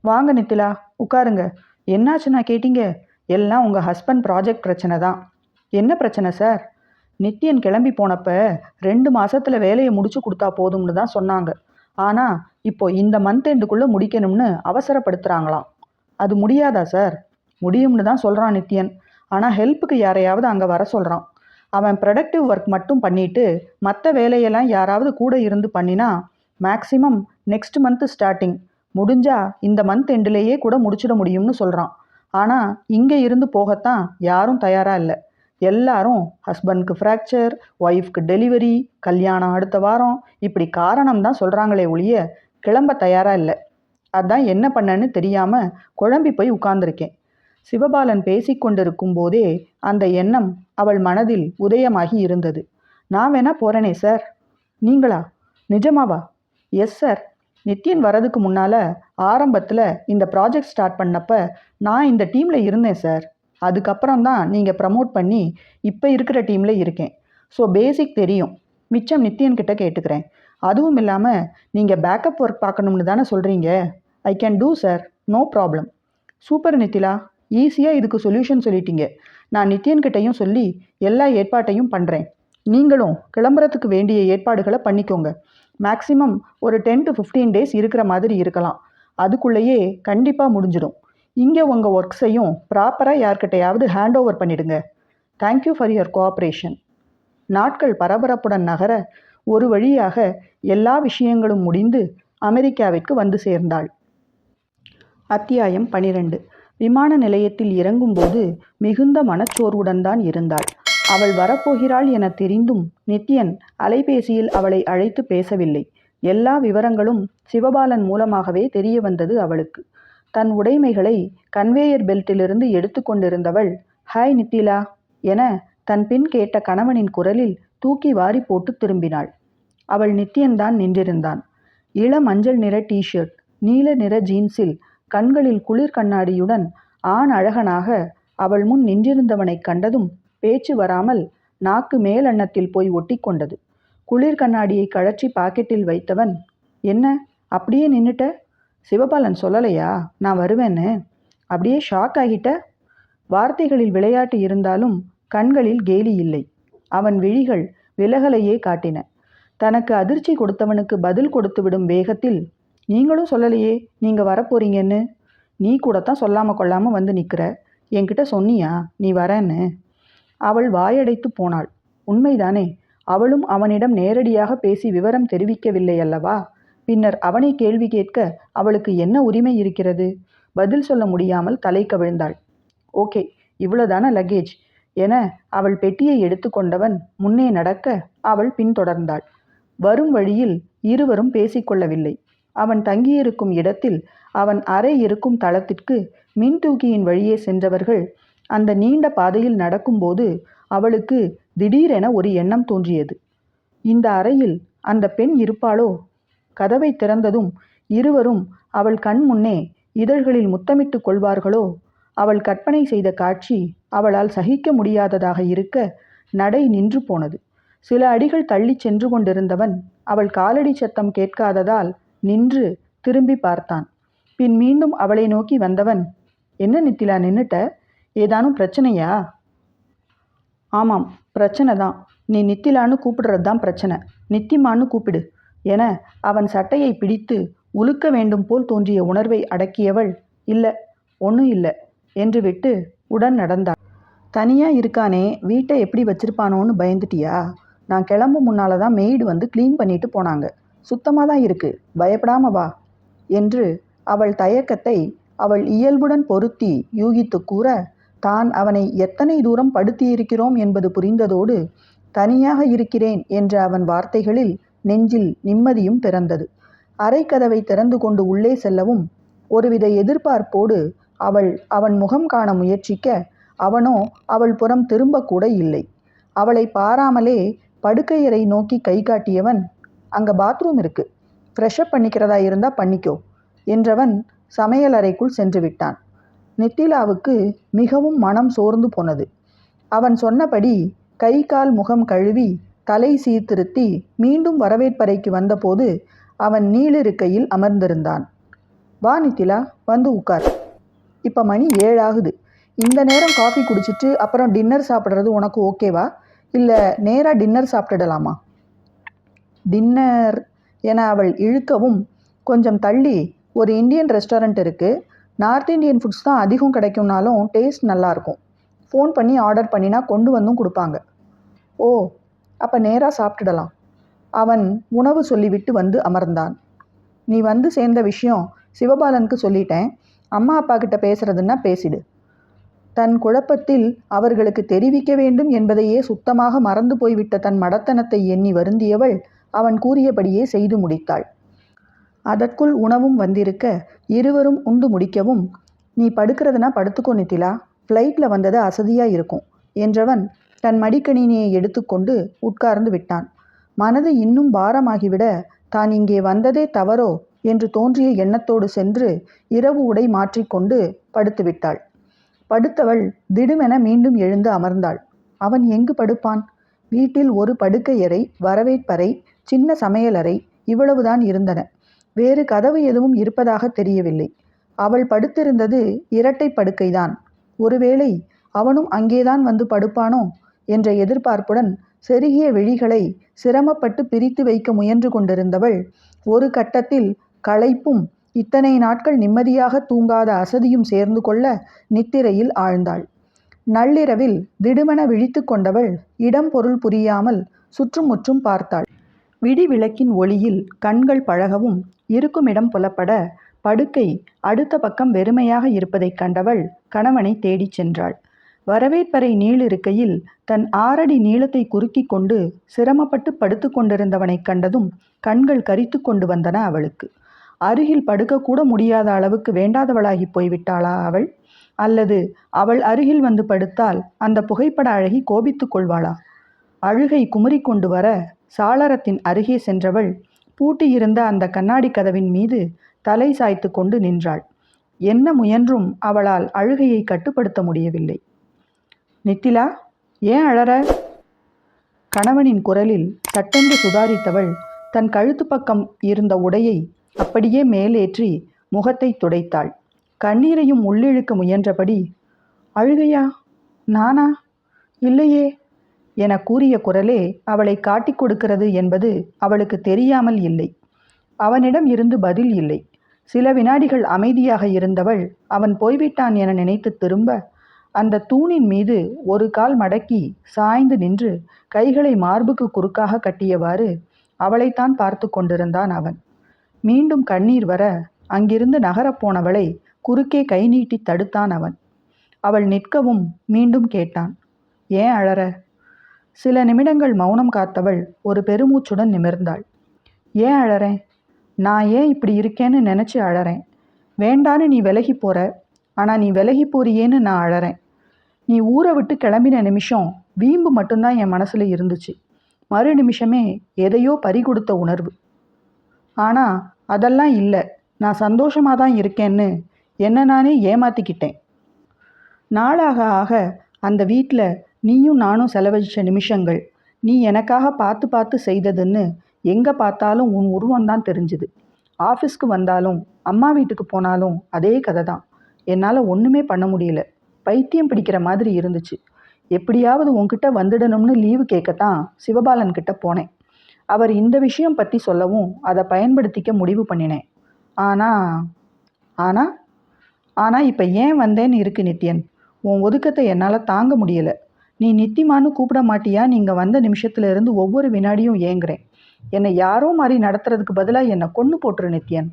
வாங்க நித்திலா, உட்காருங்க. என்னாச்சுன்னா கேட்டீங்க? எல்லாம் உங்கள் ஹஸ்பண்ட் ப்ராஜெக்ட் பிரச்சனை தான். என்ன பிரச்சனை சார்? நித்யன் கிளம்பி போனப்ப 2 மாசத்துல வேலையை முடிச்சு கொடுத்தா போதும்னு தான் சொன்னாங்க. ஆனால் இப்போ இந்த மந்த் எண்டுக்குள்ளே முடிக்கணும்னு அவசரப்படுத்துகிறாங்களாம். அது முடியாதா சார்? முடியும்னு தான் சொல்கிறான் நித்யன். ஆனால் ஹெல்ப்புக்கு யாரையாவது அங்கே வர சொல்கிறான். அவன் ப்ரொடக்டிவ் ஒர்க் மட்டும் பண்ணிட்டு மற்ற வேலையெல்லாம் யாராவது கூட இருந்து பண்ணினா மேக்ஸிமம் நெக்ஸ்ட் மந்த்து ஸ்டார்டிங், முடிஞ்சா இந்த மந்த் எண்டுலேயே கூட முடிச்சிட முடியும்னு சொல்கிறான். ஆனால் இங்கே இருந்து போகத்தான் யாரும் தயாராக இல்லை. எல்லாரும் ஹஸ்பண்ட்க்கு ஃப்ராக்சர், ஒய்ஃப்க்கு டெலிவரி, கல்யாணம் அடுத்த வாரம், இப்படி காரணம் தான் சொல்கிறாங்களே ஒழிய கிளம்ப தயாராக இல்லை. அதான் என்ன பண்ணன்னு தெரியாமல் குழம்பி போய் உட்கார்ந்துருக்கேன். சிவபாலன் பேசிக்கொண்டிருக்கும் போதே அந்த எண்ணம் அவள் மனதில் உதயமாகி இருந்தது. நான் வேணா போகிறேனே சார். நீங்களா? நிஜமாவா? Yes sir. நித்யன் வரதுக்கு முன்னால் ஆரம்பத்தில் இந்த ப்ராஜெக்ட் ஸ்டார்ட் பண்ணப்போ நான் இந்த டீமில் இருந்தேன் சார். அதுக்கப்புறம் தான் நீங்கள் ப்ரமோட் பண்ணி இப்போ இருக்கிற டீமில் இருக்கேன். ஸோ பேசிக் தெரியும். மிச்சம் நித்யன்கிட்ட கேட்டுக்கிறேன். அதுவும் இல்லாமல் நீங்கள் பேக்கப் ஒர்க் பார்க்கணும்னு தானே சொல்கிறீங்க. I can do sir, no problem. Super Nithila, ஈஸியாக இதுக்கு சொல்யூஷன் சொல்லிட்டீங்க. நான் நித்யன்கிட்டையும் சொல்லி எல்லா ஏற்பாட்டையும் பண்ணுறேன். நீங்களும் கிளம்புறதுக்கு வேண்டிய ஏற்பாடுகளை பண்ணிக்கோங்க. மேக்ஸிமம் ஒரு 10 to 15 டேஸ் இருக்கிற மாதிரி இருக்கலாம். அதுக்குள்ளேயே கண்டிப்பாக முடிஞ்சிடும். இங்கே உங்கள் ஒர்க்ஸையும் ப்ராப்பராக யார்கிட்டையாவது ஹேண்ட் ஓவர் பண்ணிடுங்க. Thank you for your cooperation. நாட்கள் பரபரப்புடன் நகர ஒரு வழியாக எல்லா விஷயங்களும் முடிந்து அமெரிக்காவிற்கு வந்து சேர்ந்தாள். அத்தியாயம் 12. விமான நிலையத்தில் இறங்கும்போது மிகுந்த மனச்சோர்வுடன் தான் இருந்தாள். அவள் வரப்போகிறாள் என தெரிந்தும் நித்யன் அலைபேசியில் அவளை அழைத்து பேசவில்லை. எல்லா விவரங்களும் சிவபாலன் மூலமாகவே தெரிய வந்தது அவளுக்கு. தன் உடைமைகளை கன்வேயர் பெல்ட்டிலிருந்து எடுத்து கொண்டிருந்தவள் ஹாய் நித்திலா என தன் பின் கேட்ட கணவனின் குரலில் தூக்கி வாரி போட்டு திரும்பினாள். அவள் நித்யன்தான் நின்றிருந்தான். இள மஞ்சள் நிற டிஷர்ட், நீல நிற ஜீன்ஸில் கண்களில் குளிர் கண்ணாடியுடன் ஆண் அழகனாக அவள் முன் நின்றிருந்தவனைக் கண்டதும் பேச்சு வராமல் நாக்கு மேலெண்ணத்தில் போய் ஒட்டி கொண்டது. குளிர் கண்ணாடியை கழற்றி பாக்கெட்டில் வைத்தவன், என்ன அப்படியே நின்னுட்ட? சிவபாலன் சொல்லலையா நான் வருவேன்னு? அப்படியே ஷாக் ஆகிட்ட? வார்த்தைகளில் விளையாட்டு இருந்தாலும் கண்களில் கேலி இல்லை. அவன் விழிகள் விலகலையே காட்டின. தனக்கு அதிர்ச்சி கொடுத்தவனுக்கு பதில் கொடுத்து விடும் வேகத்தில், நீங்களும் சொல்லலையே நீங்க வரப்போறீங்கன்னு. நீ கூடத்தான் சொல்லாமல் கொள்ளாமல் வந்து நிற்கிற. என்கிட்ட சொன்னியா நீ வரேன்னு? அவள் வாயடைத்து போனாள். உண்மைதானே, அவளும் அவனிடம் நேரடியாக பேசி விவரம் தெரிவிக்கவில்லை அல்லவா? பின்னர் அவனை கேள்வி கேட்க அவளுக்கு என்ன உரிமை இருக்கிறது? பதில் சொல்ல முடியாமல் தலை கவிழ்ந்தாள். ஓகே, இவ்வளோதான லக்கேஜ் என அவள் பெட்டியை எடுத்துக்கொண்டவன் முன்னே நடக்க அவள் பின்தொடர்ந்தாள். வரும் வழியில் இருவரும் பேசிக்கொள்ளவில்லை. அவன் தங்கியிருக்கும் இடத்தில் அவன் அறை இருக்கும் தளத்திற்கு மின்தூக்கியின் வழியே சென்றவர்கள் அந்த நீண்ட பாதையில் நடக்கும்போது அவளுக்கு திடீரென ஒரு எண்ணம் தோன்றியது. இந்த அறையில் அந்த பெண் இருப்பாளோ? கதவை திறந்ததும் இருவரும் அவள் கண் முன்னே இதழ்களில் முத்தமிட்டு கொள்வார்களோ? அவள் கற்பனை செய்த காட்சி அவளால் சகிக்க முடியாததாக இருக்க நடை நின்று போனது. சில அடிகள் தள்ளி சென்று கொண்டிருந்தவன் அவள் காலடி சத்தம் கேட்காததால் நின்று திரும்பி பார்த்தான். பின் மீண்டும் அவளை நோக்கி வந்தவன், என்ன நித்திலா நின்னுட்ட? ஏதானும் பிரச்சனையா? ஆமாம், பிரச்சனை தான். நீ நித்திலான்னு கூப்பிடுறது தான் பிரச்சனை. நித்திமான்னு கூப்பிடு என அவன் சட்டையை பிடித்து உலுக்க வேண்டும் போல் தோன்றிய உணர்வை அடக்கியவள், இல்லை ஒன்றும் இல்லை என்று விட்டு உடன் நடந்தாள். தனியாக இருக்கானே, வீட்டை எப்படி வச்சிருப்பானோன்னு பயந்துட்டியா? நான் கிளம்பும் முன்னால் தான் மெய்டு வந்து க்ளீன் பண்ணிட்டு போனாங்க. சுத்தமாக தான் இருக்கு, பயப்படாம வா என்று அவள் தயக்கத்தை அவள் இயல்புடன் பொருத்தி யூகித்து கூற, தான் அவனை எத்தனை தூரம் படுத்தியிருக்கிறோம் என்பது புரிந்ததோடு தனியாக இருக்கிறேன் என்ற அவன் வார்த்தைகளில் நெஞ்சில் நிம்மதியும் பிறந்தது. அறைக்கதவை திறந்து கொண்டு உள்ளே செல்லவும் ஒருவித எதிர்பார்ப்போடு அவன் முகம் காண முயற்சிக்க அவனோ அவள் புறம் திரும்பக்கூட இல்லை. அவளை பாராமலே படுக்கையறை நோக்கி கை காட்டியவன், அங்கே பாத்ரூம் இருக்கு, ஃப்ரெஷ்அப் பண்ணிக்கிறதா இருந்தால் பண்ணிக்கோ என்றவன் சமையலறைக்குள் சென்று விட்டான். நித்திலாவுக்கு மிகவும் மனம் சோர்ந்து போனது. அவன் சொன்னபடி கை கால் முகம் கழுவி தலை சீர்திருத்தி மீண்டும் வரவேற்பறைக்கு வந்தபோது அவன் நீளிருக்கையில் அமர்ந்திருந்தான். வா நித்திலா, வந்து உட்கார். இப்போ மணி 7 ஆகுது. இந்த நேரம் காஃபி குடிச்சிட்டு அப்புறம் டின்னர் சாப்பிட்றது உனக்கு ஓகேவா, இல்லை நேராக டின்னர் சாப்பிட்டுடலாமா? டின்னர் என அவள் இழுக்கவும், கொஞ்சம் தள்ளி ஒரு இந்தியன் ரெஸ்டாரண்ட் இருக்குது, நார்த் இந்தியன் ஃபுட்ஸ் தான் அதிகம் கிடைக்கும்னாலும் டேஸ்ட் நல்லாயிருக்கும், ஃபோன் பண்ணி ஆர்டர் பண்ணினா கொண்டு வந்தும் கொடுப்பாங்க. ஓ, அப்போ நேராக சாப்பிட்டுடலாம். அவன் உணவு சொல்லிவிட்டு வந்து அமர்ந்தான். நீ வந்து சேர்ந்த விஷயம் சிவபாலனுக்கு சொல்லிட்டேன், அம்மா அப்பா கிட்ட பேசுறதுன்னா பேசிடு. தன் குழப்பத்தில் அவர்களுக்கு தெரிவிக்க வேண்டும் என்பதையே சுத்தமாக மறந்து போய்விட்ட தன் மடத்தனத்தை எண்ணி வருந்தியவள் அவன் கூறியபடியே செய்து முடித்தாள். அதற்குள் உணவும் வந்திருக்க இருவரும் உண்டு முடிக்கவும், நீ படுக்கிறதுனா படுத்துக்கோ நித்திலா, ஃப்ளைட்டில் வந்தது அசதியாக இருக்கும் என்றவன் தன் மடிக்கணினியை எடுத்துக்கொண்டு உட்கார்ந்து விட்டான். மனது இன்னும் பாரமாகிவிட தான் இங்கே வந்ததே தவறோ என்று தோன்றிய எண்ணத்தோடு சென்று இரவு உடை மாற்றிக்கொண்டு படுத்துவிட்டாள். படுத்தவள் திடுமென மீண்டும் எழுந்து அமர்ந்தாள். அவன் எங்கு படுப்பான்? வீட்டில் ஒரு படுக்கையறை, வரவேற்பறை, சின்ன சமையலறை இவ்வளவுதான் இருந்தன. வேறு கதவு எதுவும் இருப்பதாக தெரியவில்லை. அவள் படுத்திருந்தது இரட்டை படுக்கைதான். ஒருவேளை அவனும் அங்கேதான் வந்து படுப்பானோ என்ற எதிர்பார்ப்புடன் செருகிய விழிகளை சிரமப்பட்டு பிரித்து வைக்க முயன்று கொண்டிருந்தவள் ஒரு கட்டத்தில் களைப்பும் இத்தனை நாட்கள் நிம்மதியாக தூங்காத அசதியும் சேர்ந்து கொள்ள நித்திரையில் ஆழ்ந்தாள். நள்ளிரவில் திடுமென விழித்து கொண்டவள் இடம் பொருள் புரியாமல் சுற்றுமுற்றும் பார்த்தாள். விடி விளக்கின் ஒளியில் கண்கள் பழகவும் இருக்குமிடம் புலப்பட படுக்கை அடுத்த பக்கம் வெறுமையாக இருப்பதைக் கண்டவள் கணவனை தேடிச் சென்றாள். வரவேற்பறை நீளிருக்கையில் தன் 6 அடி நீளத்தை குறுக்கி கொண்டு சிரமப்பட்டு படுத்து கொண்டிருந்தவனைக் கண்டதும் கண்கள் கரித்து கொண்டு வந்தன அவளுக்கு. அருகில் படுக்கக்கூட முடியாத அளவுக்கு வேண்டாதவளாகி போய்விட்டாளா அவள்? அல்லது அவள் அருகில் வந்து படுத்தால் அந்த புகைப்பட அழகி கோபித்து கொள்வாளா? அழுகை குமுறி கொண்டு வர சாளரத்தின் அருகே சென்றவள் பூட்டியிருந்த அந்த கண்ணாடி கதவின் மீது தலை சாய்த்து கொண்டு நின்றாள். என்ன முயன்றும் அவளால் அழுகையை கட்டுப்படுத்த முடியவில்லை. நித்திலா, ஏன் அழற? கணவனின் குரலில் சட்டென்று சுதாரித்தவள் தன் கழுத்து பக்கம் இருந்த உடையை அப்படியே மேலேற்றி முகத்தை துடைத்தாள். கண்ணீரையும் உள்ளிழுக்க முயன்றபடி, அழுகையா? நானா? இல்லையே என கூறிய குரலே அவளை காட்டிக் கொடுக்கிறது என்பது அவளுக்கு தெரியாமல் இல்லை. அவனிடம் இருந்து பதில் இல்லை. சில வினாடிகள் அமைதியாக இருந்தவள் அவன் போய்விட்டான் என நினைத்து திரும்ப அந்த தூணின் மீது ஒரு கால் மடக்கி சாய்ந்து நின்று கைகளை மார்புக்கு குறுக்காக கட்டியவாறு அவளைத்தான் பார்த்து கொண்டிருந்தான் அவன். மீண்டும் கண்ணீர் வர அங்கிருந்து நகரப்போனவளை குறுக்கே கை நீட்டி தடுத்தான் அவன். அவள் நிற்கவும் மீண்டும் கேட்டான், ஏன் அழற? சில நிமிடங்கள் மௌனம் காத்தவள் ஒரு பெருமூச்சுடன் நிமிர்ந்தாள். ஏன் அழறேன்? நான் ஏன் இப்படி இருக்கேன்னு நினச்சி அழறேன். வேண்டான்னு நீ விலகி போற, ஆனால் நீ விலகி போறியேன்னு நான் அழறேன். நீ ஊரை விட்டு கிளம்பின நிமிஷம் வீம்பு மட்டும்தான் என் மனசில் இருந்துச்சு. மறு நிமிஷமே எதையோ பறி கொடுத்த உணர்வு. ஆனால் அதெல்லாம் இல்லை, நான் சந்தோஷமாக தான் இருக்கேன்னு என்ன நானே ஏமாற்றிக்கிட்டேன். நாளாக ஆக அந்த வீட்டில் நீயும் நானும் செலவழித்த நிமிஷங்கள், நீ எனக்காக பார்த்து பார்த்து செய்ததுன்னு எங்கே பார்த்தாலும் உன் உருவம்தான் தெரிஞ்சுது. ஆஃபீஸ்க்கு வந்தாலும் அம்மா வீட்டுக்கு போனாலும் அதே கதை தான். என்னால் ஒன்றுமே பண்ண முடியல. பைத்தியம் பிடிக்கிற மாதிரி இருந்துச்சு. எப்படியாவது உன்கிட்ட வந்துடணும்னு லீவு கேட்கத்தான் சிவபாலன்கிட்ட போனேன். அவர் இந்த விஷயம் பற்றி சொல்லவும் அதை பயன்படுத்திக்க முடிவு பண்ணினேன். ஆனால் இப்போ ஏன் வந்தேன்னு இருக்கு நித்யன். உன் ஒதுக்கத்தை என்னால் தாங்க முடியலை. நீ நித்திமான்னு கூப்பிட மாட்டியா? நீங்கள் வந்த நிமிஷத்துலேருந்து ஒவ்வொரு வினாடியும் ஏங்குறேன். என்னை யாரோ மாதிரி நடத்துறதுக்கு பதிலாக என்னை கொன்று போட்டுரு நித்யன்.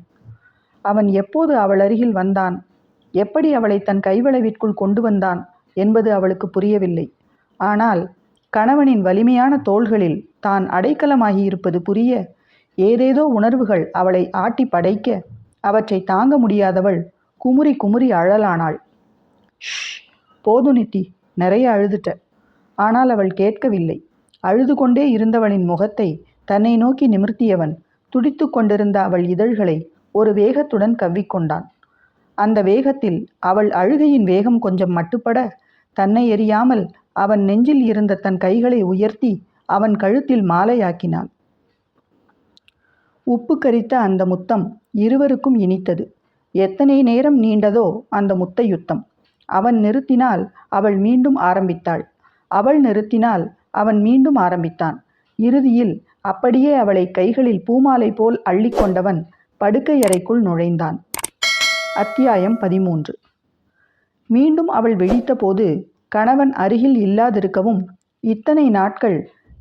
அவன் எப்போது அவள் அருகில் வந்தான், எப்படி அவளை தன் கைவளைவிற்குள் கொண்டு வந்தான் என்பது அவளுக்கு புரியவில்லை. ஆனால் கணவனின் வலிமையான தோள்களில் தான் அடைக்கலமாகி இருப்பது புரிய ஏதேதோ உணர்வுகள் அவளை ஆட்டி படைக்க அவற்றை தாங்க முடியாதவள் குமுறி குமுறி அழலானாள். ஷ், போது நித்தி, நிறைய அழுதுட்ட. ஆனால் அவள் கேட்கவில்லை. அழுது கொண்டே இருந்தவளின் முகத்தை தன்னை நோக்கி நிமிர்த்தியவன் துடித்து கொண்டிருந்த அவள் இதழ்களை ஒரு வேகத்துடன் கவ்விக்கொண்டான். அந்த வேகத்தில் அவள் அழுகையின் வேகம் கொஞ்சம் மட்டுப்பட தன்னை எறியாமல் அவன் நெஞ்சில் இருந்த தன் கைகளை உயர்த்தி அவன் கழுத்தில் மாலையாக்கினாள். உப்பு கரித்த அந்த முத்தம் இருவருக்கும் இனித்தது. எத்தனை நேரம் நீண்டதோ அந்த முத்த யுத்தம். அவன் நிறுத்தினால் அவள் மீண்டும் ஆரம்பித்தாள். அவள் நிறுத்தினால் அவன் மீண்டும் ஆரம்பித்தான். இறுதியில் அப்படியே அவளை கைகளில் பூமாலை போல் அள்ளிக்கொண்டவன் படுக்கை அறைக்குள் நுழைந்தான். அத்தியாயம் 13. மீண்டும் அவள் விழித்தபோது கணவன் அருகில் இல்லாதிருக்கவும், இத்தனை நாட்கள்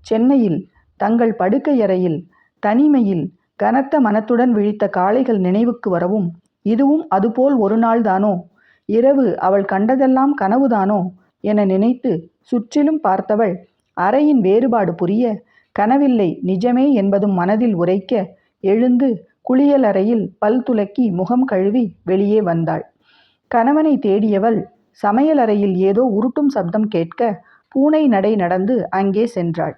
சென்னையில் தங்கள் படுக்கையறையில் தனிமையில் கனத்த மனத்துடன் விழித்த காளைகள் நினைவுக்கு வரவும், இதுவும் அதுபோல் ஒரு நாள்தானோ, இரவு அவள் கண்டதெல்லாம் கனவுதானோ என நினைத்து சுற்றிலும் பார்த்தவள் அறையின் வேறுபாடு புரிய, கனவில்லை நிஜமே என்பதும் மனதில் உரைக்க, எழுந்து குளியலறையில் பல் துலக்கி முகம் கழுவி வெளியே வந்தாள். கணவனை தேடியவள் சமையலறையில் ஏதோ உருட்டும் சப்தம் கேட்க பூனை நடை நடந்து அங்கே சென்றாள்.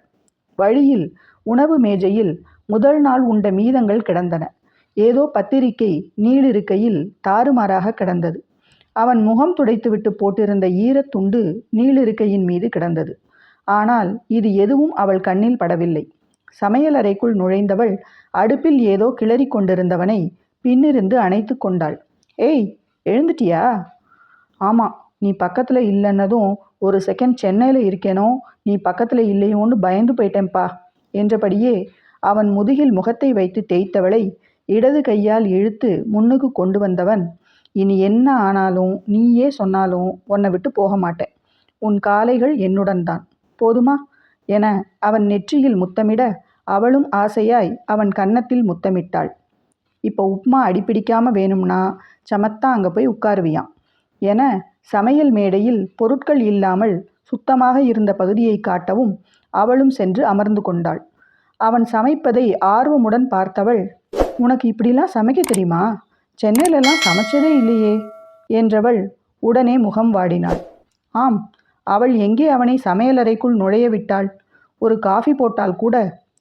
வழியில் உணவு மேஜையில் முதல் நாள் உண்ட மீதங்கள் கிடந்தன. ஏதோ பத்திரிகை நீளிருக்கையில் தாறுமாறாக கிடந்தது. அவன் முகம் துடைத்துவிட்டு போட்டிருந்த ஈரத்துண்டு நீளிருக்கையின் மீது கிடந்தது. ஆனால் இது எதுவும் அவள் கண்ணில் படவில்லை. சமையலறைக்குள் நுழைந்தவள் அடுப்பில் ஏதோ கிளறி கொண்டிருந்தவனை பின்னிருந்து அணைத்து கொண்டாள். ஏய், எழுந்துட்டியா? ஆமாம், நீ பக்கத்தில் இல்லைன்னதும் ஒரு செகண்ட் சென்னையில் இருக்கேனோ, நீ பக்கத்தில் இல்லையோன்னு பயந்து போயிட்டேன்ப்பா என்றபடியே அவன் முதுகில் முகத்தை வைத்து தேய்த்தவளை இடது கையால் இழுத்து முன்னுக்கு கொண்டு வந்தவன், இனி என்ன ஆனாலும் நீயே சொன்னாலும் உன்னை விட்டு போக மாட்டேன். உன் காலைகள் என்னுடன் தான், போதுமா என அவன் நெற்றியில் முத்தமிட அவளும் ஆசையாய் அவன் கன்னத்தில் முத்தமிட்டாள். இப்போ உப்மா அடிப்பிடிக்காம வேணும்னா சமத்தா அங்கே போய் உட்காருவியான் என சமையல் மேடையில் பொருட்கள் இல்லாமல் சுத்தமாக இருந்த பகுதியை காட்டவும் அவளும் சென்று அமர்ந்து கொண்டாள். அவன் சமைப்பதை ஆர்வமுடன் பார்த்தவள், உனக்கு இப்படிலாம் சமைக்க தெரியுமா? சென்னையிலலாம் சமைச்சதே இல்லையே என்றவள் உடனே முகம் வாடினாள். ஆம், அவள் எங்கே அவனை சமையலறைக்குள் நுழைய விட்டாள்? ஒரு காஃபி போட்டால் கூட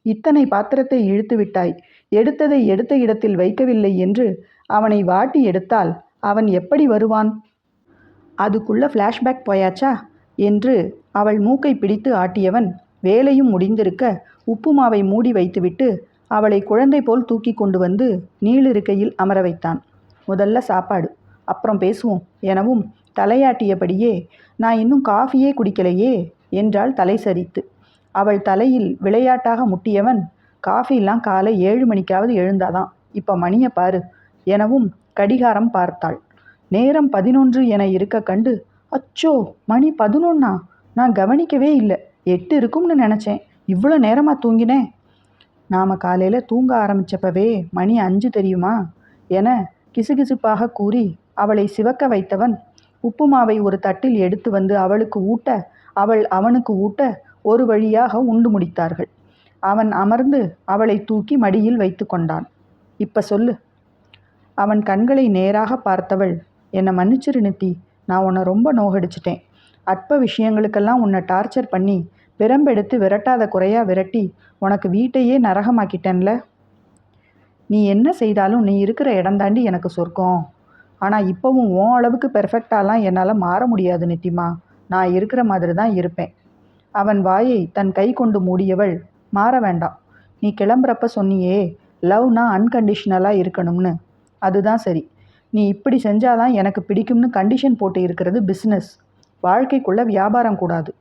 இத்தனை பாத்திரத்தை இழுத்து விட்டாய், எடுத்ததை எடுத்த இடத்தில் வைக்கவில்லை என்று அவனை வாட்டி எடுத்தால் அவன் எப்படி வருவான்? அதுக்குள்ள ஃப்ளாஷ்பேக் போயாச்சா என்று அவள் மூக்கை பிடித்து ஆட்டியவன் வேலையும் முடிந்திருக்க உப்புமாவை மூடி வைத்துவிட்டு அவளை குழந்தை போல் தூக்கி கொண்டு வந்து நீளிருக்கையில் அமர வைத்தான். முதல்ல சாப்பாடு, அப்புறம் பேசுவோம் எனவும் தலையாட்டியபடியே, நான் இன்னும் காஃபியே குடிக்கலையே என்றாள் தலை சரித்து. அவள் தலையில் விளையாட்டாக முட்டியவன், காஃபிலாம் காலை 7 மணிக்காவது எழுந்தாதான், இப்போ மணியை பாரு எனவும் கடிகாரம் பார்த்தாள். நேரம் 11 என இருக்க கண்டு, அச்சோ மணி 11, நான் கவனிக்கவே இல்லை, 8 இருக்கும்னு நினச்சேன், இவ்வளோ நேரமாக தூங்கினேன். நாம் காலையில் தூங்க ஆரம்பித்தப்பவே மணி 5 தெரியுமா என கிசுகிசுப்பாக கூறி அவளை சிவக்க வைத்தவன் உப்புமாவை ஒரு தட்டில் எடுத்து வந்து அவளுக்கு ஊட்ட, அவள் அவனுக்கு ஊட்ட ஒரு வழியாக உண்டு முடித்தார்கள். அவன் அமர்ந்து அவளை தூக்கி மடியில் வைத்து கொண்டான். இப்ப சொல்லு. அவன் கண்களை நேராக பார்த்தவள், என்னை மன்னிச்சிரு நித்தி, நான் உன்னை ரொம்ப நோகடிச்சிட்டேன். அற்ப விஷயங்களுக்கெல்லாம் உன்னை டார்ச்சர் பண்ணி பிரம்பெடுத்து விரட்டாத குறையா விரட்டி உனக்கு வீட்டையே நரகமாக்கிட்டேன்ல. நீ என்ன செய்தாலும் நீ இருக்கிற இடம் தாண்டி எனக்கு சொர்க்கம். ஆனால் இப்போவும் உன் அளவுக்கு பெர்ஃபெக்டாலாம் என்னால் மாற முடியாது நித்திமா, நான் இருக்கிற மாதிரி தான் இருப்பேன். அவன் வாயை தன் கை கொண்டு மூடியவள், மாற வேண்டாம், நீ கிளம்புறப்ப சொன்னியே லவ்னா அன்கண்டிஷனலாக இருக்கணும்னு, அதுதான் சரி. நீ இப்படி செஞ்சாதான் எனக்கு பிடிக்கும்னு கண்டிஷன் போட்டு இருக்கிறது பிஸ்னஸ், வாழ்க்கைக்குள்ளே வியாபாரம் கூடாது.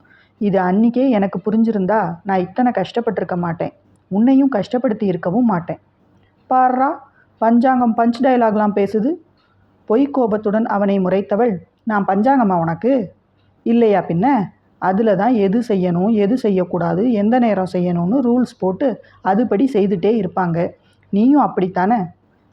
இது அன்னிக்கே எனக்கு புரிஞ்சிருந்தா நான் இத்தனை கஷ்டப்பட்டிருக்க மாட்டேன், உன்னையும் கஷ்டப்படுத்தி இருக்கவும் மாட்டேன். பாரா, பஞ்சாங்கம் பஞ்ச் டயலாக்லாம் பேசுது. பொய் கோபத்துடன் அவனை முறைத்தவள், நான் பஞ்சாங்கம்மா உனக்கு? இல்லையா பின்ன, அதில் தான் எது செய்யணும் எது செய்யக்கூடாது எந்த நேரம் செய்யணும்னு ரூல்ஸ் போட்டு அதுபடி செய்துட்டே இருப்பாங்க. நீயும் அப்படித்தானே?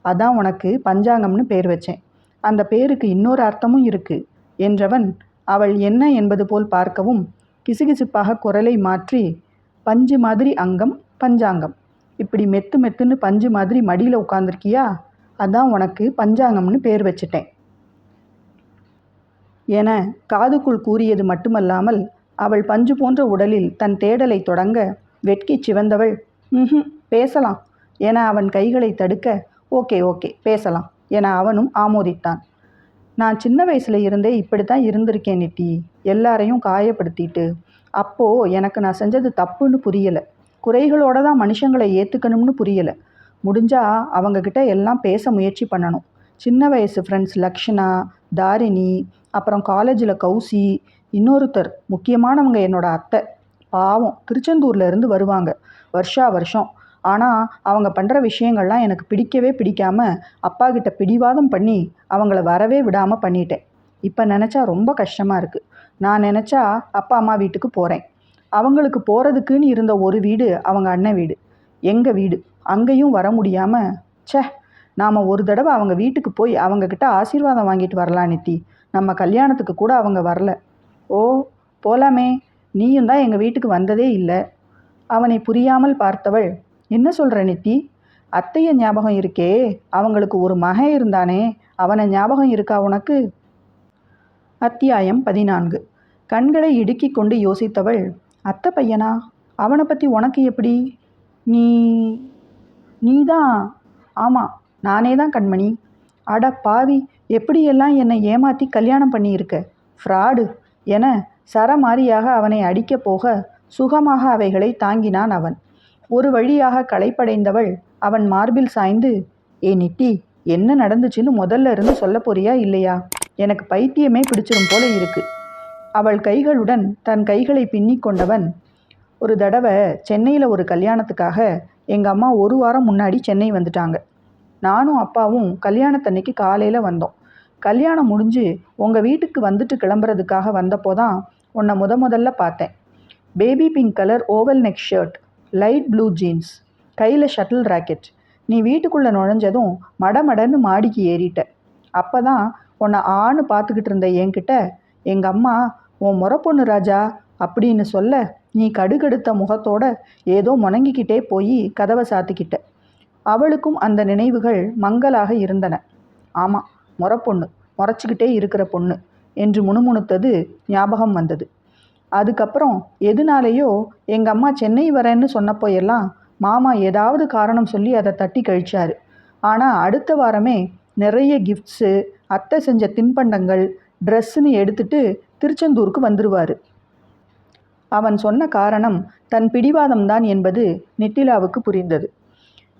அதான் உனக்கு பஞ்சாங்கம்னு பேர் வச்சேன். அந்த பேருக்கு இன்னொரு அர்த்தமும் இருக்குது என்றவன் அவள் என்ன என்பது போல் பார்க்கவும் கிசுகிசுப்பாக குரலை மாற்றி, பஞ்சு மாதிரி அங்கம் பஞ்சாங்கம், இப்படி மெத்து மெத்துன்னு பஞ்சு மாதிரி மடியில் உட்காந்துருக்கியா, அதான் உனக்கு பஞ்சாங்கம்னு பேர் வச்சிட்டேன் என காதுக்குள் கூறியது மட்டுமல்லாமல் அவள் பஞ்சு போன்ற உடலில் தன் தேடலை தொடங்க வெட்கி சிவந்தவள், பேசலாம் என அவன் கைகளை தடுக்க, ஓகே ஓகே பேசலாம் என அவனும் ஆமோதித்தான். நான் சின்ன வயசுல இருந்தே இப்படித்தான் இருந்திருக்கேன் நிட்டி, எல்லாரையும் காயப்படுத்திட்டு. அப்போது எனக்கு நான் செஞ்சது தப்புன்னு புரியலை, குறைகளோட தான் மனுஷங்களை ஏற்றுக்கணும்னு புரியலை. முடிஞ்சால் அவங்கக்கிட்ட எல்லாம் பேச முயற்சி பண்ணணும். சின்ன வயசு ஃப்ரெண்ட்ஸ் லக்ஷனா, தாரிணி, அப்புறம் காலேஜில் கௌசி, இன்னொருத்தர் முக்கியமானவங்க என்னோட அத்தை. பாவம் திருச்செந்தூர்ல இருந்து வருவாங்க வருஷா வருஷம். ஆனால் அவங்க பண்ணுற விஷயங்கள்லாம் எனக்கு பிடிக்கவே பிடிக்காம அப்பா கிட்ட பிடிவாதம் பண்ணி அவங்கள வரவே விடாமல் பண்ணிட்டேன். இப்போ நினச்சா ரொம்ப கஷ்டமாக இருக்குது. நான் நினச்சா அப்பா அம்மா வீட்டுக்கு போகிறேன். அவங்களுக்கு போகிறதுக்குன்னு இருந்த ஒரு வீடு அவங்க அண்ணன் வீடு, எங்கள் வீடு. அங்கேயும் வர முடியாமல், ச்சே, நாம் ஒரு தடவை அவங்க வீட்டுக்கு போய் அவங்கக்கிட்ட ஆசீர்வாதம் வாங்கிட்டு வரலாம் நித்தி. நம்ம கல்யாணத்துக்கு கூட அவங்க வரல. ஓ, போலாமே. நீயும் தான் எங்கள் வீட்டுக்கு வந்ததே இல்லை. அவனை புரியாமல் பார்த்தவள், என்ன சொல்கிற நித்தி? அத்தைய ஞாபகம் இருக்கே, அவங்களுக்கு ஒரு மகன் இருந்தானே, அவனை ஞாபகம் இருக்கா உனக்கு? அத்தியாயம் 14. கண்களை இடுக்கிக் கொண்டு யோசித்தவள், அத்தை பையனா? அவனை பற்றி உனக்கு எப்படி? நீ நீதான்? ஆமாம், நானே தான் கண்மணி. அட பாவி, எப்படியெல்லாம் என்னை ஏமாற்றி கல்யாணம் பண்ணியிருக்க, ஃப்ராடு என சரமாரியாக அவனை அடிக்கப் போக சுகமாக அவைகளை தாங்கினான் அவன். ஒரு வழியாக களைப்படைந்தவள் அவன் மார்பில் சாய்ந்து, ஏ நித்தி, என்ன நடந்துச்சுன்னு முதல்ல இருந்து சொல்ல போறியா இல்லையா? எனக்கு பைத்தியமே பிடிச்சிரும் போல இருக்கு. அவள் கைகளுடன் தன் கைகளை பின்னி கொண்டவன், ஒரு தடவை சென்னையில் ஒரு கல்யாணத்துக்காக எங்கள் அம்மா ஒரு வாரம் முன்னாடி சென்னை வந்துட்டாங்க. நானும் அப்பாவும் கல்யாணத்தன்னைக்கு காலையில் வந்தோம். கல்யாணம் முடிஞ்சு உங்கள் வீட்டுக்கு வந்துட்டு கிளம்புறதுக்காக வந்தப்போ தான் உன்னை முதல்ல பார்த்தேன். Baby pink colour oval neck shirt, light blue jeans, கையில் ஷட்டில் ராக்கெட். நீ வீட்டுக்குள்ளே நுழைஞ்சதும் மடமடன்னு மாடிக்கு ஏறிட்ட. அப்போ தான் உன்னை ஆன்னு பார்த்துக்கிட்டு இருந்த என்கிட்ட எங்கள் அம்மா உன் முறை பொண்ணு ராஜா அப்படின்னு சொல்ல, நீ கடுகடுத்த முகத்தோட ஏதோ முணங்கிக்கிட்டே போய் கதவை சாத்திக்கிட்ட. அவளுக்கும் அந்த நினைவுகள் மங்கலாக இருந்தன. ஆமாம், முறை பொண்ணு, முறைச்சிக்கிட்டே இருக்கிற பொண்ணு என்று முணுமுணுத்தது ஞாபகம் வந்தது. அதுக்கப்புறம் எதுனாலேயோ எங்கள் அம்மா சென்னை வரேன்னு சொன்னப்போ எல்லாம் மாமா ஏதாவது காரணம் சொல்லி அதை தட்டி கழிச்சாரு. ஆனால் அடுத்த வாரமே நிறைய கிஃப்ட்ஸு, அத்தை செஞ்ச தின்பண்டங்கள், ட்ரெஸ்ஸுன்னு எடுத்துட்டு திருச்செந்தூருக்கு வந்துடுவார். அவன் சொன்ன காரணம் தன் பிடிவாதம்தான் என்பது நித்திலாவுக்கு புரிந்தது.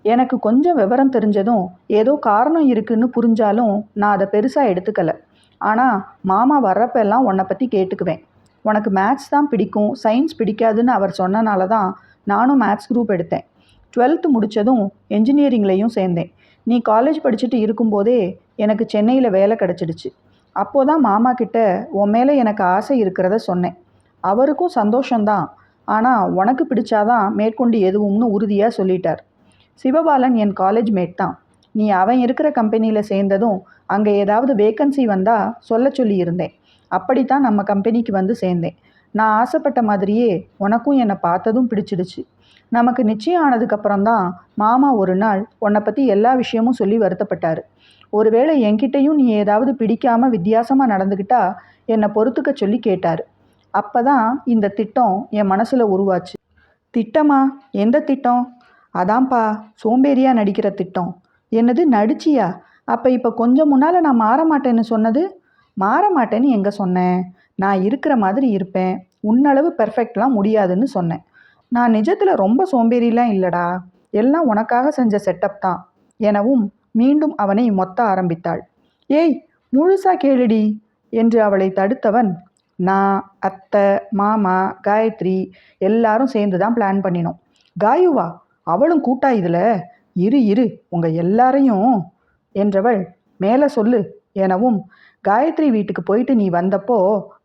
எனக்கு கொஞ்சம் விவரம் தெரிஞ்சதும் ஏதோ காரணம் இருக்குன்னு புரிஞ்சாலும் நான் அதை பெருசாக எடுத்துக்கலை. ஆனால் மாமா வர்றப்பெல்லாம் உன்னை பற்றி கேட்டுக்குவேன். உனக்கு மேத்ஸ் தான் பிடிக்கும், சயின்ஸ் பிடிக்காதுன்னு அவர் சொன்னனால தான் நானும் மேத்ஸ் குரூப் எடுத்தேன். 12th முடித்ததும் என்ஜினியரிங்லேயும் சேர்ந்தேன். நீ காலேஜ் படிச்சுட்டு இருக்கும்போதே எனக்கு சென்னையில் வேலை கிடச்சிடுச்சு. அப்போ தான் மாமா கிட்ட உன் மேலே எனக்கு ஆசை இருக்கிறத சொன்னேன். அவருக்கும் சந்தோஷந்தான். ஆனால் உனக்கு பிடிச்சாதான் மேற்கொண்டு எதுவும்னு உறுதியாக சொல்லிட்டார். சிவபாலன் என் காலேஜ் மேட் தான். நீ அவன் இருக்கிற கம்பெனியில் சேர்ந்ததும் அங்கே ஏதாவது வேக்கன்சி வந்தால் சொல்ல சொல்லி இருந்தேன். அப்படித்தான் நம்ம கம்பெனிக்கு வந்து சேர்ந்தேன். நான் ஆசைப்பட்ட மாதிரியே உனக்கும் என்னை பார்த்ததும் பிடிச்சிடுச்சு. நமக்கு நிச்சயம் ஆனதுக்கப்புறம்தான் மாமா ஒரு நாள் உன்னை பற்றி எல்லா விஷயமும் சொல்லி வருத்தப்பட்டார். ஒருவேளை என்கிட்டையும் நீ ஏதாவது பிடிக்காமல் வித்தியாசமாக நடந்துக்கிட்டா என்னை பொறுத்துக்க சொல்லி கேட்டார். அப்போ தான் இந்த திட்டம் என் மனசில் உருவாச்சு. திட்டமா? எந்த திட்டம்? அதான்ப்பா, சோம்பேறியாக நடிக்கிற திட்டம். என்னது, நடிச்சியா? அப்போ இப்போ கொஞ்சம் முன்னால் நான் மாற மாட்டேன்னு சொன்னது? மாற மாட்டேன்னு எங்கே சொன்னேன்? நான் இருக்கிற மாதிரி இருப்பேன், உன்னளவு பெர்ஃபெக்ட்லாம் முடியாதுன்னு சொன்னேன். நான் நிஜத்தில் ரொம்ப சோம்பேறிலாம் இல்லைடா, எல்லாம் உனக்காக செஞ்ச செட்டப் தான் எனவும் மீண்டும் அவனை மொத்த ஆரம்பித்தாள். ஏய், முழுசா கேளுடி என்று அவளை தடுத்தவன், நான், அத்தை, மாமா, காயத்ரி எல்லாரும் சேர்ந்து தான் பிளான் பண்ணினோம். காயுவா? அவளும் கூட்டா இதில்? இரு உங்கள் எல்லாரையும் என்றவள், மேலே சொல்லு எனவும், காயத்ரி வீட்டுக்கு போயிட்டு நீ வந்தப்போ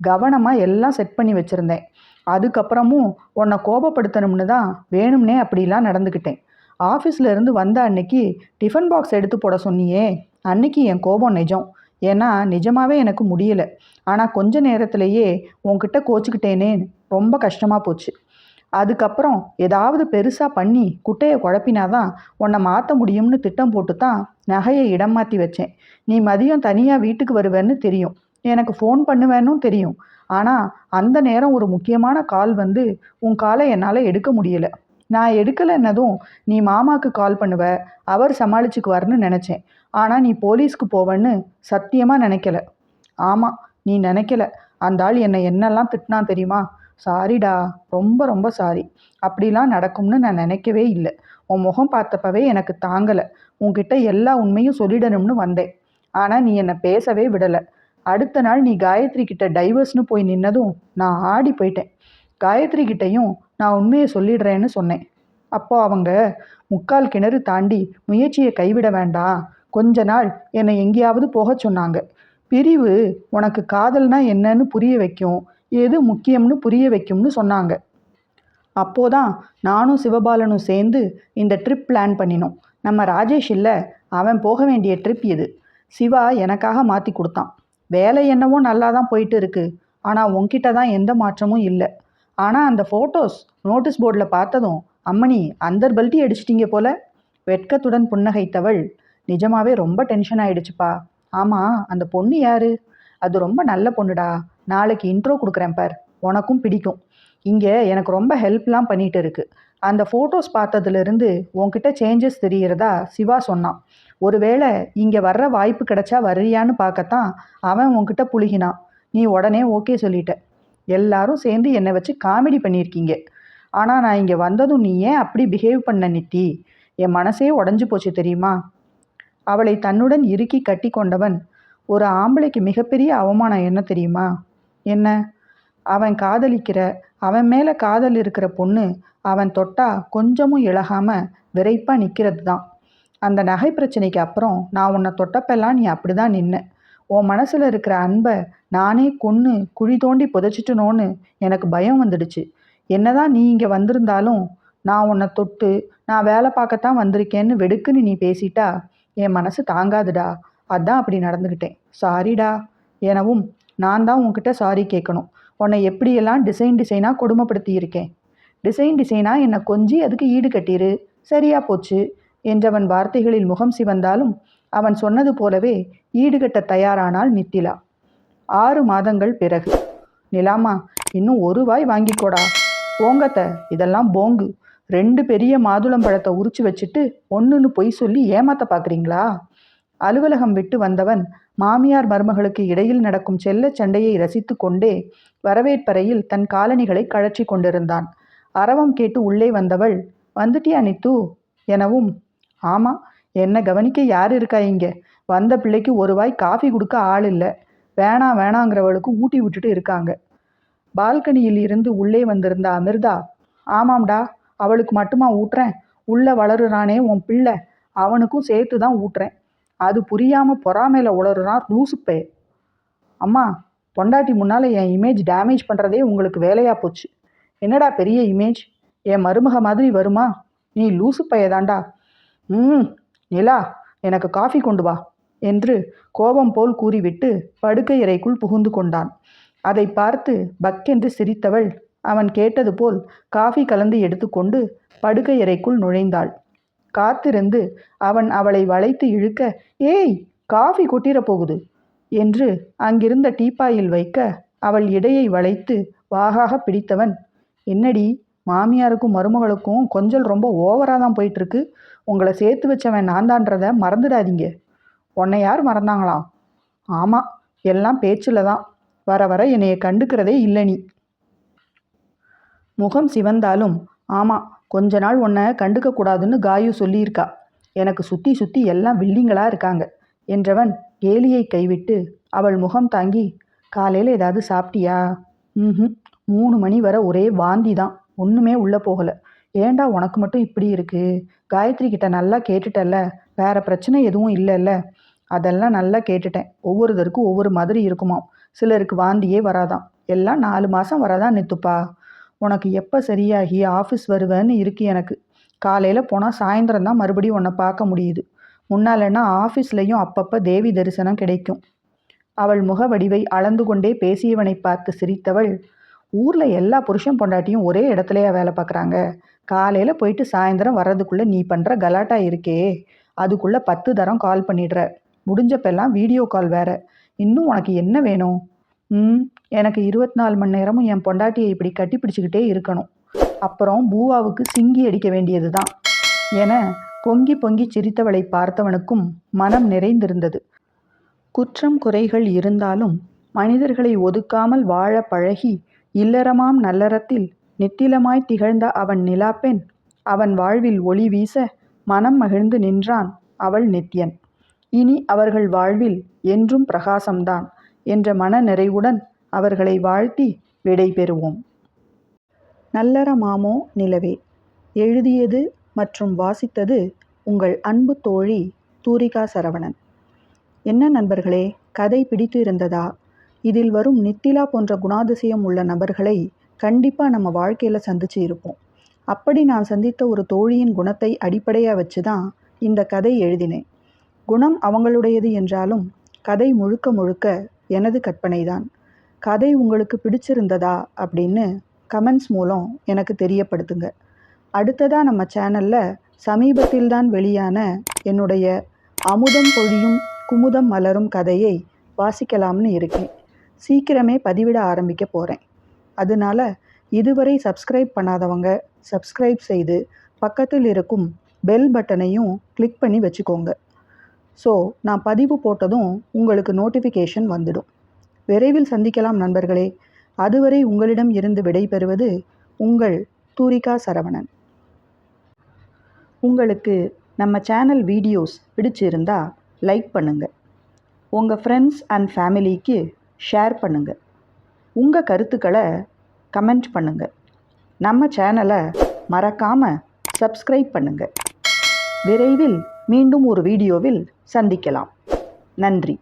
கவனமாக எல்லாம் செட் பண்ணி வச்சுருந்தேன். அதுக்கப்புறமும் உன்னை கோபப்படுத்தணும்னு தான் வேணும்னே அப்படிலாம் நடந்துக்கிட்டேன். ஆஃபீஸில் இருந்து வந்த அன்னைக்கு டிஃபன் பாக்ஸ் எடுத்து போட சொன்னியே, அன்னைக்கு என் கோபம் நிஜம். ஏன்னா நிஜமாகவே எனக்கு முடியலை. ஆனால் கொஞ்ச நேரத்திலேயே உன்கிட்ட கோச்சிக்கிட்டேனே, ரொம்ப கஷ்டமாக போச்சு. அதுக்கப்புறம் ஏதாவது பெருசாக பண்ணி குட்டையை குழப்பினாதான் உன்னை மாற்ற முடியும்னு திட்டம் போட்டு தான் நகையை இடம் மாற்றி வச்சேன். நீ மதியம் தனியாக வீட்டுக்கு வருவேன்னு தெரியும், எனக்கு ஃபோன் பண்ணுவேன்னும் தெரியும். ஆனால் அந்த நேரம் ஒரு முக்கியமான கால் வந்து உன் காலை என்னால் எடுக்க முடியலை. நான் எடுக்கலைன்னதும் நீ மாமாவுக்கு கால் பண்ணுவ, அவர் சமாளிச்சுக்குவார்னு நினச்சேன். ஆனால் நீ போலீஸ்க்கு போவேன்னு சத்தியமாக நினைக்கல. ஆமாம், நீ நினைக்கல. அந்த ஆள் என்னை என்னெல்லாம் திட்டினான் தெரியுமா? சாரிடா, ரொம்ப ரொம்ப சாரி. அப்படிலாம் நடக்கும்னு நான் நினைக்கவே இல்லை. உன் முகம் பார்த்தப்பவே எனக்கு தாங்கலை. உன்கிட்ட எல்லா உண்மையும் சொல்லிடணும்னு வந்தேன். ஆனால் நீ என்னை பேசவே விடலை. அடுத்த நாள் நீ காயத்ரி கிட்ட டைவர்ஸ்னு போய் நின்னதும் நான் ஆடி போயிட்டேன். காயத்ரி கிட்டையும் நான் உண்மையை சொல்லிடுறேன்னு சொன்னேன். அப்போ அவங்க முக்கால் கிணறு தாண்டி முயற்சியை கைவிட வேண்டாம், கொஞ்ச நாள் என்னை எங்கேயாவது போக சொன்னாங்க. பிரிவு உனக்கு காதல்னா என்னன்னு புரிய வைக்கும், எது முக்கியம்னு புரிய வைக்கும்னு சொன்னாங்க. அப்போதான் நானும் சிவபாலனும் சேர்ந்து இந்த ட்ரிப் பிளான் பண்ணினோம். நம்ம ராஜேஷ் இல்லை, அவன் போக வேண்டிய ட்ரிப் இது. சிவா எனக்காக மாற்றி கொடுத்தான். வேலை என்னவோ நல்லா தான் போயிட்டு இருக்கு, ஆனால் உன்கிட்ட தான் எந்த மாற்றமும் இல்லை. ஆனால் அந்த ஃபோட்டோஸ் நோட்டீஸ் போர்டில் பார்த்ததும் அம்மணி அந்தர் பல்ட்டி அடிச்சிட்டிங்க போல. வெட்கத்துடன் புன்னகைத்தவள், நிஜமாவே ரொம்ப டென்ஷன் ஆயிடுச்சுப்பா. ஆமாம், அந்த பொண்ணு யாரு? அது ரொம்ப நல்ல பொண்ணுடா, நாளைக்கு இன்ட்ரோ கொடுக்குறேன் பார், உனக்கும் பிடிக்கும். இங்கே எனக்கு ரொம்ப ஹெல்ப்லாம் பண்ணிகிட்டு இருக்கு. அந்த ஃபோட்டோஸ் பார்த்ததுலேருந்து உன்கிட்ட சேஞ்சஸ் தெரிகிறதா சிவா சொன்னான். ஒருவேளை இங்கே வர்ற வாய்ப்பு கிடைச்சா வர்றியான்னு பார்க்கத்தான் அவன் உன்கிட்ட புழுகினான். நீ உடனே ஓகே சொல்லிட்ட. எல்லாரும் சேர்ந்து என்னை வச்சு காமெடி பண்ணியிருக்கீங்க. ஆனால் நான் இங்கே வந்ததும் நீ ஏன் அப்படி பிஹேவ் பண்ண நித்தி? என் மனசே உடஞ்சி போச்சு தெரியுமா? அவளை தன்னுடன் இறுக்கி கட்டி கொண்டவன், ஒரு ஆம்பளைக்கு மிகப்பெரிய அவமானம் என்ன தெரியுமா? என்ன? அவன் காதலிக்கிற, அவன் மேலே காதல் இருக்கிற பொண்ணு அவன் தொட்டா கொஞ்சமும் இழகாமல் விரைப்பாக நிற்கிறது தான். அந்த நகை பிரச்சனைக்கு அப்புறம் நான் உன்னை தொட்டப்பெல்லாம் நீ அப்படி தான் நின்ன. உன் மனசில் இருக்கிற அன்பை நானே கொன்று குழி தோண்டி புதைச்சிட்டனோன்னு எனக்கு பயம் வந்துடுச்சு. என்னதான் நீ இங்கே வந்திருந்தாலும் நான் உன்னை தொட்டு நான் வேலை பார்க்கத்தான் வந்திருக்கேன்னு வெடுக்குன்னு நீ பேசிட்டா என் மனசு தாங்காதுடா. அதான் அப்படி நடந்துக்கிட்டேன், சாரிடா எனவும் நான் தான் உன்கிட்ட சாரி கேட்கணும். உன்னை எப்படியெல்லாம் டிசைனாக கொடுமைப்படுத்தி இருக்கேன். டிசைனாக என்னை கொஞ்சி அதுக்கு ஈடு கட்டிரு, சரியா போச்சு என்றவன் வார்த்தைகளில் முகம் சிவந்தாலும் அவன் சொன்னது போலவே ஈடுகட்ட தயாரானாள் நித்திலா. 6 மாதங்கள் பிறகு, நிலாமா இன்னும் ஒரு வாய் வாங்கிக்கோடா. போங்கத்த, இதெல்லாம் போங்கு. 2 பெரிய மாதுளம்பழத்தை உரிச்சு வச்சுட்டு ஒன்றுன்னு பொய் சொல்லி ஏமாத்த பார்க்குறீங்களா? அலுவலகம் விட்டு வந்தவன் மாமியார் மருமகளுக்கு இடையில் நடக்கும் செல்ல சண்டையை ரசித்து கொண்டே வரவேற்பறையில் தன் காலணிகளை கழற்றி கொண்டிருந்தான். அரவம் கேட்டு உள்ளே வந்தவள், வந்துட்டியா நித்து எனவும், ஆமாம், என்ன கவனிக்க யார் இருக்கா இங்கே? வந்த பிள்ளைக்கு ஒரு வாய் காஃபி கொடுக்க ஆள் இல்லை, வேணாங்கிறவளுக்கு ஊட்டி விட்டுட்டு இருக்காங்க. பால்கனியில் இருந்து உள்ளே வந்திருந்த அமிர்தா, ஆமாம்டா, அவளுக்கு மட்டுமா ஊட்டுறேன்? உள்ளே வளருறானே உன் பிள்ளை, அவனுக்கும் சேர்த்து தான் ஊட்டுறேன். அது புரியாமல் பொறாமையில உளறுறான் லூசுப்பே. அம்மா, பொண்டாட்டி முன்னால் என் இமேஜ் டேமேஜ் பண்ணுறதே உங்களுக்கு வேலையாக போச்சு. என்னடா பெரிய இமேஜ்? என் மருமக மாதிரி வருமா? நீ லூசு பையதாண்டா. நிலா, எனக்கு காஃபி கொண்டு வா என்று கோபம் போல் கூறிவிட்டு படுக்கை அறைக்குள் புகுந்து கொண்டான். அதை பார்த்து பக்கென்று சிரித்தவள் அவன் கேட்டது போல் காஃபி கலந்து எடுத்துக்கொண்டு படுக்கை அறைக்குள் நுழைந்தாள். காத்திருந்து அவன் அவளை வளைத்து இழுக்க, ஏய், காஃபி கொட்டிர போகுது என்று அங்கிருந்த டீப்பாயில் வைக்க அவள் இடையை வளைத்து வாகாக பிடித்தவன், என்னடி, மாமியாருக்கும் மருமகளுக்கும் கொஞ்சம் ரொம்ப ஓவராக தான் போயிட்டுருக்கு. உங்களை சேர்த்து வச்சவன் நான் தான்றதை மறந்துடாதீங்க. உன்னை யார் மறந்தாங்களாம்? ஆமாம், எல்லாம் பேச்சில் தான். வர வர என்னைய கண்டுக்கிறதே இல்லை நீ. முகம் சிவந்தாலும், ஆமாம், கொஞ்ச நாள் உன்னை கண்டுக்கக்கூடாதுன்னு காயு சொல்லியிருக்கா. எனக்கு சுற்றி சுற்றி எல்லாம் வில்லிங்களாக இருக்காங்க என்றவன் கேலியை கைவிட்டு அவள் முகம் தாங்கி, காலையில் ஏதாவது சாப்பிட்டியா? 3 மணி வரை ஒரே வாந்தி தான், ஒன்றுமே உள்ளே போகலை. ஏண்டா உனக்கு மட்டும் இப்படி இருக்கு? காயத்ரி கிட்ட நல்லா கேட்டுட்டல்ல, வேற பிரச்சனை எதுவும் இல்லைல்ல? அதெல்லாம் நல்லா கேட்டுட்டேன். ஒவ்வொருத்தருக்கும் ஒவ்வொரு மாதிரி இருக்குமாம். சிலருக்கு வாந்தியே வராதான், எல்லாம் 4 மாதம் வரதான் நித்துப்பா. உனக்கு எப்போ சரியாகி ஆஃபீஸ் வருவேன்னு இருக்கு எனக்கு. காலையில் போனால் சாயந்தரம் தான் மறுபடியும் உன்னை பார்க்க முடியுது. முன்னாலன்னா ஆஃபீஸ்லேயும் அப்பப்போ தேவி தரிசனம் கிடைக்கும். அவள் முகவடிவை அளந்து கொண்டே பேசியவனை பார்த்து சிரித்தவள், ஊரில் எல்லா புருஷன் பொண்டாட்டியும் ஒரே இடத்துலையா வேலை பார்க்குறாங்க? காலையில் போயிட்டு சாயந்தரம் வர்றதுக்குள்ளே நீ பண்ணுற கலாட்டா இருக்கே, அதுக்குள்ளே 10 தரம் கால் பண்ணிடுற. முடிஞ்சப்பெல்லாம் வீடியோ கால் வேற. இன்னும் உனக்கு என்ன வேணும்? எனக்கு 24 மணி நேரமும் என் பொண்டாட்டியை இப்படி கட்டி பிடிச்சிக்கிட்டே இருக்கணும். அப்புறம் பூவாவுக்கு சிங்கி அடிக்க வேண்டியது தான் என பொங்கி பொங்கி சிரித்தவளை பார்த்தவனுக்கும் மனம் நிறைந்திருந்தது. குற்றம் குறைகள் இருந்தாலும் மனிதர்களை ஒதுக்காமல் வாழ பழகி இல்லறமாம் நல்லறத்தில் நித்திலமாய் திகழ்ந்த அவன் நிலாப்பெண் அவன் வாழ்வில் ஒளி வீச மனம் மகிழ்ந்து நின்றான் அவள் நித்யன். இனி அவர்கள் வாழ்வில் என்றும் பிரகாசம்தான். என்ற மன நிறைவுடன் அவர்களை வாழ்த்தி விடை பெறுவோம். நல்லற மாமோ நிலவே. எழுதியது மற்றும் வாசித்தது உங்கள் அன்பு தோழி தூரிகா சரவணன். என்ன நண்பர்களே, கதை பிடித்து இருந்ததா? இதில் வரும் நித்திலா போன்ற குணாதிசயம் உள்ள நபர்களை கண்டிப்பாக நம்ம வாழ்க்கையில் சந்திச்சு இருப்போம். அப்படி நான் சந்தித்த ஒரு தோழியின் குணத்தை அடிப்படையாக வச்சு தான் இந்த கதை எழுதினேன். குணம் அவங்களுடையது என்றாலும் கதை முழுக்க முழுக்க எனது கற்பனை தான். கதை உங்களுக்கு பிடிச்சிருந்ததா அப்படின்னு கமெண்ட்ஸ் மூலம் எனக்கு தெரியப்படுத்துங்க. அடுத்ததாக நம்ம சேனலில் சமீபத்தில்தான் வெளியான என்னுடைய அமுதம் பொழியும் குமுதம் மலரும் கதையை வாசிக்கலாம்னு இருக்கேன். சீக்கிரமே பதிவிட ஆரம்பிக்க போகிறேன். அதனால இதுவரை சப்ஸ்கிரைப் பண்ணாதவங்க சப்ஸ்கிரைப் செய்து பக்கத்தில் இருக்கும் பெல் பட்டனையும் கிளிக் பண்ணி வச்சுக்கோங்க. ஸோ நான் பதிவு போட்டதும் உங்களுக்கு நோட்டிஃபிகேஷன் வந்துடும். விரைவில் சந்திக்கலாம் நண்பர்களே. அதுவரை உங்களிடம் இருந்து விடைபெறுவது உங்கள் தூரிகா சரவணன். உங்களுக்கு நம்ம சேனல் வீடியோஸ் பிடிச்சிருந்தா லைக் பண்ணுங்கள். உங்கள் ஃப்ரெண்ட்ஸ் அண்ட் ஃபேமிலிக்கு ஷேர் பண்ணுங்கள். உங்கள் கருத்துக்களை கமெண்ட் பண்ணுங்கள். நம்ம சேனலை மறக்காமல் சப்ஸ்கிரைப் பண்ணுங்கள். விரைவில் மீண்டும் ஒரு வீடியோவில் சந்திக்கலாம். நன்றி.